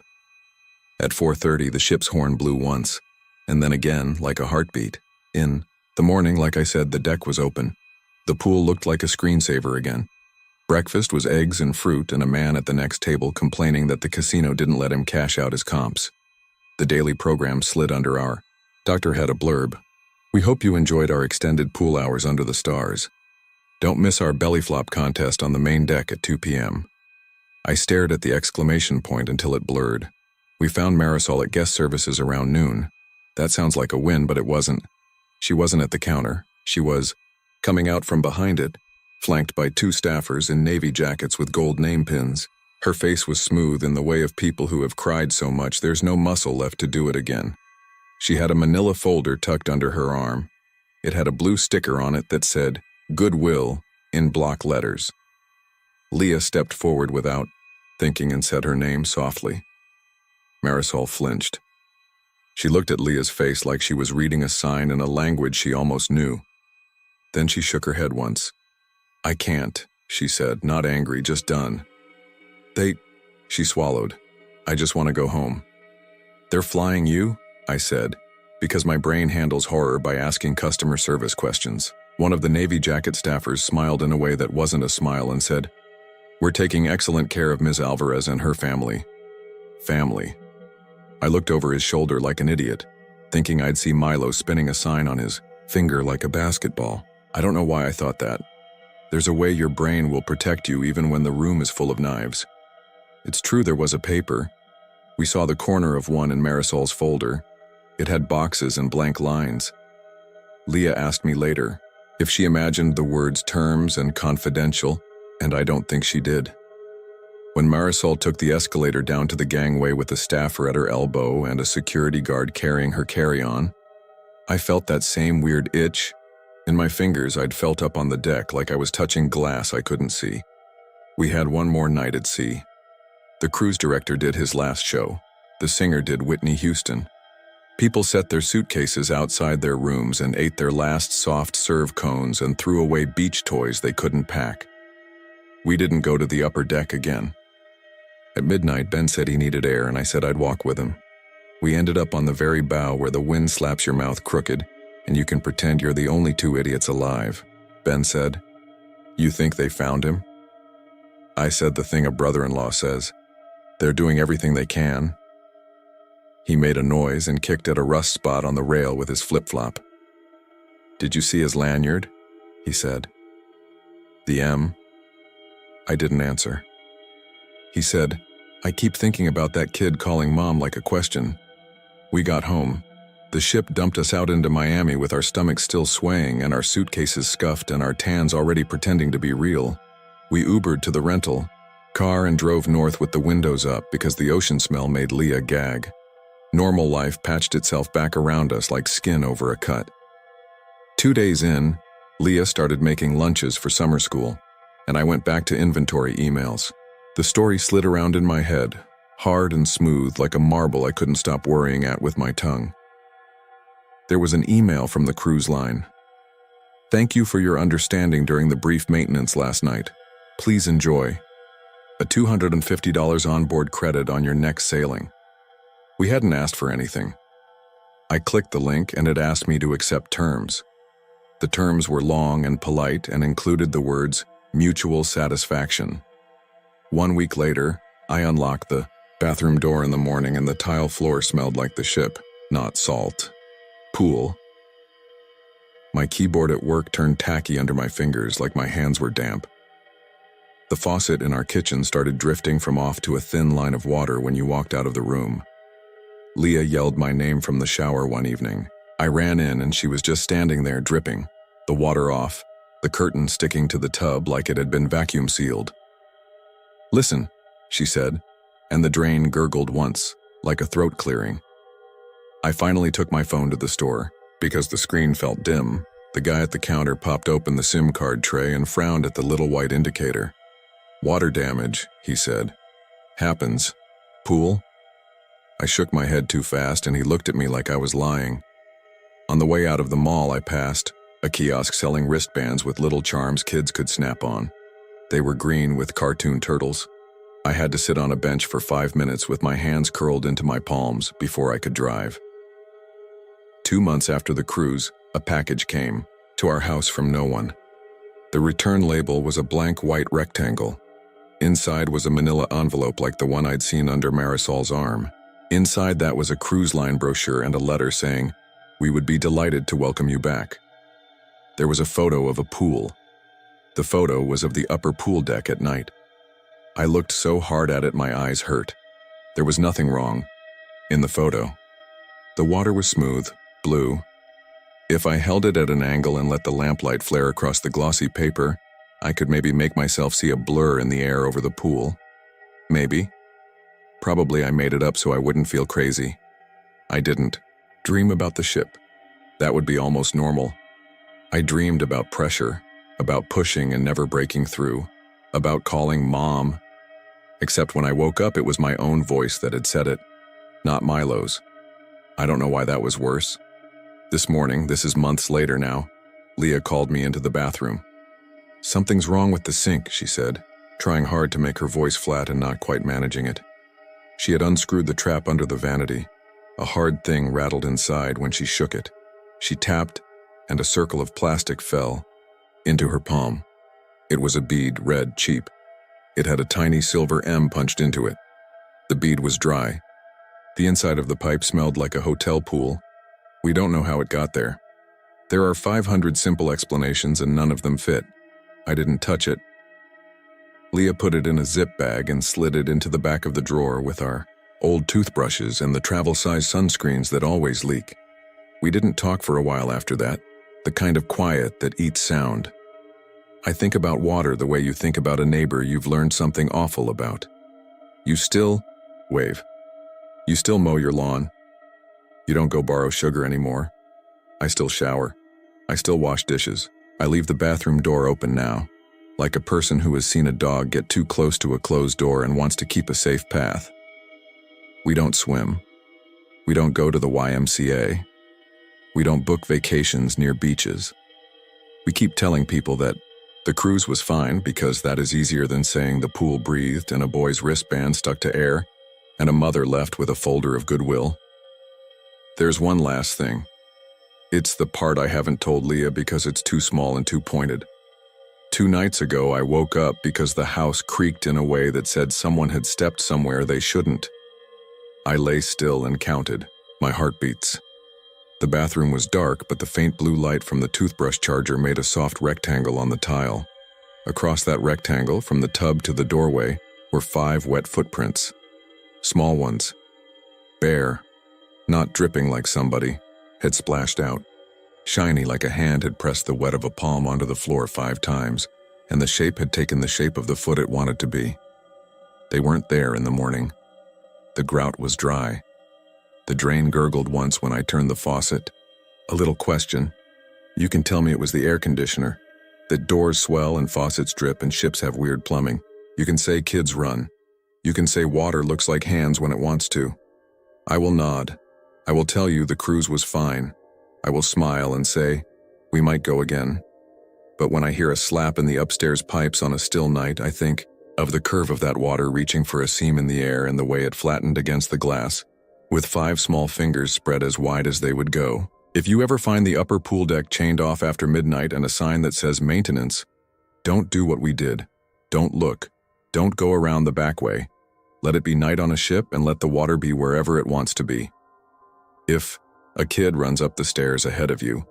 At 4:30, the ship's horn blew once, and then again, like a heartbeat. In the morning, like I said, the deck was open. The pool looked like a screensaver again. Breakfast was eggs and fruit and a man at the next table complaining that the casino didn't let him cash out his comps. The daily program slid under our doctor had a blurb. "We hope you enjoyed our extended pool hours under the stars. Don't miss our belly flop contest on the main deck at 2 p.m. I stared at the exclamation point until it blurred. We found Marisol at guest services around noon. That sounds like a win, but it wasn't. She wasn't at the counter. She was coming out from behind it, flanked by 2 staffers in navy jackets with gold name pins. Her face was smooth in the way of people who have cried so much there's no muscle left to do it again. She had a manila folder tucked under her arm. It had a blue sticker on it that said, "Goodwill," in block letters. Leah stepped forward without thinking and said her name softly. Marisol flinched. She looked at Leah's face like she was reading a sign in a language she almost knew. Then she shook her head once. "I can't," she said, not angry, just done. She swallowed. "I just want to go home." "They're flying you?" I said, because my brain handles horror by asking customer service questions. One of the Navy jacket staffers smiled in a way that wasn't a smile and said, "We're taking excellent care of Ms. Alvarez and her family." Family. I looked over his shoulder like an idiot, thinking I'd see Milo spinning a sign on his finger like a basketball. I don't know why I thought that. There's a way your brain will protect you even when the room is full of knives. It's true there was a paper. We saw the corner of one in Marisol's folder. It had boxes and blank lines. Leah asked me later if she imagined the words terms and confidential, and I don't think she did. When Marisol took the escalator down to the gangway with a staffer at her elbow and a security guard carrying her carry-on, I felt that same weird itch in my fingers I'd felt up on the deck, like I was touching glass I couldn't see. We had one more night at sea. The cruise director did his last show. The singer did Whitney Houston. People set their suitcases outside their rooms and ate their last soft serve cones and threw away beach toys they couldn't pack. We didn't go to the upper deck again. At midnight, Ben said he needed air, and I said I'd walk with him. We ended up on the very bow where the wind slaps your mouth crooked, and you can pretend you're the only two idiots alive. Ben said, "You think they found him?" I said the thing a brother-in-law says. "They're doing everything they can." He made a noise and kicked at a rust spot on the rail with his flip-flop. "Did you see his lanyard?" he said. "The M?" I didn't answer. He said, "I keep thinking about that kid calling Mom like a question." We got home. The ship dumped us out into Miami with our stomachs still swaying and our suitcases scuffed and our tans already pretending to be real. We Ubered to the rental car and drove north with the windows up because the ocean smell made Leah gag. Normal life patched itself back around us like skin over a cut. 2 days in, Leah started making lunches for summer school, and I went back to inventory emails. The story slid around in my head, hard and smooth like a marble I couldn't stop worrying at with my tongue. There was an email from the cruise line. "Thank you for your understanding during the brief maintenance last night. Please enjoy a $250 onboard credit on your next sailing." We hadn't asked for anything. I clicked the link and it asked me to accept terms. The terms were long and polite and included the words mutual satisfaction. 1 week later, I unlocked the bathroom door in the morning and the tile floor smelled like the ship, not salt. Pool. My keyboard at work turned tacky under my fingers like my hands were damp. The faucet in our kitchen started drifting from off to a thin line of water when you walked out of the room. Leah yelled my name from the shower one evening. I ran in and she was just standing there dripping, the water off, the curtain sticking to the tub like it had been vacuum sealed. "Listen," she said, and the drain gurgled once, like a throat clearing. I finally took my phone to the store. Because the screen felt dim, the guy at the counter popped open the SIM card tray and frowned at the little white indicator. "Water damage," he said. "Happens. Pool?" I shook my head too fast and he looked at me like I was lying. On the way out of the mall, I passed a kiosk selling wristbands with little charms kids could snap on. They were green with cartoon turtles. I had to sit on a bench for 5 minutes with my hands curled into my palms before I could drive. 2 months after the cruise, a package came to our house from no one. The return label was a blank white rectangle. Inside was a manila envelope like the one I'd seen under Marisol's arm. Inside that was a cruise line brochure and a letter saying, "We would be delighted to welcome you back." There was a photo of a pool. The photo was of the upper pool deck at night. I looked so hard at it my eyes hurt. There was nothing wrong in the photo. The water was smooth, blue. If I held it at an angle and let the lamplight flare across the glossy paper, I could maybe make myself see a blur in the air over the pool. Maybe. Probably I made it up so I wouldn't feel crazy. I didn't. Dream about the ship. That would be almost normal. I dreamed about pressure, about pushing and never breaking through, about calling Mom. Except when I woke up, it was my own voice that had said it, not Milo's. I don't know why that was worse. This morning, this is months later now, Leah called me into the bathroom. "Something's wrong with the sink," she said, trying hard to make her voice flat and not quite managing it. She had unscrewed the trap under the vanity. A hard thing rattled inside when she shook it. She tapped, and a circle of plastic fell into her palm. It was a bead, red, cheap. It had a tiny silver M punched into it. The bead was dry. The inside of the pipe smelled like a hotel pool. We don't know how it got there. There are 500 simple explanations and none of them fit. I didn't touch it. Leah put it in a zip bag and slid it into the back of the drawer with our old toothbrushes and the travel-size sunscreens that always leak. We didn't talk for a while after that, the kind of quiet that eats sound. I think about water the way you think about a neighbor you've learned something awful about. You still wave. You still mow your lawn. You don't go borrow sugar anymore. I still shower. I still wash dishes. I leave the bathroom door open now, like a person who has seen a dog get too close to a closed door and wants to keep a safe path. We don't swim. We don't go to the YMCA. We don't book vacations near beaches. We keep telling people that the cruise was fine because that is easier than saying the pool breathed and a boy's wristband stuck to air and a mother left with a folder of goodwill. There's one last thing. It's the part I haven't told Leah because it's too small and too pointed. 2 nights ago, I woke up because the house creaked in a way that said someone had stepped somewhere they shouldn't. I lay still and counted, my heartbeats. The bathroom was dark, but the faint blue light from the toothbrush charger made a soft rectangle on the tile. Across that rectangle, from the tub to the doorway, were 5 wet footprints. Small ones. Bare. Not dripping like somebody had splashed out. Shiny like a hand had pressed the wet of a palm onto the floor 5 times, and the shape had taken the shape of the foot it wanted to be. They weren't there in the morning. The grout was dry. The drain gurgled once when I turned the faucet. A little question. You can tell me it was the air conditioner. That doors swell and faucets drip and ships have weird plumbing. You can say kids run. You can say water looks like hands when it wants to. I will nod. I will tell you the cruise was fine. I will smile and say, we might go again. But when I hear a slap in the upstairs pipes on a still night, I think of the curve of that water reaching for a seam in the air and the way it flattened against the glass, with 5 small fingers spread as wide as they would go. If you ever find the upper pool deck chained off after midnight and a sign that says maintenance, don't do what we did. Don't look. Don't go around the back way. Let it be night on a ship and let the water be wherever it wants to be. If a kid runs up the stairs ahead of you,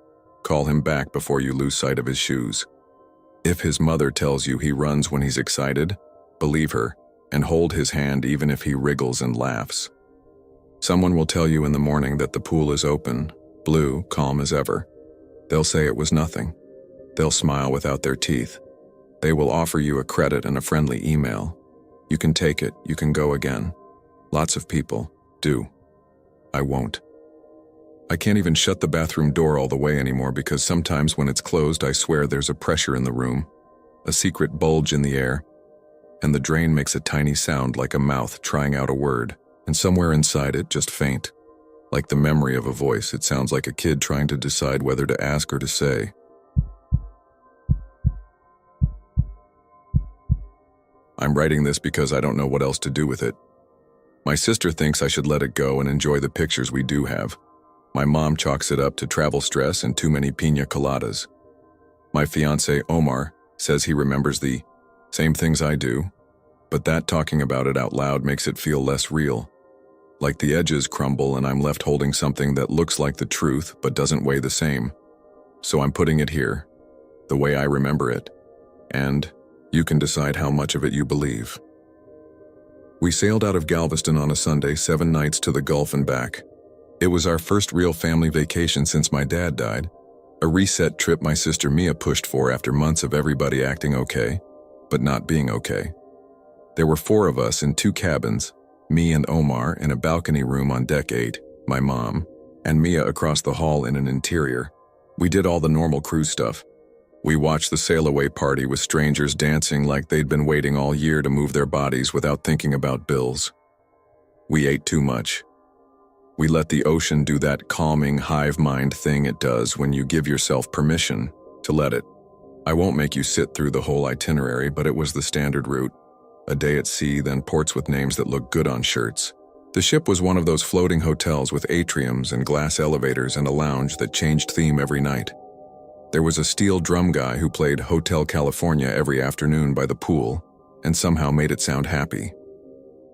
call him back before you lose sight of his shoes. If his mother tells you he runs when he's excited, believe her and hold his hand even if he wriggles and laughs. Someone will tell you in the morning that the pool is open, blue, calm as ever. They'll say it was nothing. They'll smile without their teeth. They will offer you a credit and a friendly email. You can take it, you can go again. Lots of people do. I won't. I can't even shut the bathroom door all the way anymore because sometimes when it's closed I swear there's a pressure in the room, a secret bulge in the air, and the drain makes a tiny sound like a mouth trying out a word, and somewhere inside it, just faint, like the memory of a voice, it sounds like a kid trying to decide whether to ask or to say. I'm writing this because I don't know what else to do with it. My sister thinks I should let it go and enjoy the pictures we do have. My mom chalks it up to travel stress and too many piña coladas. My fiancé, Omar, says he remembers the same things I do, but that talking about it out loud makes it feel less real. Like the edges crumble and I'm left holding something that looks like the truth but doesn't weigh the same. So I'm putting it here, the way I remember it, and you can decide how much of it you believe. We sailed out of Galveston on a Sunday, 7 nights to the Gulf and back. It was our first real family vacation since my dad died, a reset trip my sister Mia pushed for after months of everybody acting okay, but not being okay. There were 4 of us in 2 cabins, me and Omar in a balcony room on deck 8, my mom, and Mia across the hall in an interior. We did all the normal cruise stuff. We watched the sail-away party with strangers dancing like they'd been waiting all year to move their bodies without thinking about bills. We ate too much. We let the ocean do that calming hive mind thing it does when you give yourself permission to let it. I won't make you sit through the whole itinerary, but it was the standard route. A day at sea, then ports with names that look good on shirts. The ship was one of those floating hotels with atriums and glass elevators and a lounge that changed theme every night. There was a steel drum guy who played Hotel California every afternoon by the pool and somehow made it sound happy.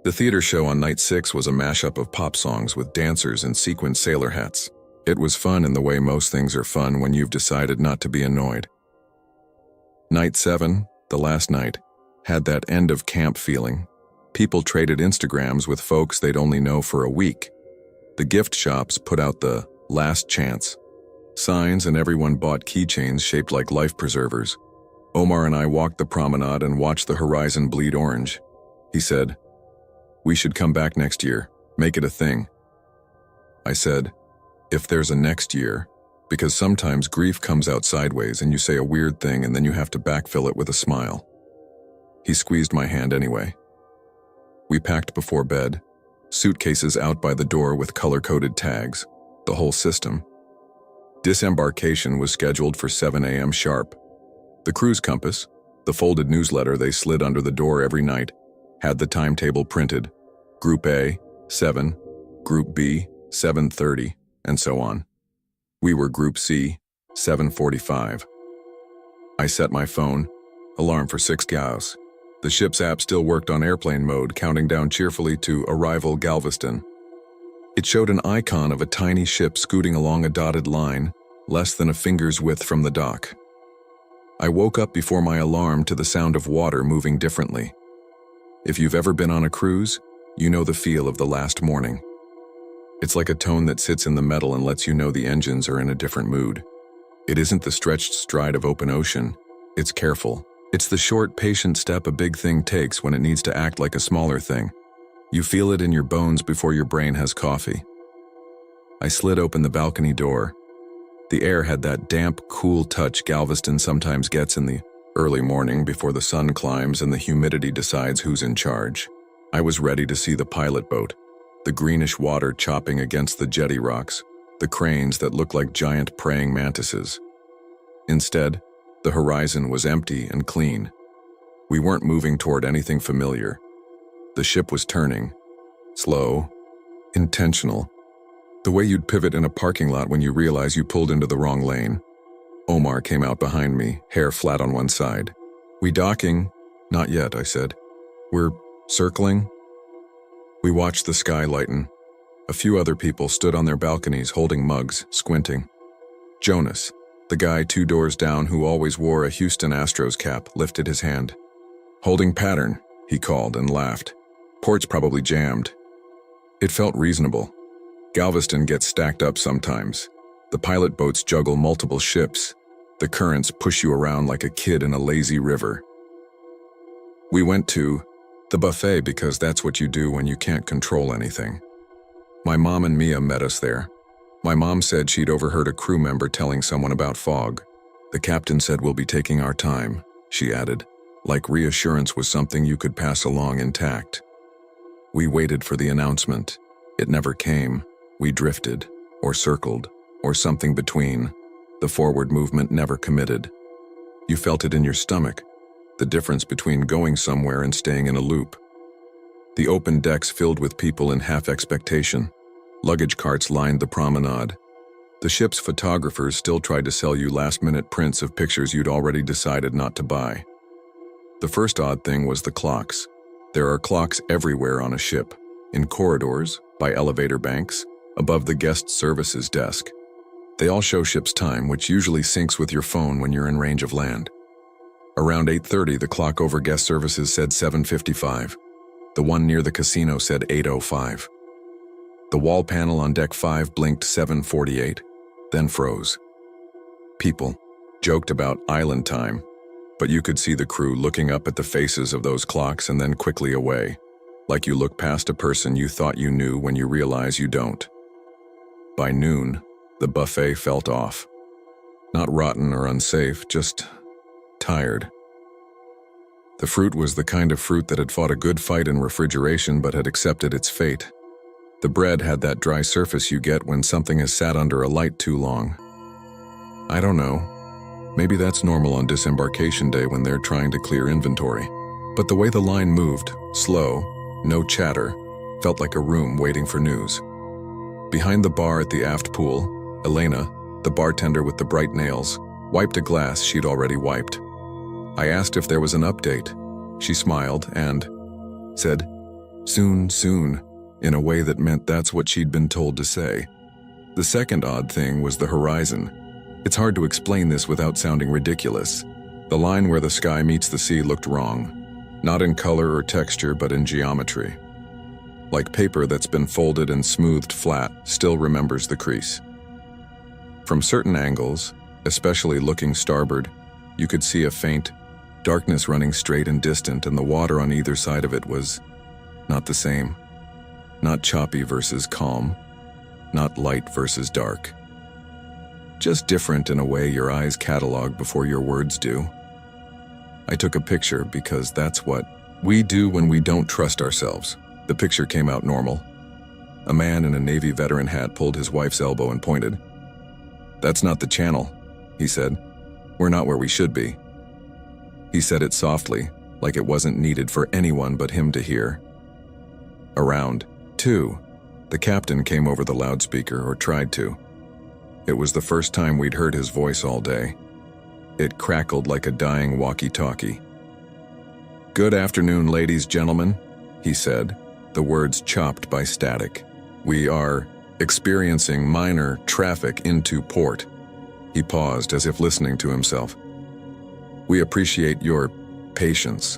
The theater show on night 6 was a mashup of pop songs with dancers in sequined sailor hats. It was fun in the way most things are fun when you've decided not to be annoyed. Night 7, the last night, had that end of camp feeling. People traded Instagrams with folks they'd only know for a week. The gift shops put out the last chance signs and everyone bought keychains shaped like life preservers. Omar and I walked the promenade and watched the horizon bleed orange. He said, "We should come back next year, make it a thing." I said, "If there's a next year," because sometimes grief comes out sideways and you say a weird thing and then you have to backfill it with a smile. He squeezed my hand anyway. We packed before bed, suitcases out by the door with color-coded tags, the whole system. Disembarkation was scheduled for 7 a.m. sharp. The cruise compass, the folded newsletter they slid under the door every night, had the timetable printed. Group A, 7, Group B, 7:30, and so on. We were Group C, 7:45. I set my phone, alarm for 6 hours. The ship's app still worked on airplane mode, counting down cheerfully to arrival Galveston. It showed an icon of a tiny ship scooting along a dotted line, less than a finger's width from the dock. I woke up before my alarm to the sound of water moving differently. If you've ever been on a cruise, you know the feel of the last morning. It's like a tone that sits in the metal and lets you know the engines are in a different mood. It isn't the stretched stride of open ocean, it's careful. It's the short, patient step a big thing takes when it needs to act like a smaller thing. You feel it in your bones before your brain has coffee. I slid open the balcony door. The air had that damp, cool touch Galveston sometimes gets in the early morning before the sun climbs and the humidity decides who's in charge. I was ready to see the pilot boat, the greenish water chopping against the jetty rocks, the cranes that looked like giant praying mantises. Instead, the horizon was empty and clean. We weren't moving toward anything familiar. The ship was turning. Slow. Intentional. The way you'd pivot in a parking lot when you realize you pulled into the wrong lane. Omar came out behind me, hair flat on one side. "We docking?" "Not yet," I said. "We're circling?" We watched the sky lighten. A few other people stood on their balconies holding mugs, squinting. Jonas, the guy 2 doors down who always wore a Houston Astros cap, lifted his hand. "Holding pattern," he called and laughed. "Port's probably jammed." It felt reasonable. Galveston gets stacked up sometimes. The pilot boats juggle multiple ships. The currents push you around like a kid in a lazy river. We went to the buffet because that's what you do when you can't control anything. My mom and Mia met us there. My mom said she'd overheard a crew member telling someone about fog. "The captain said we'll be taking our time," she added, like reassurance was something you could pass along intact. We waited for the announcement. It never came. We drifted, or circled, or something between. The forward movement never committed. You felt it in your stomach, the difference between going somewhere and staying in a loop. The open decks filled with people in half expectation. Luggage carts lined the promenade. The ship's photographers still tried to sell you last-minute prints of pictures you'd already decided not to buy. The first odd thing was the clocks. There are clocks everywhere on a ship, in corridors, by elevator banks, above the guest services desk. They all show ship's time, which usually syncs with your phone when you're in range of land. Around 8:30, the clock over guest services said 7:55. The one near the casino said 8:05. The wall panel on deck 5 blinked 7:48, then froze. People joked about island time. But you could see the crew looking up at the faces of those clocks and then quickly away, like you look past a person you thought you knew when you realize you don't. By noon, the buffet felt off. Not rotten or unsafe, just tired. The fruit was the kind of fruit that had fought a good fight in refrigeration but had accepted its fate. The bread had that dry surface you get when something has sat under a light too long. I don't know. Maybe that's normal on disembarkation day when they're trying to clear inventory. But the way the line moved, slow, no chatter, felt like a room waiting for news. Behind the bar at the aft pool, Elena, the bartender with the bright nails, wiped a glass she'd already wiped. I asked if there was an update. She smiled and said, "Soon, soon," in a way that meant that's what she'd been told to say. The second odd thing was the horizon. It's hard to explain this without sounding ridiculous. The line where the sky meets the sea looked wrong. Not in color or texture, but in geometry. Like paper that's been folded and smoothed flat still remembers the crease. From certain angles, especially looking starboard, you could see a faint darkness running straight and distant, and the water on either side of it was not the same. Not choppy versus calm, not light versus dark. Just different in a way your eyes catalog before your words do. I took a picture because that's what we do when we don't trust ourselves. The picture came out normal. A man in a Navy veteran hat pulled his wife's elbow and pointed. "That's not the channel," he said. "We're not where we should be." He said it softly, like it wasn't needed for anyone but him to hear. Around 2, the captain came over the loudspeaker, or tried to. It was the first time we'd heard his voice all day. It crackled like a dying walkie-talkie. "Good afternoon, ladies, gentlemen," he said, the words chopped by static. "We are experiencing minor traffic into port." He paused as if listening to himself. "We appreciate your patience."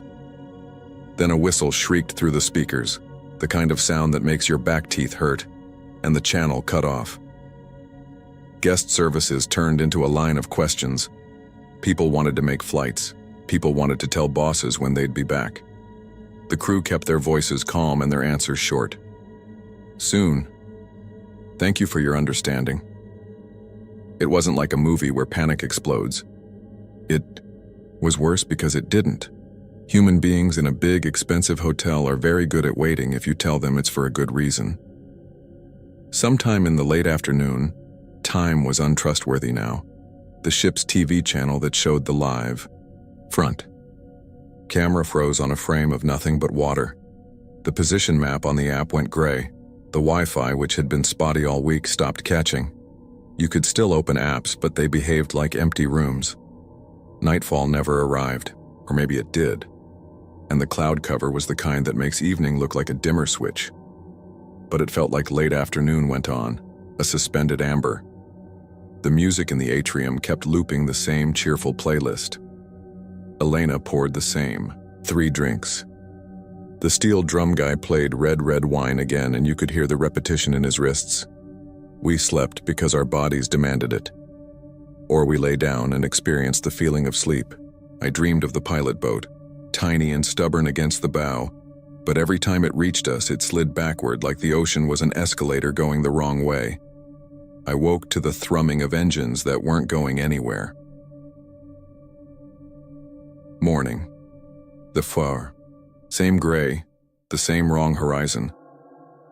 Then a whistle shrieked through the speakers, the kind of sound that makes your back teeth hurt, and the channel cut off. Guest services turned into a line of questions. People wanted to make flights. People wanted to tell bosses when they'd be back. The crew kept their voices calm and their answers short. "Soon. Thank you for your understanding." It wasn't like a movie where panic explodes. It was worse because it didn't. Human beings in a big, expensive hotel are very good at waiting if you tell them it's for a good reason. Sometime in the late afternoon, time was untrustworthy now. The ship's TV channel that showed the live front. Camera froze on a frame of nothing but water. The position map on the app went gray. The Wi-Fi, which had been spotty all week, stopped catching. You could still open apps, but they behaved like empty rooms. Nightfall never arrived, or maybe it did. And the cloud cover was the kind that makes evening look like a dimmer switch. But it felt like late afternoon went on, a suspended amber. The music in the atrium kept looping the same cheerful playlist. Elena poured the same 3 drinks. The steel drum guy played Red, Red Wine again, and you could hear the repetition in his wrists. We slept because our bodies demanded it. Or we lay down and experienced the feeling of sleep. I dreamed of the pilot boat, tiny and stubborn against the bow, but every time it reached us, it slid backward like the ocean was an escalator going the wrong way. I woke to the thrumming of engines that weren't going anywhere. Morning. The phare. Same gray, the same wrong horizon.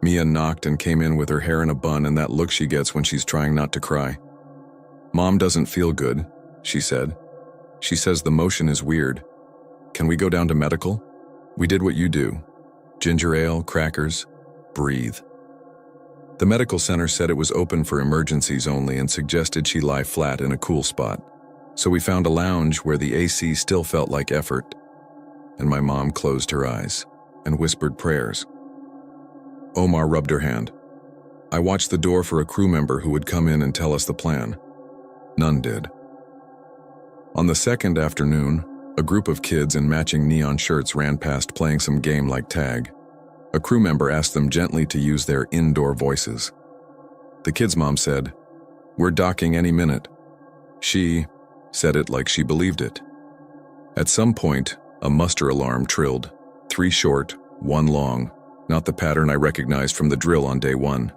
Mia knocked and came in with her hair in a bun and that look she gets when she's trying not to cry. "Mom doesn't feel good," she said. "She says the motion is weird. Can we go down to medical? We did what you do. Ginger ale, crackers, breathe." The medical center said it was open for emergencies only and suggested she lie flat in a cool spot. So we found a lounge where the AC still felt like effort, and my mom closed her eyes and whispered prayers. Omar rubbed her hand. I watched the door for a crew member who would come in and tell us the plan. None did. On the second afternoon, a group of kids in matching neon shirts ran past playing some game like tag. A crew member asked them gently to use their indoor voices. The kid's mom said, "We're docking any minute." She said it like she believed it. At some point, a muster alarm trilled. 3 short, 1 long, not the pattern I recognized from the drill on day 1.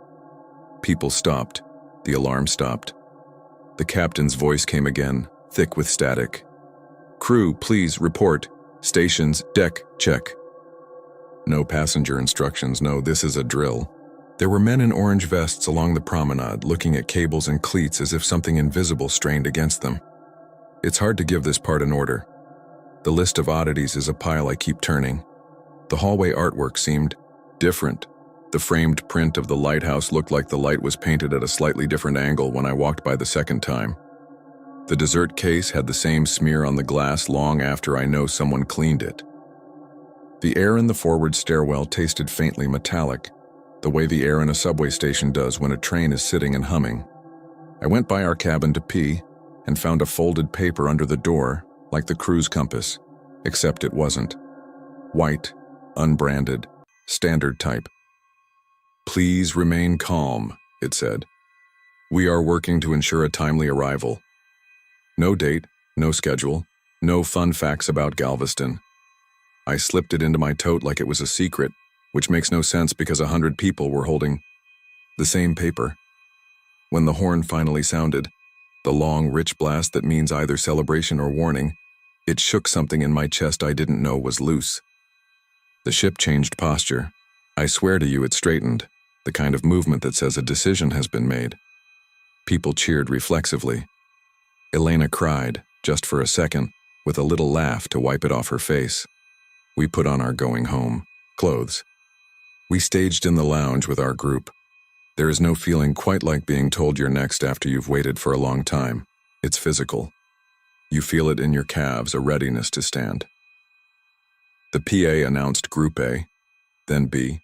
People stopped. The alarm stopped. The captain's voice came again, thick with static. "Crew, please report. Stations, deck, check." No passenger instructions, no, this is a drill. There were men in orange vests along the promenade, looking at cables and cleats as if something invisible strained against them. It's hard to give this part an order. The list of oddities is a pile I keep turning. The hallway artwork seemed different. The framed print of the lighthouse looked like the light was painted at a slightly different angle when I walked by the second time. The dessert case had the same smear on the glass long after I know someone cleaned it. The air in the forward stairwell tasted faintly metallic, the way the air in a subway station does when a train is sitting and humming. I went by our cabin to pee and found a folded paper under the door, like the crew's compass, except it wasn't. White, unbranded, standard type. "Please remain calm," it said. "We are working to ensure a timely arrival." No date, no schedule, no fun facts about Galveston. I slipped it into my tote like it was a secret, which makes no sense because 100 people were holding the same paper. When the horn finally sounded, the long, rich blast that means either celebration or warning, it shook something in my chest I didn't know was loose. The ship changed posture. I swear to you it straightened, the kind of movement that says a decision has been made. People cheered reflexively. Elena cried, just for a second, with a little laugh to wipe it off her face. We put on our going home clothes. We staged in the lounge with our group. There is no feeling quite like being told you're next after you've waited for a long time. It's physical. You feel it in your calves, a readiness to stand. The PA announced Group A, then B,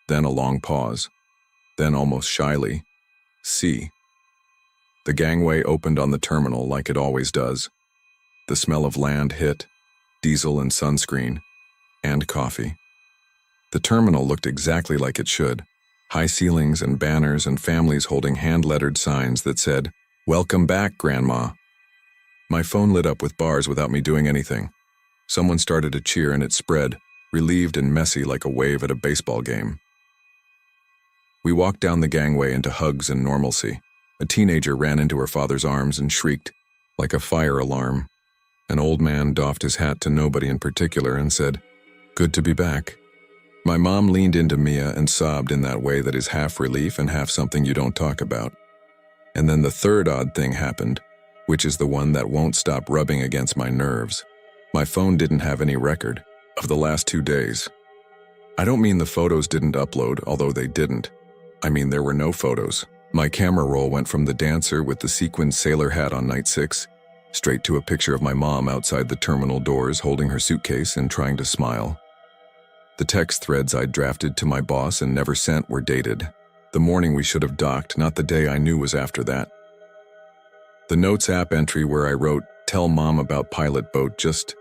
then a long pause, then almost shyly, C. The gangway opened on the terminal like it always does. The smell of land hit, diesel and sunscreen, and coffee. The terminal looked exactly like it should. High ceilings and banners and families holding hand-lettered signs that said, "Welcome back, Grandma." My phone lit up with bars without me doing anything. Someone started a cheer and it spread, relieved and messy like a wave at a baseball game. We walked down the gangway into hugs and normalcy. A teenager ran into her father's arms and shrieked, like a fire alarm. An old man doffed his hat to nobody in particular and said, "Good to be back." My mom leaned into Mia and sobbed in that way that is half relief and half something you don't talk about. And then the third odd thing happened, which is the one that won't stop rubbing against my nerves. My phone didn't have any record of the last 2 days. I don't mean the photos didn't upload, although they didn't. I mean there were no photos. My camera roll went from the dancer with the sequined sailor hat on night 6, straight to a picture of my mom outside the terminal doors holding her suitcase and trying to smile. The text threads I'd drafted to my boss and never sent were dated. The morning we should have docked, not the day I knew was after that. The Notes app entry where I wrote, "Tell Mom about pilot boat," just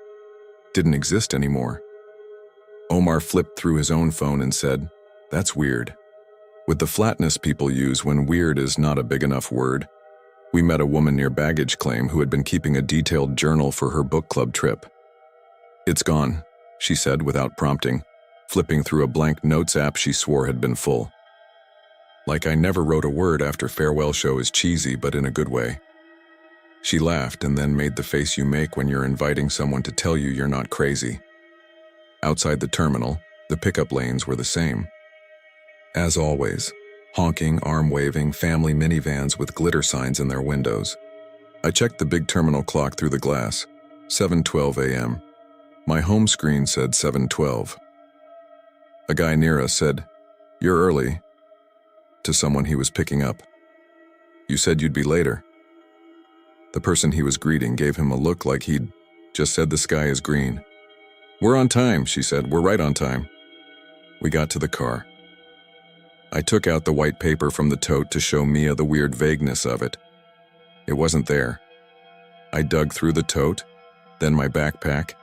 didn't exist anymore. Omar flipped through his own phone and said, "That's weird." With the flatness people use when weird is not a big enough word. We met a woman near baggage claim who had been keeping a detailed journal for her book club trip. "It's gone," she said without prompting, flipping through a blank Notes app she swore had been full. Like I never wrote a word after farewell show is cheesy, but in a good way. She laughed and then made the face you make when you're inviting someone to tell you you're not crazy. Outside the terminal, the pickup lanes were the same. As always, honking, arm-waving family minivans with glitter signs in their windows. I checked the big terminal clock through the glass, 7:12 a.m. My home screen said 7:12. A guy near us said, "You're early," to someone he was picking up. "You said you'd be later." The person he was greeting gave him a look like he'd just said the sky is green. "We're on time," she said. "We're right on time." We got to the car. I took out the white paper from the tote to show Mia the weird vagueness of it. It wasn't there. I dug through the tote, then my backpack,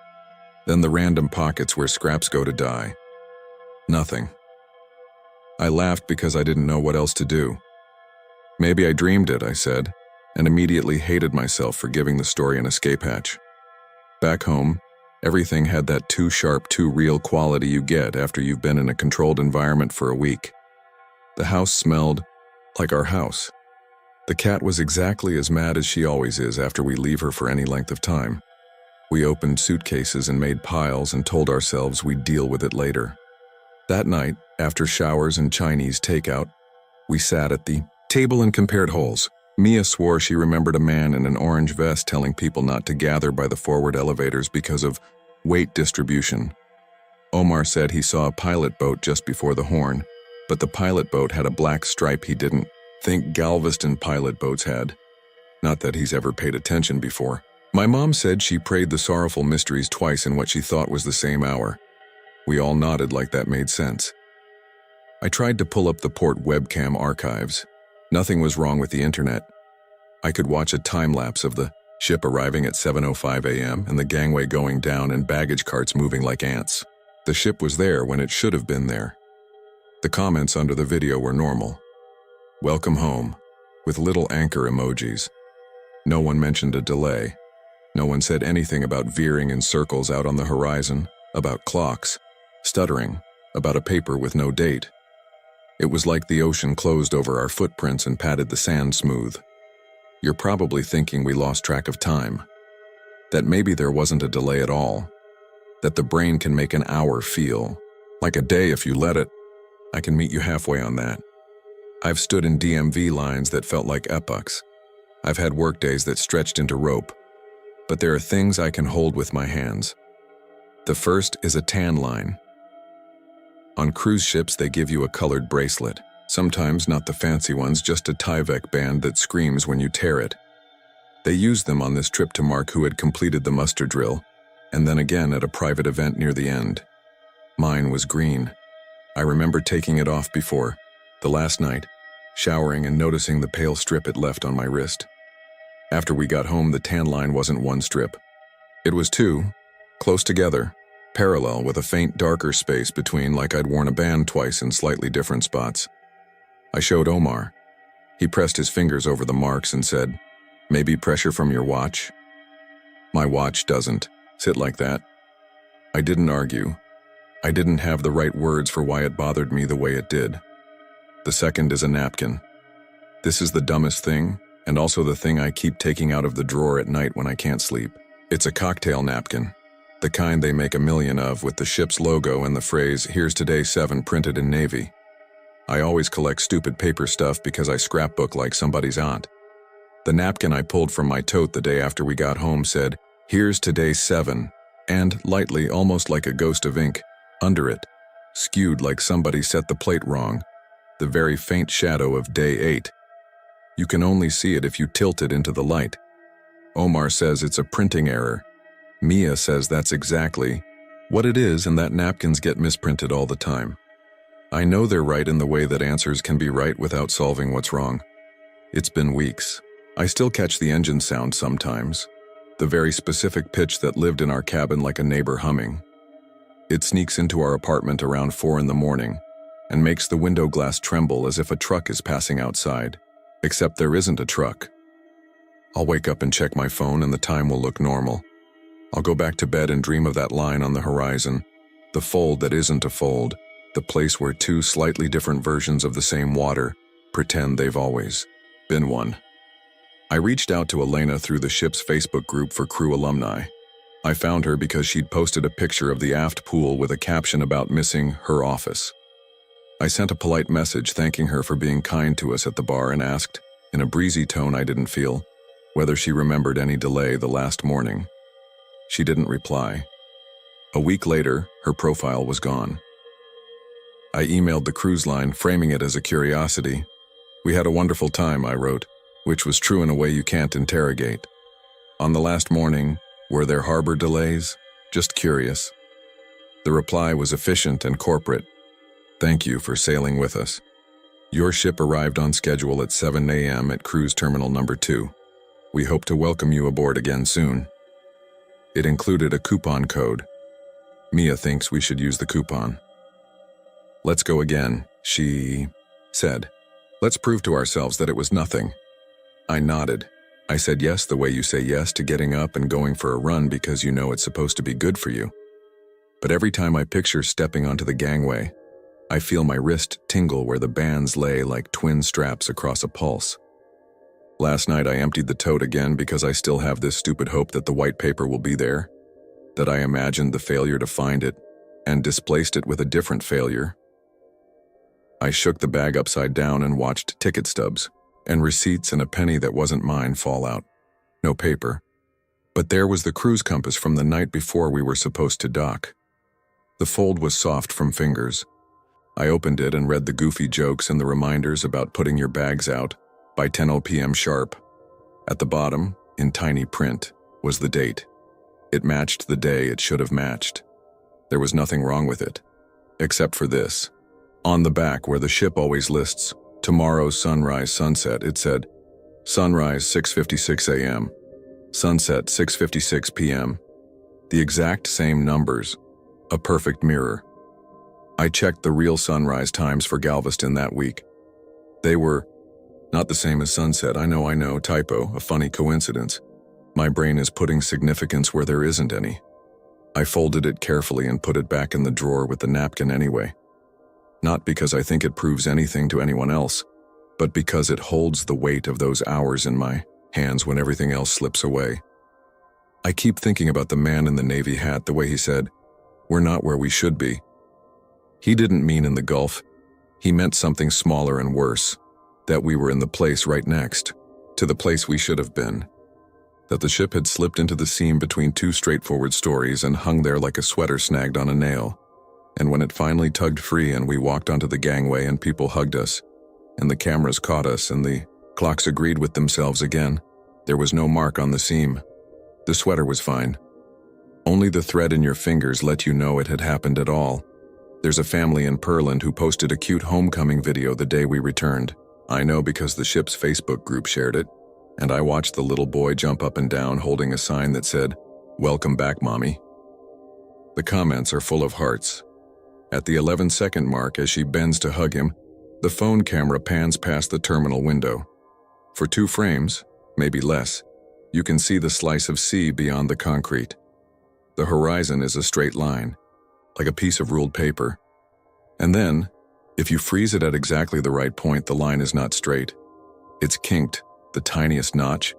then the random pockets where scraps go to die. Nothing. I laughed because I didn't know what else to do. "Maybe I dreamed it," I said, and immediately hated myself for giving the story an escape hatch. Back home, everything had that too sharp, too real quality you get after you've been in a controlled environment for a week. The house smelled like our house. The cat was exactly as mad as she always is after we leave her for any length of time. We opened suitcases and made piles and told ourselves we'd deal with it later. That night, after showers and Chinese takeout, we sat at the table and compared holes. Mia swore she remembered a man in an orange vest telling people not to gather by the forward elevators because of weight distribution. Omar said he saw a pilot boat just before the horn, but the pilot boat had a black stripe he didn't think Galveston pilot boats had. Not that he's ever paid attention before. My mom said she prayed the sorrowful mysteries twice in what she thought was the same hour. We all nodded like that made sense. I tried to pull up the port webcam archives. Nothing was wrong with the internet. I could watch a time-lapse of the ship arriving at 7:05 a.m. and the gangway going down and baggage carts moving like ants. The ship was there when it should have been there. The comments under the video were normal. Welcome home, with little anchor emojis. No one mentioned a delay. No one said anything about veering in circles out on the horizon, about clocks, stuttering, about a paper with no date. It was like the ocean closed over our footprints and patted the sand smooth. You're probably thinking we lost track of time. That maybe there wasn't a delay at all. That the brain can make an hour feel like a day if you let it. I can meet you halfway on that. I've stood in DMV lines that felt like epochs. I've had workdays that stretched into rope. But there are things I can hold with my hands. The first is a tan line. On cruise ships, they give you a colored bracelet. Sometimes not the fancy ones, just a Tyvek band that screams when you tear it. They used them on this trip to mark who had completed the muster drill, and then again at a private event near the end. Mine was green. I remember taking it off before, the last night, showering and noticing the pale strip it left on my wrist. After we got home, the tan line wasn't one strip. It was two, close together, parallel with a faint darker space between, like I'd worn a band twice in slightly different spots. I showed Omar. He pressed his fingers over the marks and said, "Maybe pressure from your watch?" My watch doesn't sit like that. I didn't argue. I didn't have the right words for why it bothered me the way it did. The second is a napkin. This is the dumbest thing, and also the thing I keep taking out of the drawer at night when I can't sleep. It's a cocktail napkin, the kind they make a million of with the ship's logo and the phrase, "Here's today 7" printed in navy. I always collect stupid paper stuff because I scrapbook like somebody's aunt. The napkin I pulled from my tote the day after we got home said, "Here's today 7, and lightly, almost like a ghost of ink, under it, skewed like somebody set the plate wrong, the very faint shadow of day 8. You can only see it if you tilt it into the light. Omar says it's a printing error. Mia says that's exactly what it is and that napkins get misprinted all the time. I know they're right in the way that answers can be right without solving what's wrong. It's been weeks. I still catch the engine sound sometimes, the very specific pitch that lived in our cabin like a neighbor humming. It sneaks into our apartment around 4 in the morning and makes the window glass tremble as if a truck is passing outside, except there isn't a truck. I'll wake up and check my phone and the time will look normal. I'll go back to bed and dream of that line on the horizon, the fold that isn't a fold, the place where two slightly different versions of the same water pretend they've always been one. I reached out to Elena through the ship's Facebook group for crew alumni. I found her because she'd posted a picture of the aft pool with a caption about missing her office. I sent a polite message thanking her for being kind to us at the bar and asked, in a breezy tone I didn't feel, whether she remembered any delay the last morning. She didn't reply. A week later, her profile was gone. I emailed the cruise line, framing it as a curiosity. "We had a wonderful time," I wrote, which was true in a way you can't interrogate. "On the last morning, were there harbor delays? Just curious." The reply was efficient and corporate. "Thank you for sailing with us. Your ship arrived on schedule at 7 a.m. at cruise terminal number 2. We hope to welcome you aboard again soon." It included a coupon code. Mia thinks we should use the coupon. "Let's go again," she said. "Let's prove to ourselves that it was nothing." I nodded. I said yes the way you say yes to getting up and going for a run because you know it's supposed to be good for you. But every time I picture stepping onto the gangway, I feel my wrist tingle where the bands lay like twin straps across a pulse. Last night I emptied the tote again because I still have this stupid hope that the white paper will be there, that I imagined the failure to find it and displaced it with a different failure. I shook the bag upside down and watched ticket stubs and receipts and a penny that wasn't mine fall out. No paper. But there was the cruise compass from the night before we were supposed to dock. The fold was soft from fingers. I opened it and read the goofy jokes and the reminders about putting your bags out by 10 p.m. sharp. At the bottom, in tiny print, was the date. It matched the day it should have matched. There was nothing wrong with it, except for this. On the back, where the ship always lists tomorrow's sunrise, sunset, it said, sunrise 6:56 a.m., sunset 6:56 p.m. The exact same numbers, a perfect mirror. I checked the real sunrise times for Galveston that week. They were not the same as sunset. I know, typo, a funny coincidence. My brain is putting significance where there isn't any. I folded it carefully and put it back in the drawer with the napkin anyway. Not because I think it proves anything to anyone else, but because it holds the weight of those hours in my hands when everything else slips away. I keep thinking about the man in the navy hat, the way he said, "We're not where we should be." He didn't mean in the Gulf. He meant something smaller and worse, that we were in the place right next to the place we should have been. That the ship had slipped into the seam between two straightforward stories and hung there like a sweater snagged on a nail. And when it finally tugged free and we walked onto the gangway and people hugged us, and the cameras caught us and the clocks agreed with themselves again, there was no mark on the seam. The sweater was fine. Only the thread in your fingers let you know it had happened at all. There's a family in Pearland who posted a cute homecoming video the day we returned. I know because the ship's Facebook group shared it, and I watched the little boy jump up and down holding a sign that said, "Welcome back, Mommy." The comments are full of hearts. At the 11-second mark, as she bends to hug him, the phone camera pans past the terminal window. For 2 frames, maybe less, you can see the slice of sea beyond the concrete. The horizon is a straight line, like a piece of ruled paper. And then, if you freeze it at exactly the right point, the line is not straight. It's kinked, the tiniest notch,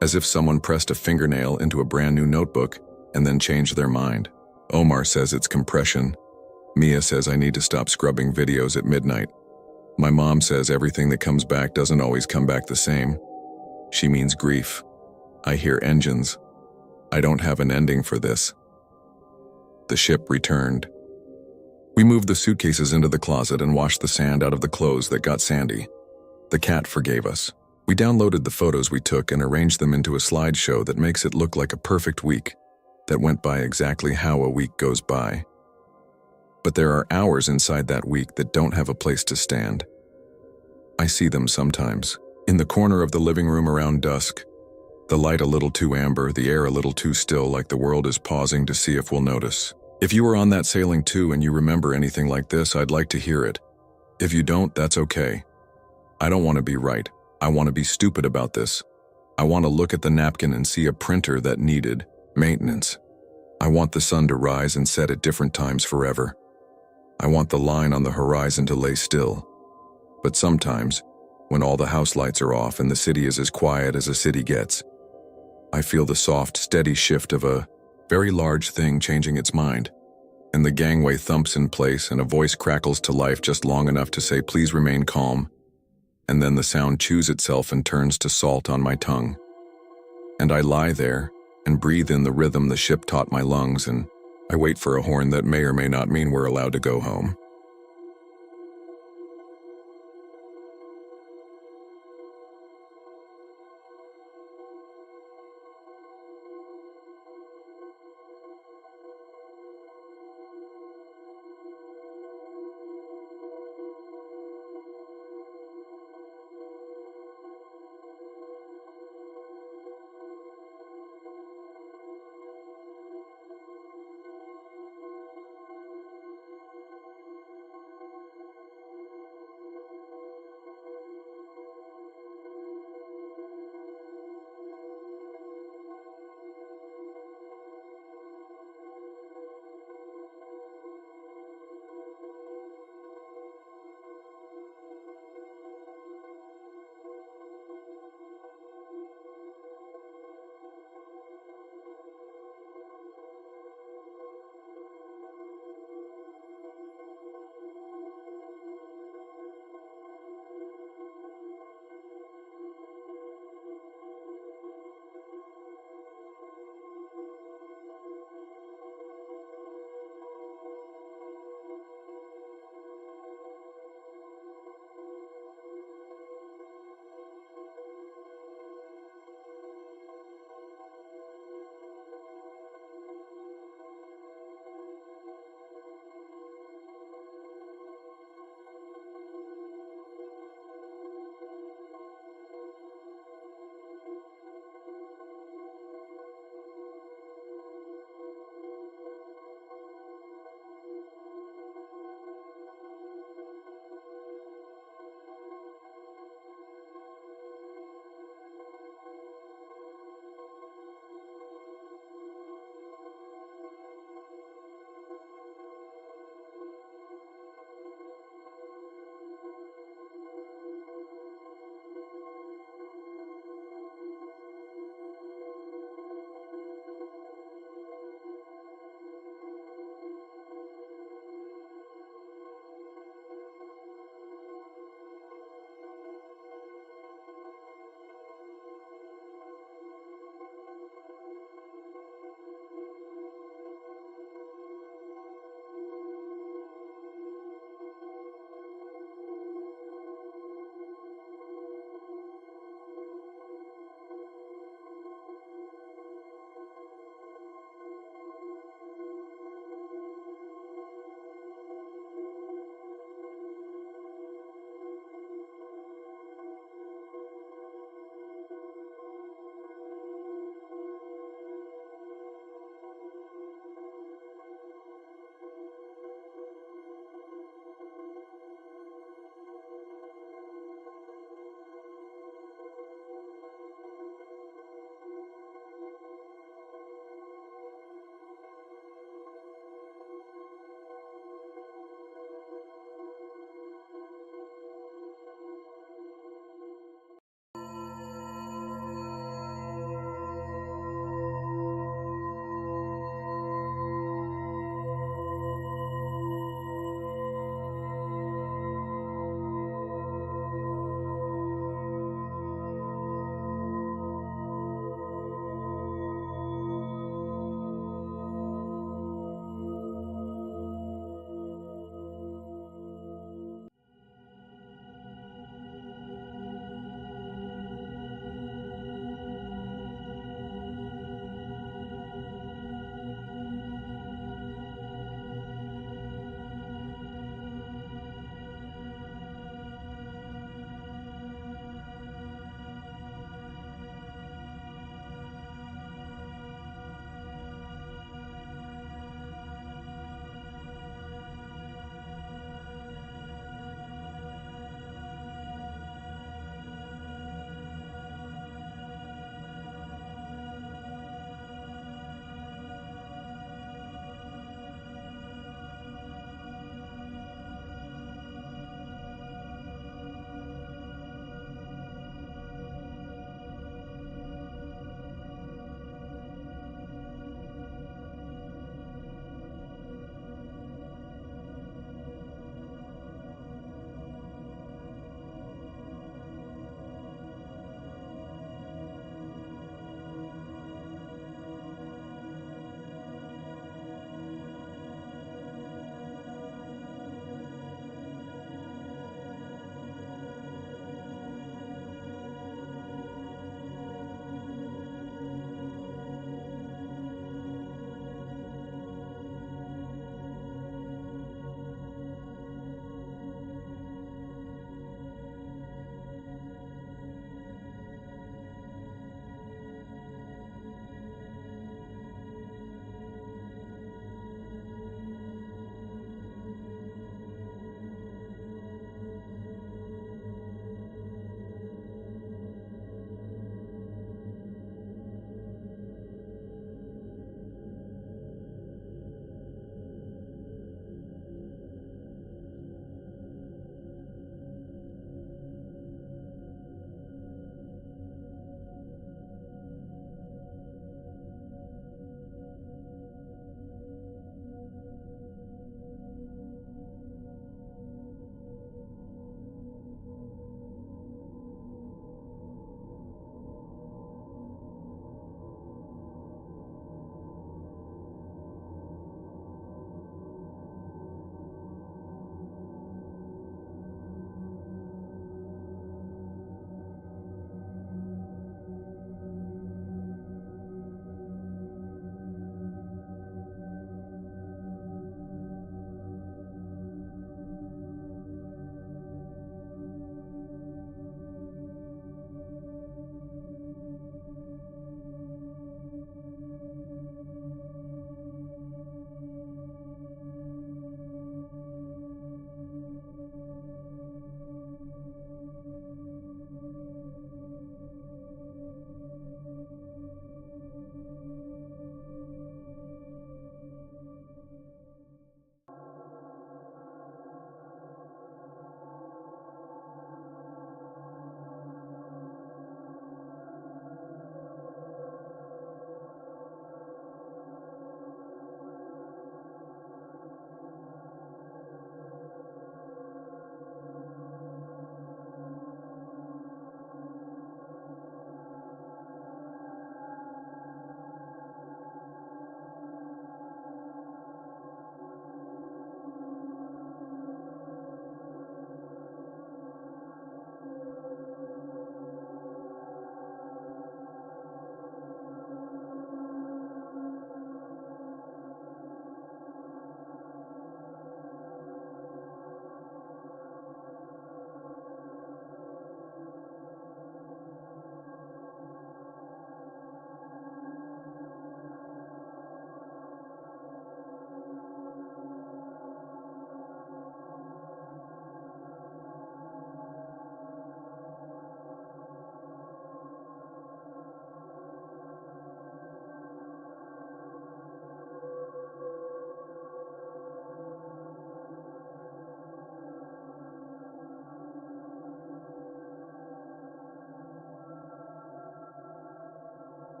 as if someone pressed a fingernail into a brand new notebook and then changed their mind. Omar says it's compression. Mia says I need to stop scrubbing videos at midnight. My mom says everything that comes back doesn't always come back the same. She means grief. I hear engines. I don't have an ending for this. The ship returned. We moved the suitcases into the closet and washed the sand out of the clothes that got sandy. The cat forgave us. We downloaded the photos we took and arranged them into a slideshow that makes it look like a perfect week that went by exactly how a week goes by. But there are hours inside that week that don't have a place to stand. I see them sometimes, in the corner of the living room around dusk, the light a little too amber, the air a little too still, like the world is pausing to see if we'll notice. If you were on that sailing too and you remember anything like this, I'd like to hear it. If you don't, that's okay. I don't want to be right. I want to be stupid about this. I want to look at the napkin and see a printer that needed maintenance. I want the sun to rise and set at different times forever. I want the line on the horizon to lay still. But sometimes, when all the house lights are off and the city is as quiet as a city gets, I feel the soft, steady shift of a very large thing changing its mind, and the gangway thumps in place and a voice crackles to life just long enough to say, "Please remain calm," and then the sound chews itself and turns to salt on my tongue. And I lie there and breathe in the rhythm the ship taught my lungs, and I wait for a horn that may or may not mean we're allowed to go home.